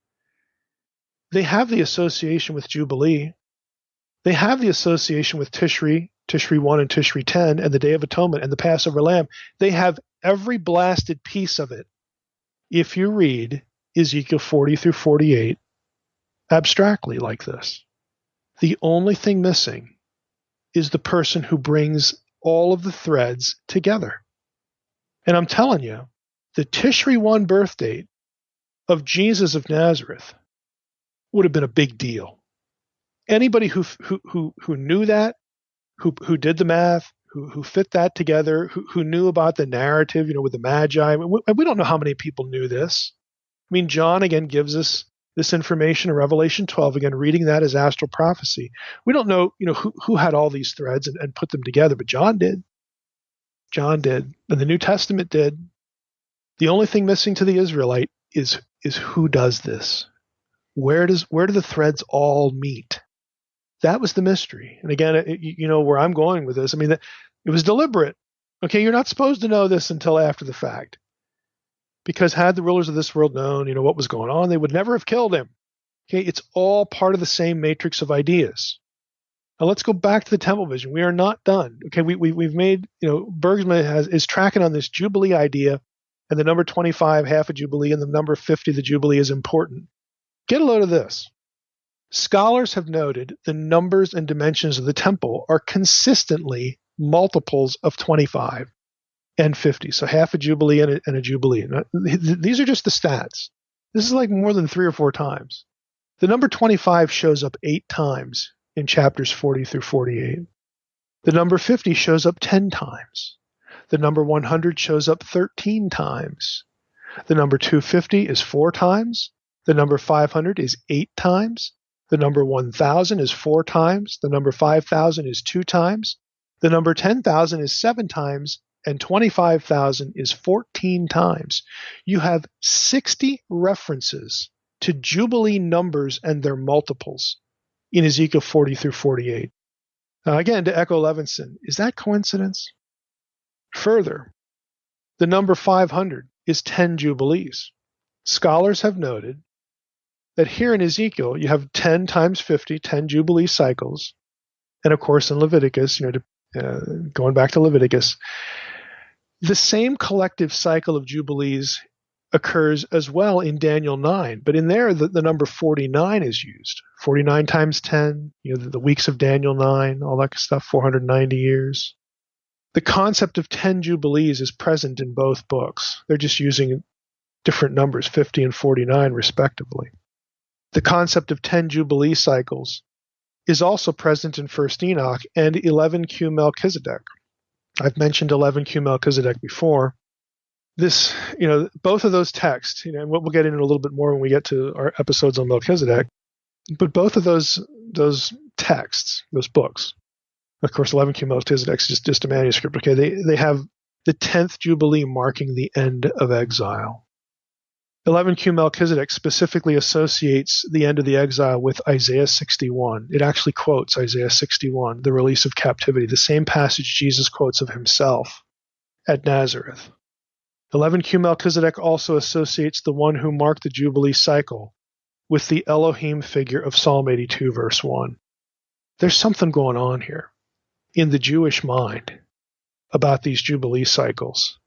They have the association with Jubilee. They have the association with Tishri 1 and Tishri 10, and the Day of Atonement and the Passover lamb. They have every blasted piece of it if you read Ezekiel 40 through 48 abstractly like this. The only thing missing is the person who brings all of the threads together. And I'm telling you, the Tishri 1 birth date of Jesus of Nazareth would have been a big deal. Anybody who knew that, who did the math, who fit that together, who knew about the narrative, with the Magi. We don't know how many people knew this. I mean, John again gives us this information in Revelation 12, again, reading that as astral prophecy. We don't know, who had all these threads and put them together, but John did. John did. And the New Testament did. The only thing missing to the Israelite is who does this? Where do the threads all meet? That was the mystery. And again, where I'm going with this. I mean, it was deliberate. Okay, you're not supposed to know this until after the fact. Because had the rulers of this world known, what was going on, they would never have killed him. Okay, it's all part of the same matrix of ideas. Now let's go back to the temple vision. We are not done. Okay, we've made, Bergsma is tracking on this Jubilee idea, and the number 25, half a Jubilee, and the number 50, the Jubilee, is important. Get a load of this. Scholars have noted the numbers and dimensions of the temple are consistently multiples of 25 and 50. So half a Jubilee and a Jubilee. These are just the stats. This is like more than 3 or 4 times. The number 25 shows up 8 times in chapters 40 through 48. The number 50 shows up 10 times. The number 100 shows up 13 times. The number 250 is 4 times. The number 500 is 8 times. The number 1,000 is 4 times. The number 5,000 is 2 times. The number 10,000 is 7 times. And 25,000 is 14 times. You have 60 references to Jubilee numbers and their multiples in Ezekiel 40 through 48. Now again, to echo Levinson, is that coincidence? Further, the number 500 is 10 Jubilees. Scholars have noted that here in Ezekiel, you have 10 times 50, 10 Jubilee cycles. And of course, in Leviticus, going back to Leviticus, the same collective cycle of Jubilees occurs as well in Daniel 9, but in there the number 49 is used. 49 times 10, the weeks of Daniel 9, all that stuff, 490 years. The concept of 10 Jubilees is present in both books. They're just using different numbers, 50 and 49 respectively. The concept of 10 Jubilee cycles is also present in 1st Enoch and 11Q Melchizedek. I've mentioned 11Q Melchizedek before. This, both of those texts, and we'll get into a little bit more when we get to our episodes on Melchizedek, but both of those texts, those books, of course, 11Q Melchizedek is just a manuscript. Okay, they have the 10th Jubilee marking the end of exile. 11Q Melchizedek specifically associates the end of the exile with Isaiah 61. It actually quotes Isaiah 61, the release of captivity, the same passage Jesus quotes of himself at Nazareth. 11Q Melchizedek also associates the one who marked the Jubilee cycle with the Elohim figure of Psalm 82, verse 1. There's something going on here in the Jewish mind about these Jubilee cycles.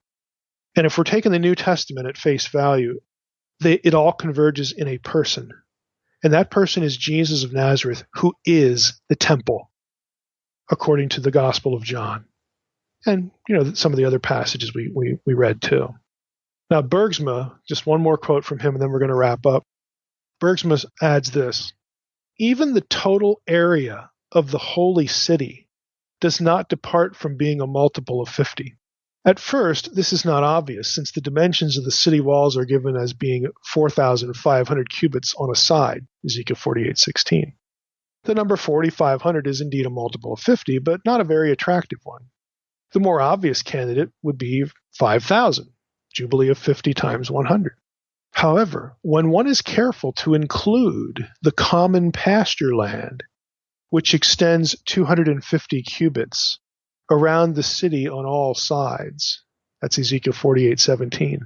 And if we're taking the New Testament at face value, it all converges in a person. And that person is Jesus of Nazareth, who is the temple, according to the Gospel of John. And, some of the other passages we read too. Now, Bergsma, just one more quote from him, and then we're going to wrap up. Bergsma adds this: even the total area of the holy city does not depart from being a multiple of 50. At first, this is not obvious, since the dimensions of the city walls are given as being 4,500 cubits on a side, Ezekiel 48:16. The number 4,500 is indeed a multiple of 50, but not a very attractive one. The more obvious candidate would be 5,000, Jubilee of 50 times 100. However, when one is careful to include the common pasture land, which extends 250 cubits around the city on all sides, that's Ezekiel 48:17,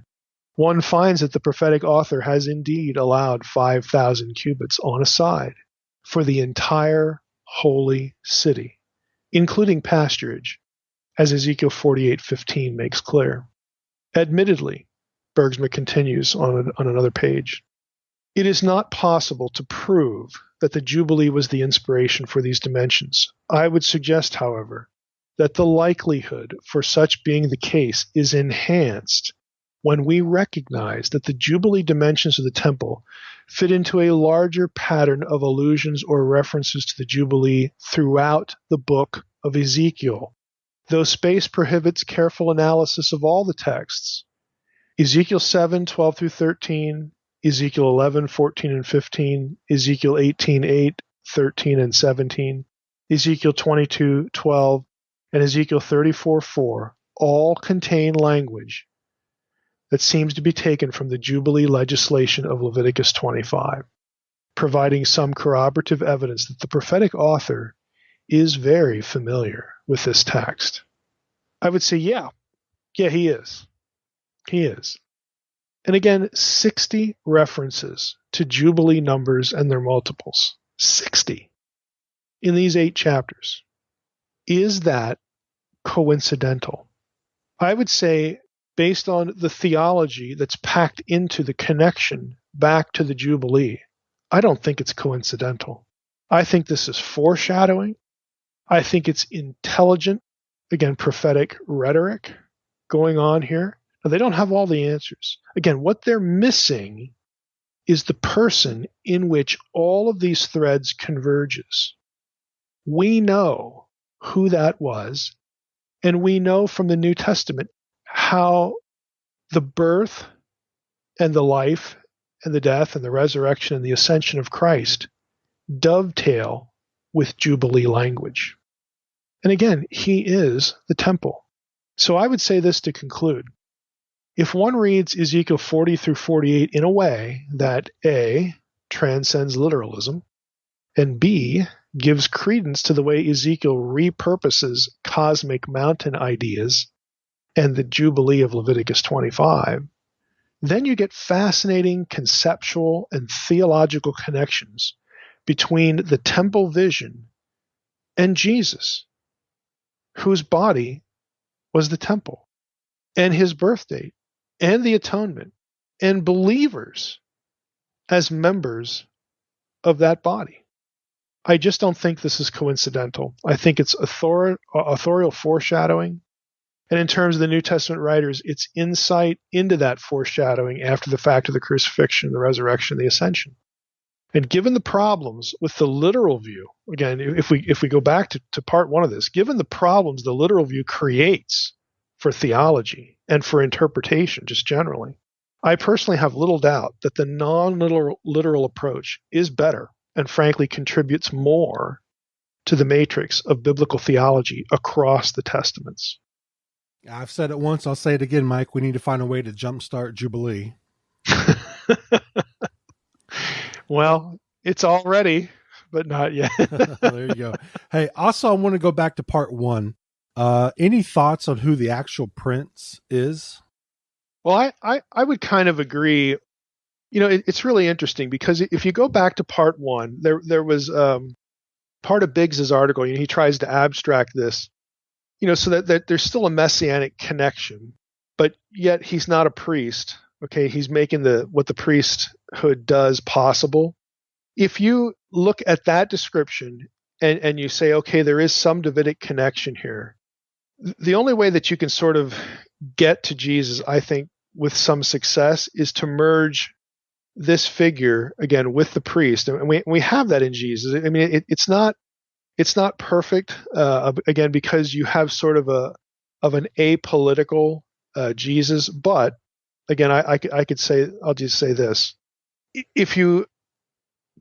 one finds that the prophetic author has indeed allowed 5,000 cubits on a side for the entire holy city, including pasturage, as Ezekiel 48:15 makes clear. Admittedly, Bergsma continues on another page, it is not possible to prove that the Jubilee was the inspiration for these dimensions. I would suggest, however, that the likelihood for such being the case is enhanced when we recognize that the Jubilee dimensions of the temple fit into a larger pattern of allusions or references to the Jubilee throughout the book of Ezekiel, though space prohibits careful analysis of all the texts. Ezekiel 7:12 through 13, Ezekiel 11, 14, and 15, Ezekiel 18, 8, 13, and 17, Ezekiel 22, 12, and Ezekiel 34, 4 all contain language that seems to be taken from the Jubilee legislation of Leviticus 25, providing some corroborative evidence that the prophetic author is very familiar with this text. I would say, yeah, he is. He is. And again, 60 references to Jubilee numbers and their multiples. 60 in these 8 chapters. Is that coincidental? I would say, based on the theology that's packed into the connection back to the Jubilee, I don't think it's coincidental. I think this is foreshadowing. I think it's intelligent, again, prophetic rhetoric going on here. Now, they don't have all the answers. Again, what they're missing is the person in which all of these threads converges. We know who that was, and we know from the New Testament how the birth and the life and the death and the resurrection and the ascension of Christ dovetail with Jubilee language. And again, he is the temple. So I would say this to conclude. If one reads Ezekiel 40 through 48 in a way that A, transcends literalism, and B, gives credence to the way Ezekiel repurposes cosmic mountain ideas and the Jubilee of Leviticus 25, then you get fascinating conceptual and theological connections between the temple vision and Jesus, whose body was the temple, and his birth date, and the atonement, and believers as members of that body. I just don't think this is coincidental. I think it's authorial foreshadowing. And in terms of the New Testament writers, it's insight into that foreshadowing after the fact of the crucifixion, the resurrection, the ascension. And given the problems with the literal view, again, if we go back to part 1 of this, given the problems the literal view creates for theology and for interpretation just generally, I personally have little doubt that the non-literal approach is better and frankly contributes more to the matrix of biblical theology across the Testaments. I've said it once, I'll say it again, Mike. We need to find a way to jumpstart Jubilee. Well, it's all ready, but not yet. There you go. Hey, also, I want to go back to part 1. Any thoughts on who the actual prince is? Well, I would kind of agree. You know, it's really interesting because if you go back to part 1, there was part of Biggs's article. You know, he tries to abstract this, you know, so that there's still a messianic connection, but yet he's not a priest. Okay, he's making what the priesthood does possible. If you look at that description and you say, okay, there is some Davidic connection here, the only way that you can sort of get to Jesus, I think, with some success is to merge this figure again with the priest, and we have that in Jesus. I mean, it's not perfect again because you have sort of an apolitical Jesus, but again, I could say, I'll just say this: if you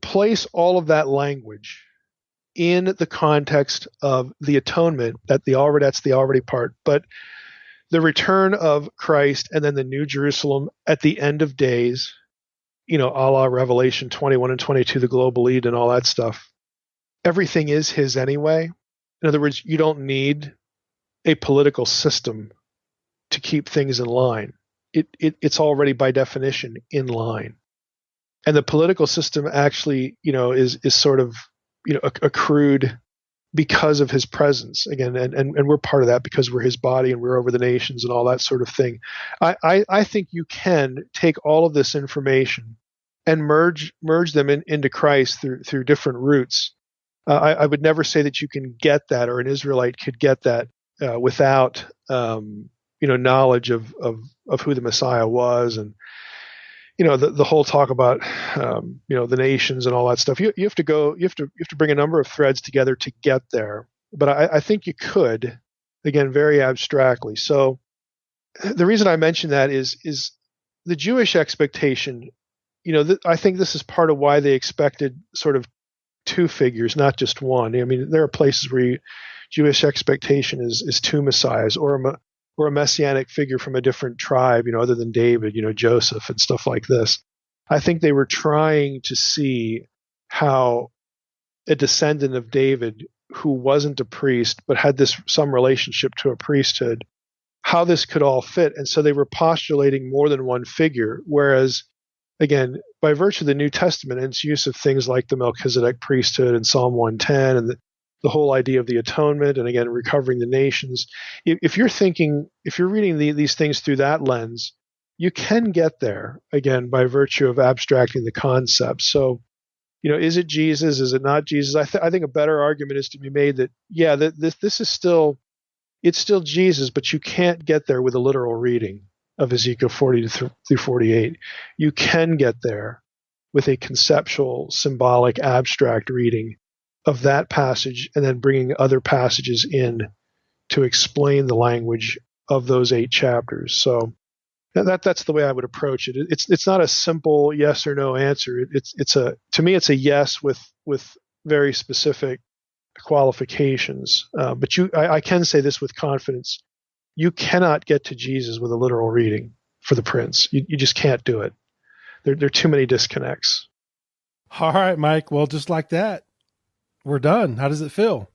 place all of that language in the context of the atonement, that's the already part, but the return of Christ and then the New Jerusalem at the end of days, you know, a la Revelation 21 and 22, the global lead and all that stuff, everything is his anyway. In other words, you don't need a political system to keep things in line. It's already by definition in line. And the political system actually, you know, is sort of, you know, accrued because of his presence again, and we're part of that because we're his body and we're over the nations and all that sort of thing. I think you can take all of this information and merge them into Christ through different routes. I would never say that you can get that, or an Israelite could get that without you know, knowledge of who the Messiah was, and you know, the whole talk about you know, the nations and all that stuff. You have to bring a number of threads together to get there. But I think you could, again, very abstractly. So the reason I mention that is the Jewish expectation I think this is part of why they expected sort of two figures, not just one. I mean, there are places where Jewish expectation is two messiahs or a messianic figure from a different tribe, other than David, Joseph and stuff like this. I think they were trying to see how a descendant of David who wasn't a priest but had some relationship to a priesthood, how this could all fit. And so they were postulating more than one figure, whereas, again, by virtue of the New Testament and its use of things like the Melchizedek priesthood and Psalm 110 and the whole idea of the atonement and, again, recovering the nations, if you're reading these things through that lens, you can get there, again, by virtue of abstracting the concepts. So, is it Jesus? Is it not Jesus? I think a better argument is to be made that, yeah, this is still Jesus, but you can't get there with a literal reading of Ezekiel 40 through 48. You can get there with a conceptual, symbolic, abstract reading of that passage and then bringing other passages in to explain the language of those 8 chapters. So that's the way I would approach it. It's not a simple yes or no answer. To me it's a yes with very specific qualifications. But I can say this with confidence: you cannot get to Jesus with a literal reading for the Prince. You just can't do it. There are too many disconnects. All right, Mike. Well, just like that, we're done. How does it feel?